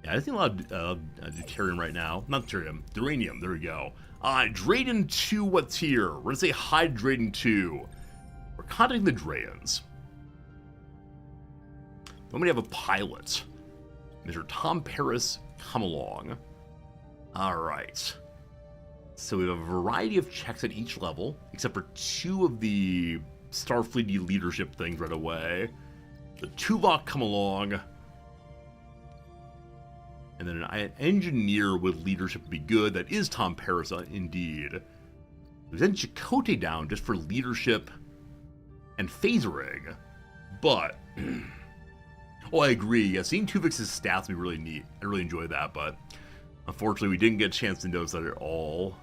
yeah, I think I'll do deuterium right now. Not deuterium, duranium. There we go. Drayden 2, what's here? We're gonna say hi, Drayden 2. We're contacting the Drayans. Then we have a pilot. Mr. Tom Paris, come along. Alright. So we have a variety of checks at each level, except for 2 of the Starfleet leadership things right away. The Tuvok, come along. And then an engineer with leadership would be good. That is Tom Paris, indeed. We sent Chakotay down just for leadership and phasering. But... oh, I agree. Yeah, seeing Tuvok's stats would be really neat. I really enjoy that, but unfortunately we didn't get a chance to notice that at all.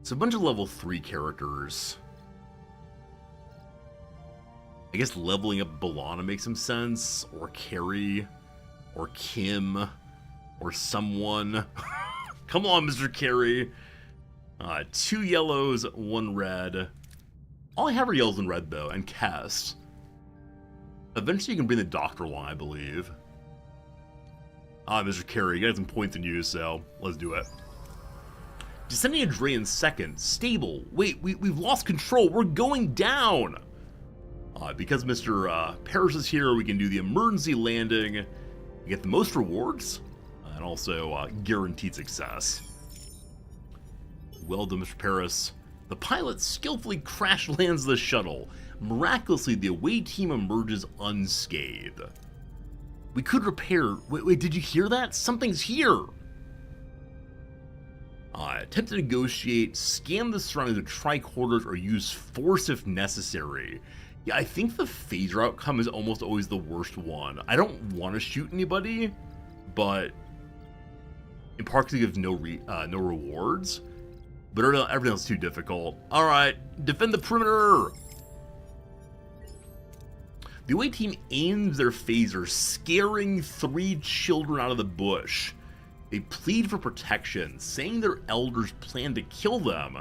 It's a bunch of level 3 characters. I guess leveling up B'Elanna makes some sense, or Carrie, or Kim, or someone. Come on, Mr. Carrie. 2 yellows, 1 red. All I have are yellows and red, though, and Cass. Eventually you can bring the Doctor along, I believe. Mr. Carey, you got some points in you, so let's do it. Descending a Drayan second. Stable. Wait, we've lost control. We're going down. Because Mr. Paris is here, we can do the emergency landing. We get the most rewards, and also guaranteed success. Well done, Mr. Paris. The pilot skillfully crash lands the shuttle. Miraculously, the away team emerges unscathed. We could repair... Wait, did you hear that? Something's here! Attempt to negotiate, scan the surroundings of tricorders, or use force if necessary. Yeah, I think the phaser outcome is almost always the worst one. I don't want to shoot anybody, but in part because it gives no rewards. But everything else is too difficult. Alright, defend the perimeter! The away team aims their phaser, scaring 3 children out of the bush. They plead for protection, saying their elders plan to kill them,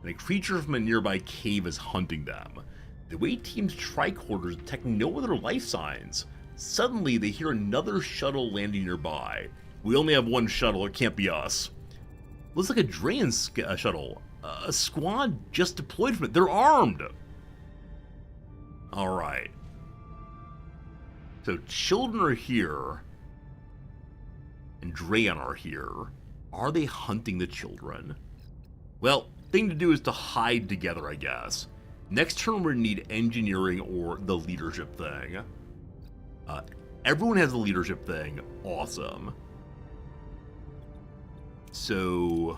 and a creature from a nearby cave is hunting them. The away team's tricorders detect no other life signs. Suddenly, they hear another shuttle landing nearby. We only have 1 shuttle, it can't be us. Looks like a Drayan shuttle. A squad just deployed from it. They're armed! Alright. So children are here, and Drayan are here. Are they hunting the children? Well, thing to do is to hide together, I guess. Next turn we're gonna need engineering or the leadership thing. Everyone has the leadership thing. Awesome. So,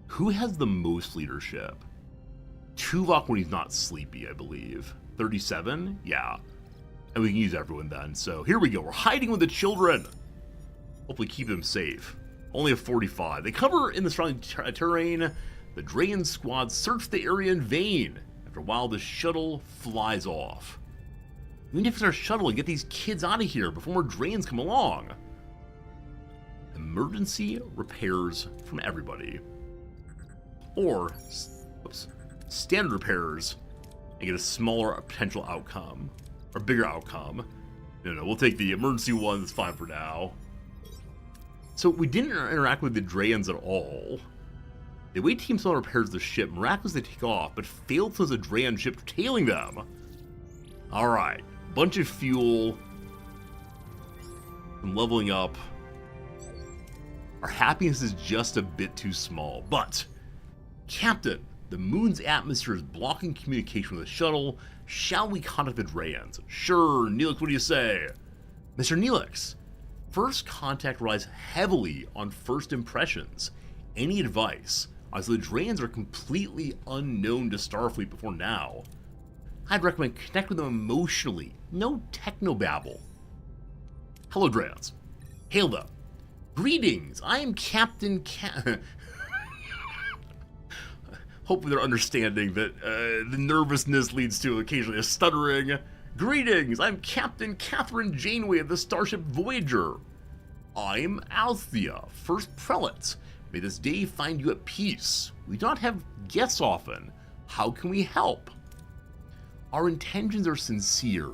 who has the most leadership? Tuvok when he's not sleepy, I believe. 37? Yeah. And we can use everyone then. So here we go. We're hiding with the children. Hopefully keep them safe. Only a 45. They cover in the surrounding terrain. The Drayan squad search the area in vain. After a while, the shuttle flies off. We need to fix our shuttle and get these kids out of here before more Drayans come along. Emergency repairs from everybody. Or, standard repairs and get a smaller potential outcome. Or bigger outcome. No, we'll take the emergency one, that's fine for now. So we didn't interact with the Drayans at all. The away team somehow repairs the ship, miraculously take off, but failed to the Drayan ship tailing them. Alright, bunch of fuel. I'm leveling up. Our happiness is just a bit too small. But, Captain, the moon's atmosphere is blocking communication with the shuttle. Shall we contact the Drayans? Sure, Neelix, what do you say? Mr. Neelix, first contact relies heavily on first impressions. Any advice, as the Drayans are completely unknown to Starfleet before now. I'd recommend connect with them emotionally, no technobabble. Hello, Drayans. Hail them. Greetings, I am Captain Hopefully they're understanding that the nervousness leads to occasionally a stuttering. Greetings, I'm Captain Catherine Janeway of the starship Voyager. I'm Althea, first prelate. May this day find you at peace. We do not have guests often. How can we help? Our intentions are sincere.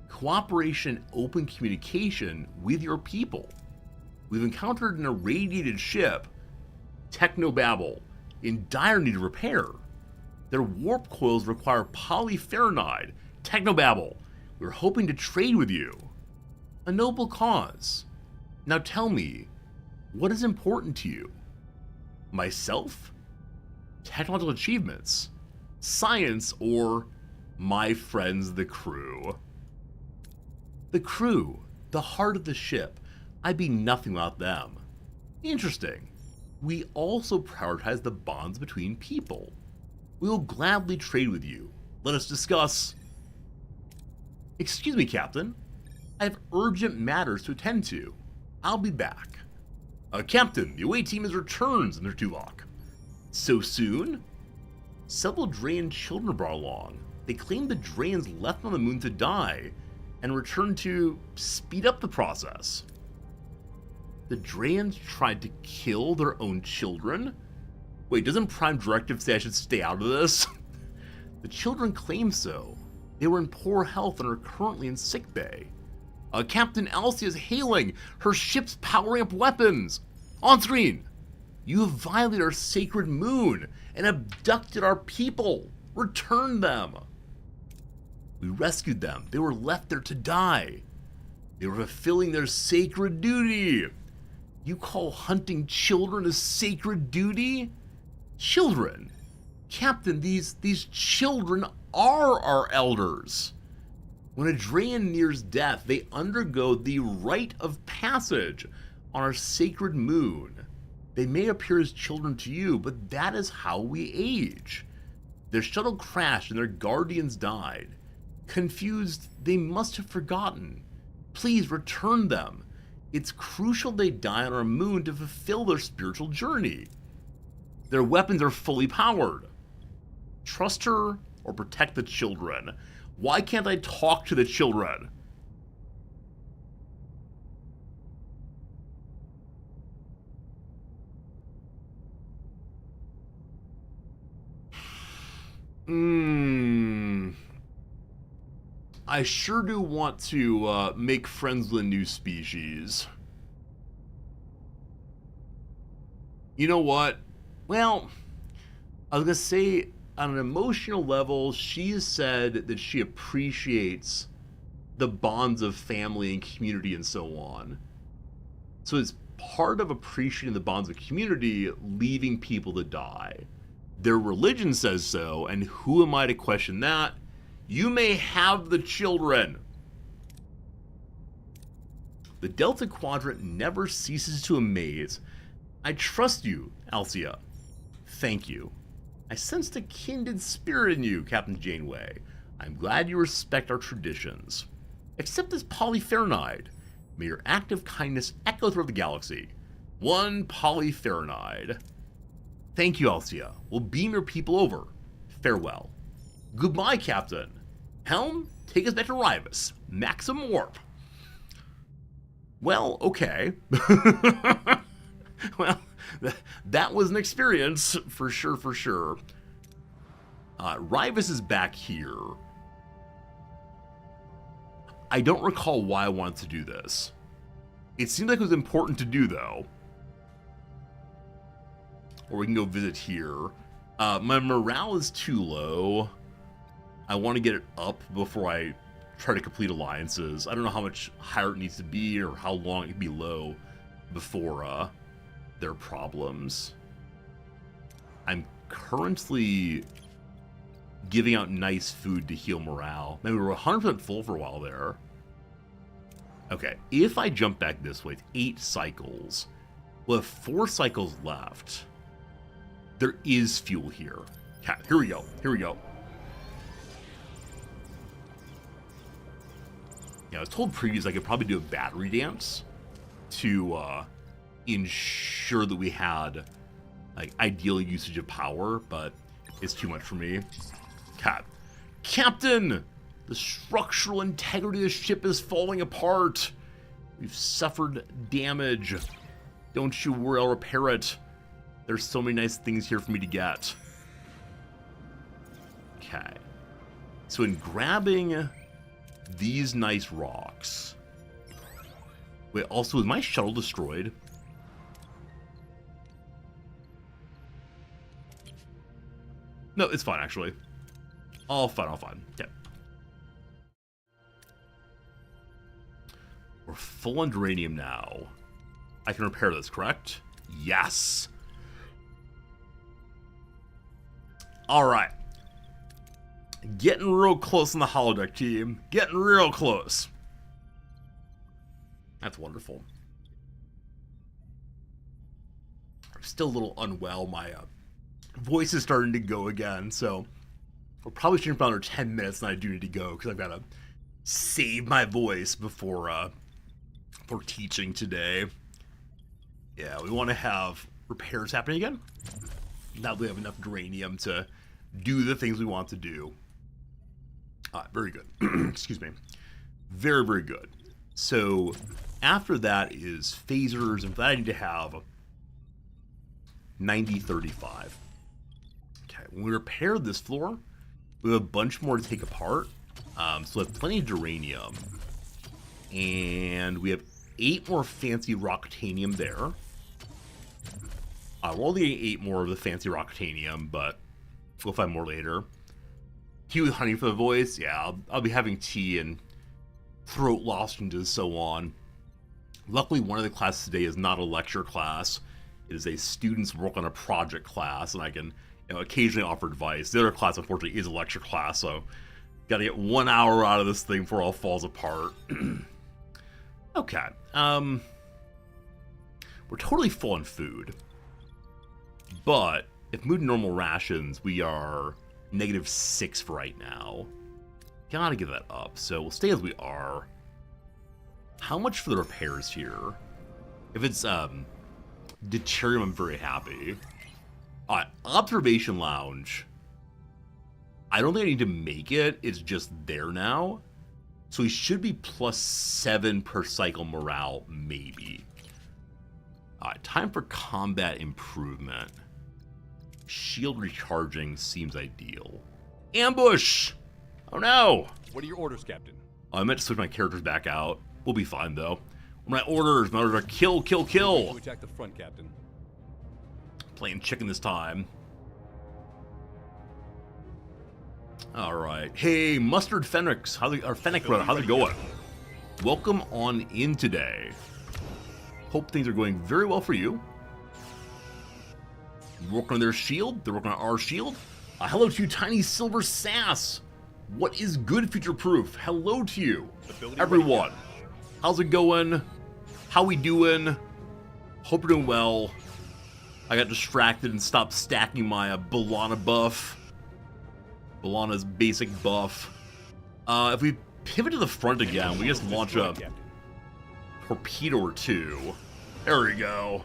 Cooperation and open communication with your people. We've encountered an irradiated ship, Technobabble, in dire need of repair. Their warp coils require polyferronide. Technobabble, we're hoping to trade with you. A noble cause. Now tell me, what is important to you? Myself? Technological achievements? Science? Or my friends, the crew? The crew, the heart of the ship. I'd be nothing without them. Interesting. We also prioritize the bonds between people. We will gladly trade with you. Let us discuss. Excuse me, Captain. I have urgent matters to attend to. I'll be back. Captain, the away team has returned in their Tuvok. So soon? Several Drayan children are brought along. They claim the Drayans left on the moon to die and returned to speed up the process. The Drayans tried to kill their own children? Wait, doesn't Prime Directive say I should stay out of this? The children claim so. They were in poor health and are currently in sickbay. Captain Elsie is hailing. Her ship's powering up weapons. On screen. You have violated our sacred moon and abducted our people. Return them. We rescued them. They were left there to die. They were fulfilling their sacred duty. You call hunting children a sacred duty? Children? Captain, these children are our elders. When a Drayan nears death, they undergo the rite of passage on our sacred moon. They may appear as children to you, but that is how we age. Their shuttle crashed and their guardians died. Confused, they must have forgotten. Please return them. It's crucial they die on our moon to fulfill their spiritual journey. Their weapons are fully powered. Trust her or protect the children. Why can't I talk to the children? I sure do want to make friends with a new species. You know what? Well, I was gonna say, on an emotional level, she's said that she appreciates the bonds of family and community and so on. So it's part of appreciating the bonds of community, leaving people to die. Their religion says so, and who am I to question that? You may have the children. The Delta Quadrant never ceases to amaze. I trust you, Althea. Thank you. I sensed a kindred spirit in you, Captain Janeway. I'm glad you respect our traditions. Accept this polyferronide. May your act of kindness echo throughout the galaxy. 1 polyferronide. Thank you, Althea. We'll beam your people over. Farewell. Goodbye, Captain. Helm, take us back to Rivas. Maximum warp. Well, okay. Well, that was an experience, for sure, for sure. Rivas is back here. I don't recall why I wanted to do this. It seemed like it was important to do, though. Or we can go visit here. My morale is too low. I want to get it up before I try to complete alliances. I don't know how much higher it needs to be or how long it can be low before their problems. I'm currently giving out nice food to heal morale. Maybe we were 100% full for a while there. Okay, if I jump back this way, it's 8 cycles. We'll have 4 cycles left. There is fuel here. Okay, here we go. Here we go. Yeah, I was told previously I could probably do a battery dance to ensure that we had like ideal usage of power, but it's too much for me. Captain! The structural integrity of the ship is falling apart. We've suffered damage. Don't you worry, I'll repair it. There's so many nice things here for me to get. Okay. So in grabbing these nice rocks... Wait, also, is my shuttle destroyed? No, it's fine, actually. All fine, all fine. Okay. We're full on uranium now. I can repair this, correct? Yes! Alright. Getting real close on the holodeck, team. Getting real close. That's wonderful. I'm still a little unwell. My voice is starting to go again, so we're probably shooting for another 10 minutes, and I do need to go because I've got to save my voice before for teaching today. Yeah, we want to have repairs happening again. Now that we have enough uranium to do the things we want to do. Very good. Excuse me. Very, very good. So after that is phasers, and for that I need to have 90-35. Okay, when we repair this floor, we have a bunch more to take apart. So we have plenty of uranium. And we have 8 more fancy rocketanium there. We'll only get 8 more of the fancy rocketanium, but we'll find more later. Tea with honey for the voice. Yeah, I'll be having tea and throat lozenges, so on. Luckily, one of the classes today is not a lecture class. It is a students work on a project class, and I can occasionally offer advice. The other class, unfortunately, is a lecture class, so got to get 1 hour out of this thing before it all falls apart. Okay. We're totally full on food. But if moved to normal rations, we are -6 for right now. Gotta give that up. So we'll stay as we are. How much for the repairs here? If it's deuterium, I'm very happy. Observation lounge. I don't think I need to make it. It's just there now. So we should be +7 per cycle morale, maybe. Time for combat improvement. Shield recharging seems ideal. Ambush! Oh no! What are your orders, Captain? I meant to switch my characters back out. We'll be fine though. My orders are kill, kill, kill! To attack the front, Captain. Playing chicken this time. Alright. Hey, Mustard Fenrix, Fennec brother, how's it going? Welcome on in today. Hope things are going very well for you. Working on their shield, they're working on our shield. Hello to you, Tiny Silver Sass. What is good, Future Proof? Hello to you, everyone. How's it going? How we doing? Hope you're doing well. I got distracted and stopped stacking my Balana buff. Balana's basic buff. If we pivot to the front again, we just launch a torpedo or two. There we go.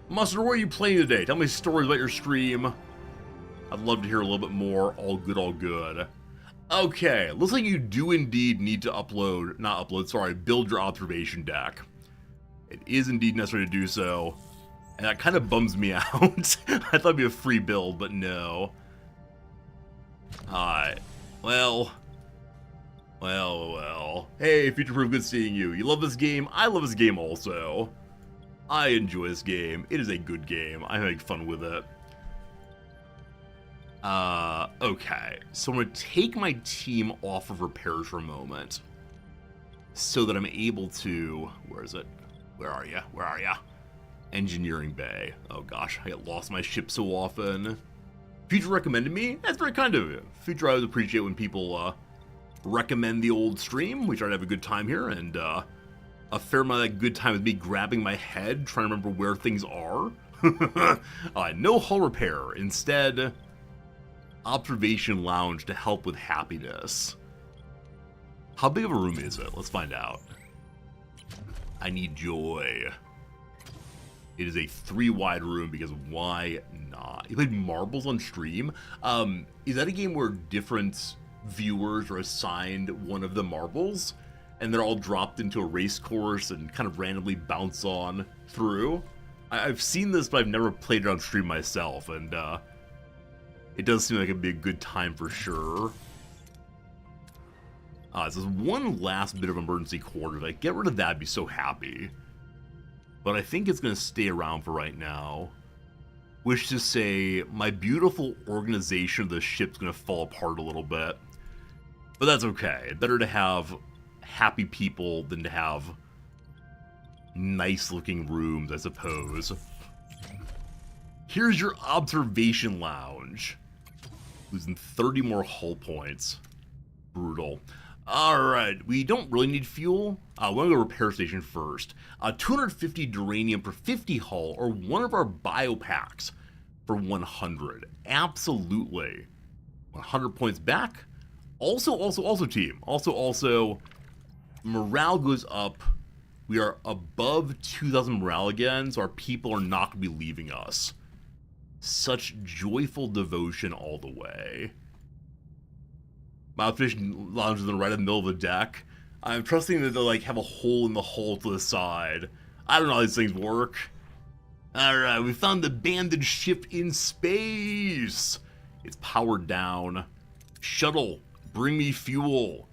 Mustard, what are you playing today? Tell me stories about your stream. I'd love to hear a little bit more. All good, all good. Okay, looks like you do indeed need to build your observation deck. It is indeed necessary to do so. And that kind of bums me out. I thought it'd be a free build, but no. Alright. Well. Hey, Future Proof, good seeing you. You love this game? I love this game also. I enjoy this game. It is a good game. I make fun with it. Okay. So I'm going to take my team off of repairs for a moment. So that I'm able to... Where is it? Where are ya? Where are ya? Engineering bay. Oh gosh, I get lost my ship so often. Future recommended me? That's very kind of you. Future, I always appreciate when people recommend the old stream. We try to have a good time here, and a fair amount of that good time is me grabbing my head, trying to remember where things are. No hull repair. Instead, observation lounge to help with happiness. How big of a room is it? Let's find out. I need joy. It is a 3-wide room because why not? You played Marbles on stream? Is that a game where different viewers are assigned one of the marbles and they're all dropped into a race course and kind of randomly bounce on through? I've seen this, but I've never played it on stream myself, and it does seem like it'd be a good time for sure. This is one last bit of emergency quarters. Like, get rid of that, I'd be so happy. But I think it's going to stay around for right now. Which to say, my beautiful organization of the ship's going to fall apart a little bit. But that's okay. Better to have happy people than to have nice looking rooms, I suppose. Here's your observation lounge. Losing 30 more hull points. Brutal. Alright, we don't really need fuel. We're going to go repair station first. 250 duranium per 50 hull, or one of our biopacks for 100. Absolutely. 100 points back. Also, team. Also, morale goes up. We are above 2,000 morale again, so our people are not going to be leaving us. Such joyful devotion all the way. My observation lounge is right in the middle of the deck. I'm trusting that they'll like have a hole in the hull to the side. I don't know how these things work. Alright, we found the abandoned ship in space. It's powered down. Shuttle, bring me fuel.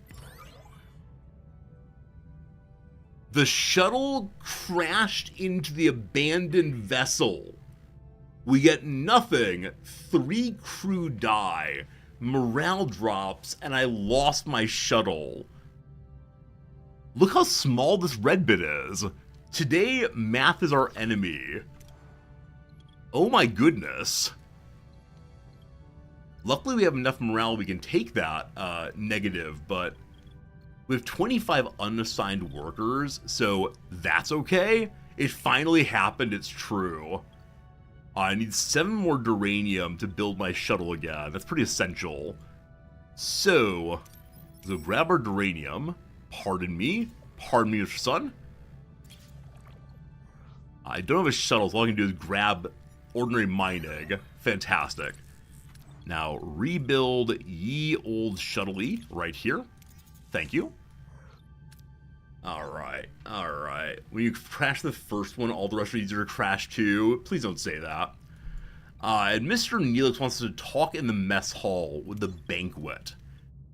The shuttle crashed into the abandoned vessel. We get nothing. 3 crew die. Morale drops, and I lost my shuttle. Look how small this red bit is. Today, math is our enemy. Oh my goodness. Luckily, we have enough morale we can take that negative, but we have 25 unassigned workers, so that's okay. It finally happened, it's true. I need 7 more duranium to build my shuttle again. That's pretty essential. So grab our duranium. Pardon me, Mr. Sun. I don't have a shuttle, so all I can do is grab ordinary mining. Fantastic. Now, rebuild ye old shuttle-y right here. Thank you. Alright. When you crash the first one, all the rest are easier to crash too. Please don't say that. And Mr. Neelix wants to talk in the mess hall with the banquet.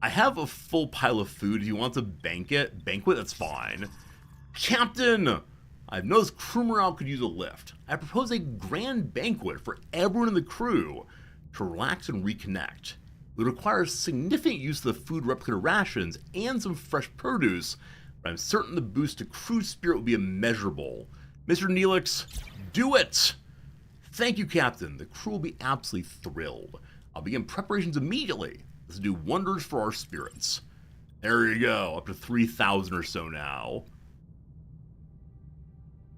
I have a full pile of food. If you want to banquet, that's fine. Captain! I've noticed crew morale could use a lift. I propose a grand banquet for everyone in the crew to relax and reconnect. It would require significant use of the food replicator rations and some fresh produce, but I'm certain the boost to crew spirit will be immeasurable. Mr. Neelix, do it! Thank you, Captain. The crew will be absolutely thrilled. I'll begin preparations immediately. This will do wonders for our spirits. There you go, up to 3,000 or so now.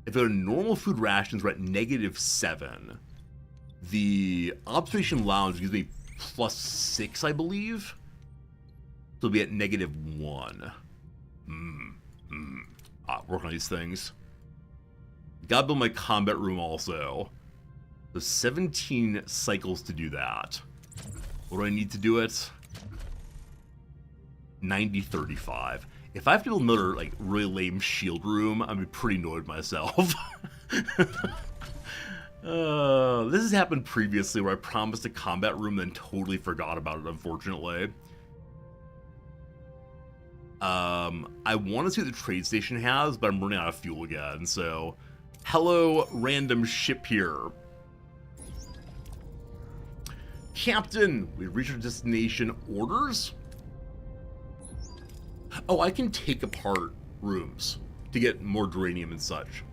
If I go to normal food rations, we're at -7. The observation lounge gives me +6, I believe. So it'll be at -1. Working on these things. Gotta build my combat room also. So 17 cycles to do that. What do I need to do it? 90-35. If I have to build another like really lame shield room, I'm gonna be pretty annoyed with myself. This has happened previously where I promised a combat room then totally forgot about it, unfortunately. I want to see what the trade station has, but I'm running out of fuel again, so... Hello, random ship here. Captain, we've reached our destination. Orders? Oh, I can take apart rooms to get more duranium and such.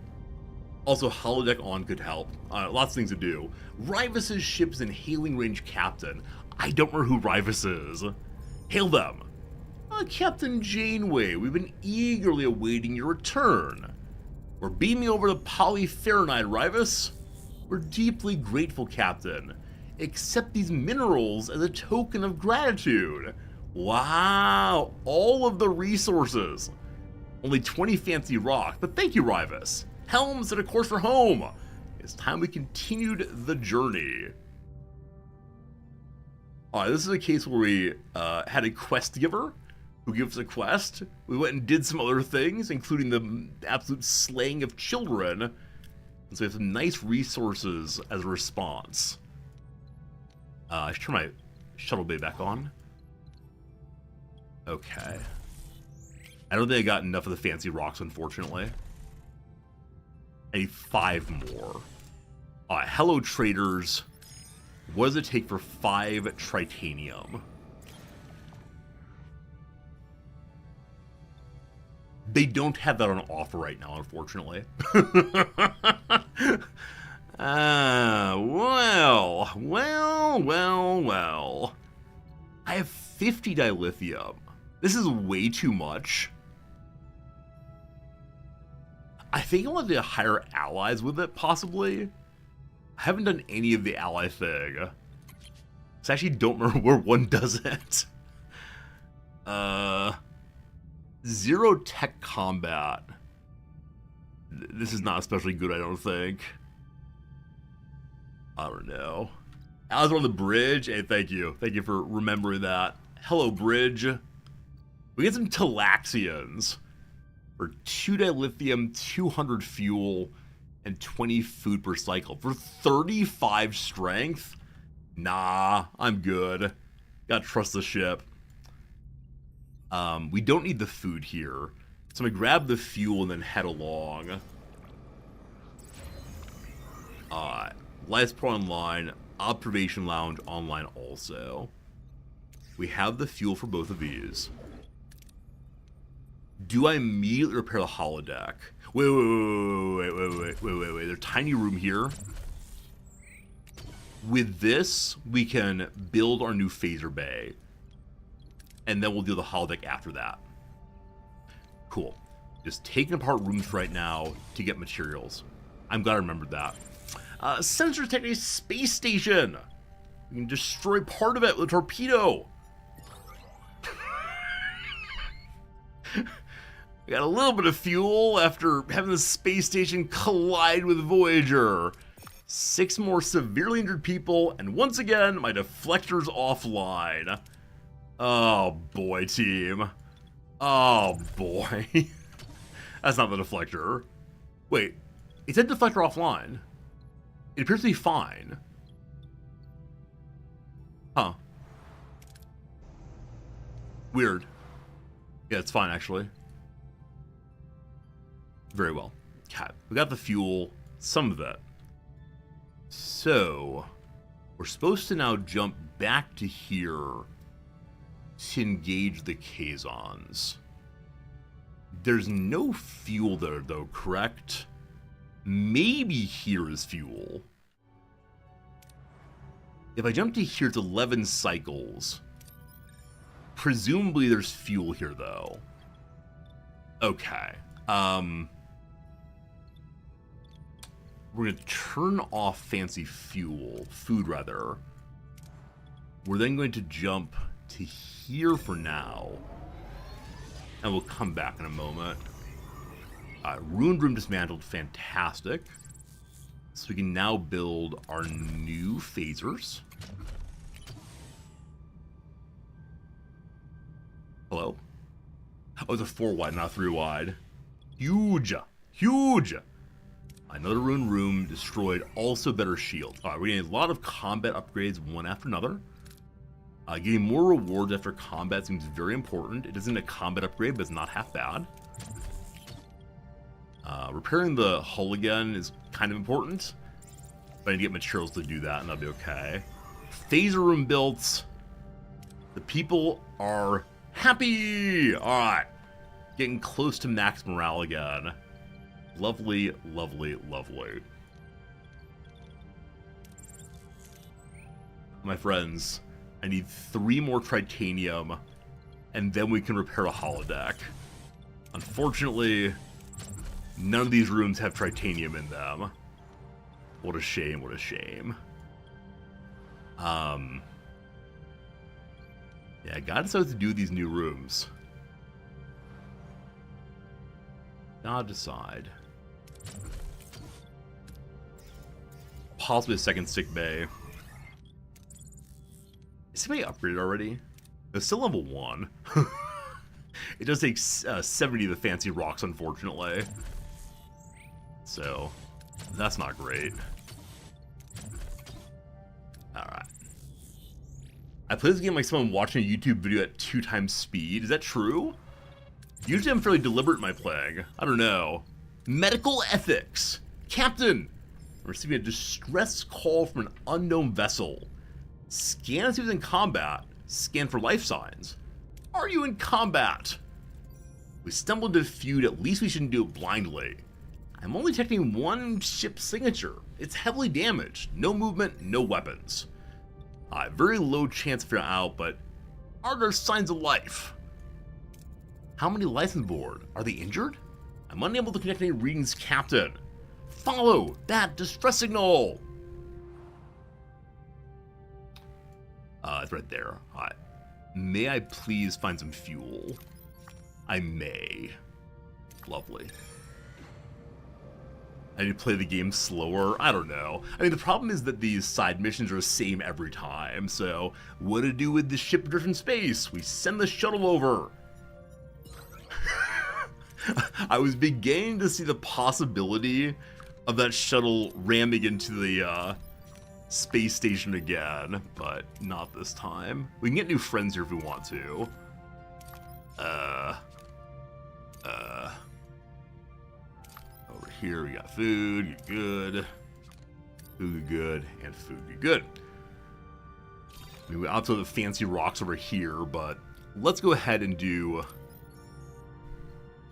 Also, holodeck on could help. Lots of things to do. Rivas's ship is in hailing range, Captain. I don't know who Rivas is. Hail them. Captain Janeway, we've been eagerly awaiting your return. We're beaming over to Polyferonide, Rivas. We're deeply grateful, Captain. Accept these minerals as a token of gratitude. Wow, all of the resources. Only 20 fancy rocks, but thank you, Rivas. Helms and a course for home. It's time we continued the journey. Alright, this is a case where we had a quest giver who gave us a quest. We went and did some other things, including the absolute slaying of children. And so we have some nice resources as a response. I should turn my shuttle bay back on. Okay. I don't think I got enough of the fancy rocks, unfortunately. I need 5 more. Hello, traders. What does it take for 5 tritanium? They don't have that on offer right now, unfortunately. Well. I have 50 dilithium. This is way too much. I think I want to hire allies with it, possibly. I haven't done any of the ally thing. I actually don't remember where one does it. 0 tech combat. This is not especially good, I don't think. I don't know. Allies on the bridge. Hey, thank you. Thank you for remembering that. Hello, bridge. We get some Talaxians. For 2 dilithium, 200 fuel, and 20 food per cycle. For 35 strength? Nah, I'm good. Gotta trust the ship. We don't need the food here. So I'm gonna grab the fuel and then head along. Lights Pro online, Observation Lounge online also. We have the fuel for both of these. Do I immediately repair the holodeck? Wait. There's a tiny room here. With this, we can build our new phaser bay. And then we'll do the holodeck after that. Cool. Just taking apart rooms right now to get materials. I'm glad I remembered that. Sensor detect a space station. We can destroy part of it with a torpedo. We got a little bit of fuel after having the space station collide with Voyager. 6 more severely injured people, and once again, my deflector's offline. Oh boy, team. Oh boy. That's not the deflector. Wait, it said deflector offline. It appears to be fine. Huh. Weird. Yeah, it's fine, actually. Very well. Okay, we got the fuel, some of it. So, we're supposed to now jump back to here to engage the Kazons. There's no fuel there, though, correct? Maybe here is fuel. If I jump to here, it's 11 cycles. Presumably there's fuel here, though. Okay. We're going to turn off fancy food rather. We're then going to jump to here for now. And we'll come back in a moment. Ruined room dismantled, fantastic. So we can now build our new phasers. Hello? Oh, it's a 4 wide, not 3 wide. Huge! Huge! Another ruined room destroyed, also better shield. Alright, we're getting a lot of combat upgrades one after another. Getting more rewards after combat seems very important. It isn't a combat upgrade, but it's not half bad. Repairing the hull again is kind of important. But I need to get materials to do that, and that'll be okay. Phaser room built. The people are happy! Alright. Getting close to max morale again. Lovely, lovely, lovely. My friends, I need 3 more titanium, and then we can repair a holodeck. Unfortunately, none of these rooms have titanium in them. What a shame, what a shame. Yeah, I gotta decide what to do with these new rooms. Gotta decide. Possibly a second sick bay. Is sick bay upgraded already? It's still level 1. It does take 70 of the fancy rocks, unfortunately. So, that's not great. Alright. I play this game like someone watching a YouTube video at 2 times speed. Is that true? Usually I'm fairly deliberate in my playing. I don't know. Medical ethics. Captain! I'm receiving a distress call from an unknown vessel. Scan to see who's in combat. Scan for life signs. Are you in combat? We stumbled into a feud, at least we shouldn't do it blindly. I'm only detecting 1 ship signature. It's heavily damaged. No movement, no weapons. Very low chance to figure out, but are there signs of life? How many lives on board? Are they injured? I'm unable to connect any readings, Captain. Follow that distress signal! It's right there. May I please find some fuel? I may. Lovely. I need to play the game slower? I don't know. I mean, the problem is that these side missions are the same every time, so what to do with the ship adrift in space? We send the shuttle over. I was beginning to see the possibility of that shuttle ramming into the space station again, but not this time. We can get new friends here if we want to. Over here we got food, good. Food good, and food good. I mean, we also have the fancy rocks over here, but let's go ahead and do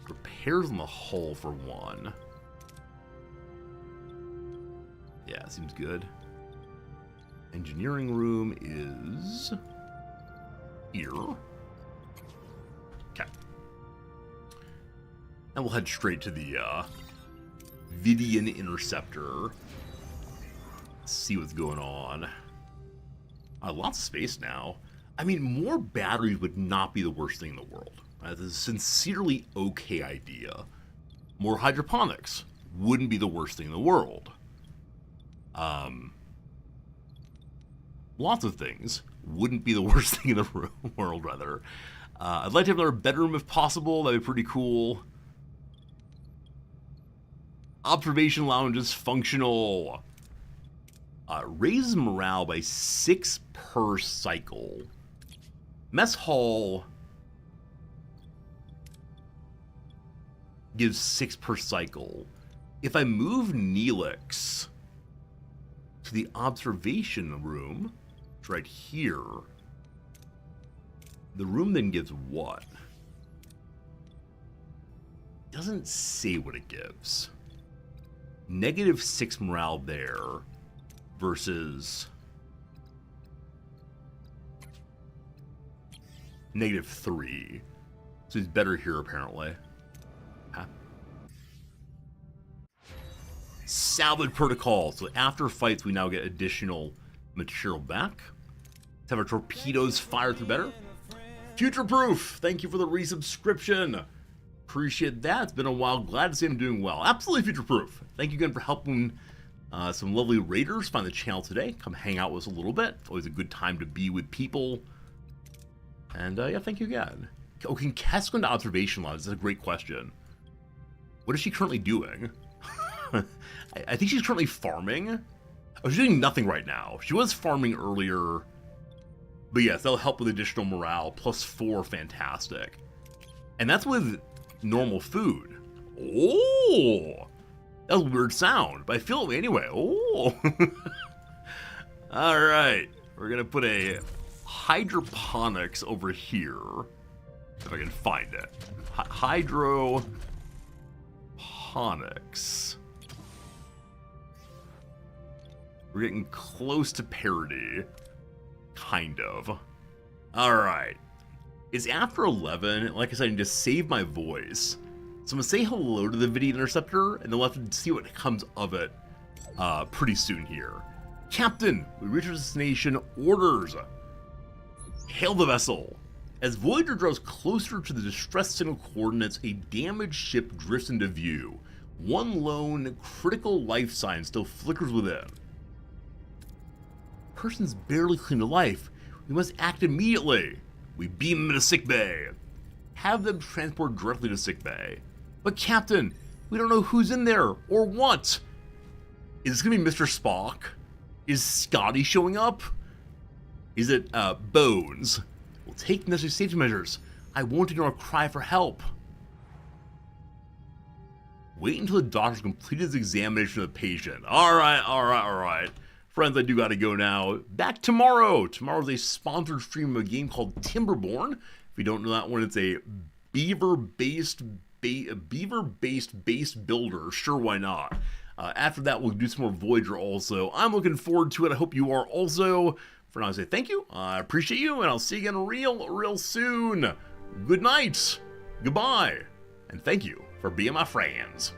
repairs on the hull for 1. Yeah, seems good. Engineering room is here. Okay. And we'll head straight to the Vidian Interceptor. See what's going on. Lots of space now. I mean, more batteries would not be the worst thing in the world. That's a sincerely okay idea. More hydroponics wouldn't be the worst thing in the world. Lots of things wouldn't be the worst thing in the world, rather. I'd like to have another bedroom if possible. That'd be pretty cool. Observation lounge is functional. Raises morale by 6 per cycle. Mess hall gives 6 per cycle. If I move Neelix to the observation room, it's right here, the room then gives what? Doesn't say what it gives. -6 morale there versus -3. So he's better here, apparently. Huh? Salvage protocol. So after fights, we now get additional material back. Let's have our torpedoes fire through better. Future proof. Thank you for the resubscription. Appreciate that. It's been a while. Glad to see him doing well. Absolutely future proof. Thank you again for helping some lovely raiders find the channel today. Come hang out with us a little bit. It's always a good time to be with people. And yeah, thank you again. Oh, can Kes go into observation lounge? That's a great question. What is she currently doing? I think she's currently farming. Oh, she's doing nothing right now. She was farming earlier. But yes, that'll help with additional morale. +4, fantastic. And that's with normal food. Oh! That was a weird sound, but I feel it anyway. Oh! Alright. We're gonna put a hydroponics over here. If I can find it. hydroponics. We're getting close to parity. Kind of. Alright. It's after 11. Like I said, I need to save my voice. So I'm going to say hello to the video interceptor, and then we'll have to see what comes of it pretty soon here. Captain, we reach our destination. Orders. Hail the vessel. As Voyager draws closer to the distress signal coordinates, a damaged ship drifts into view. One lone, critical life sign still flickers within. Person's barely clinging to life. We must act immediately. We beam them into sickbay. Have them transport directly to sickbay. But Captain, we don't know who's in there or what. Is this gonna be Mr. Spock? Is Scotty showing up? Is it Bones? We'll take necessary safety measures. I won't ignore a cry for help. Wait until the doctor's completed his examination of the patient. Alright. Friends, I do gotta go now. Back tomorrow. Tomorrow's a sponsored stream of a game called Timberborn. If you don't know that one, it's a beaver-based base builder. Sure, why not? After that, we'll do some more Voyager also. I'm looking forward to it. I hope you are also. For now, I say thank you. I appreciate you, and I'll see you again real soon. Good night. Goodbye. And thank you for being my friends.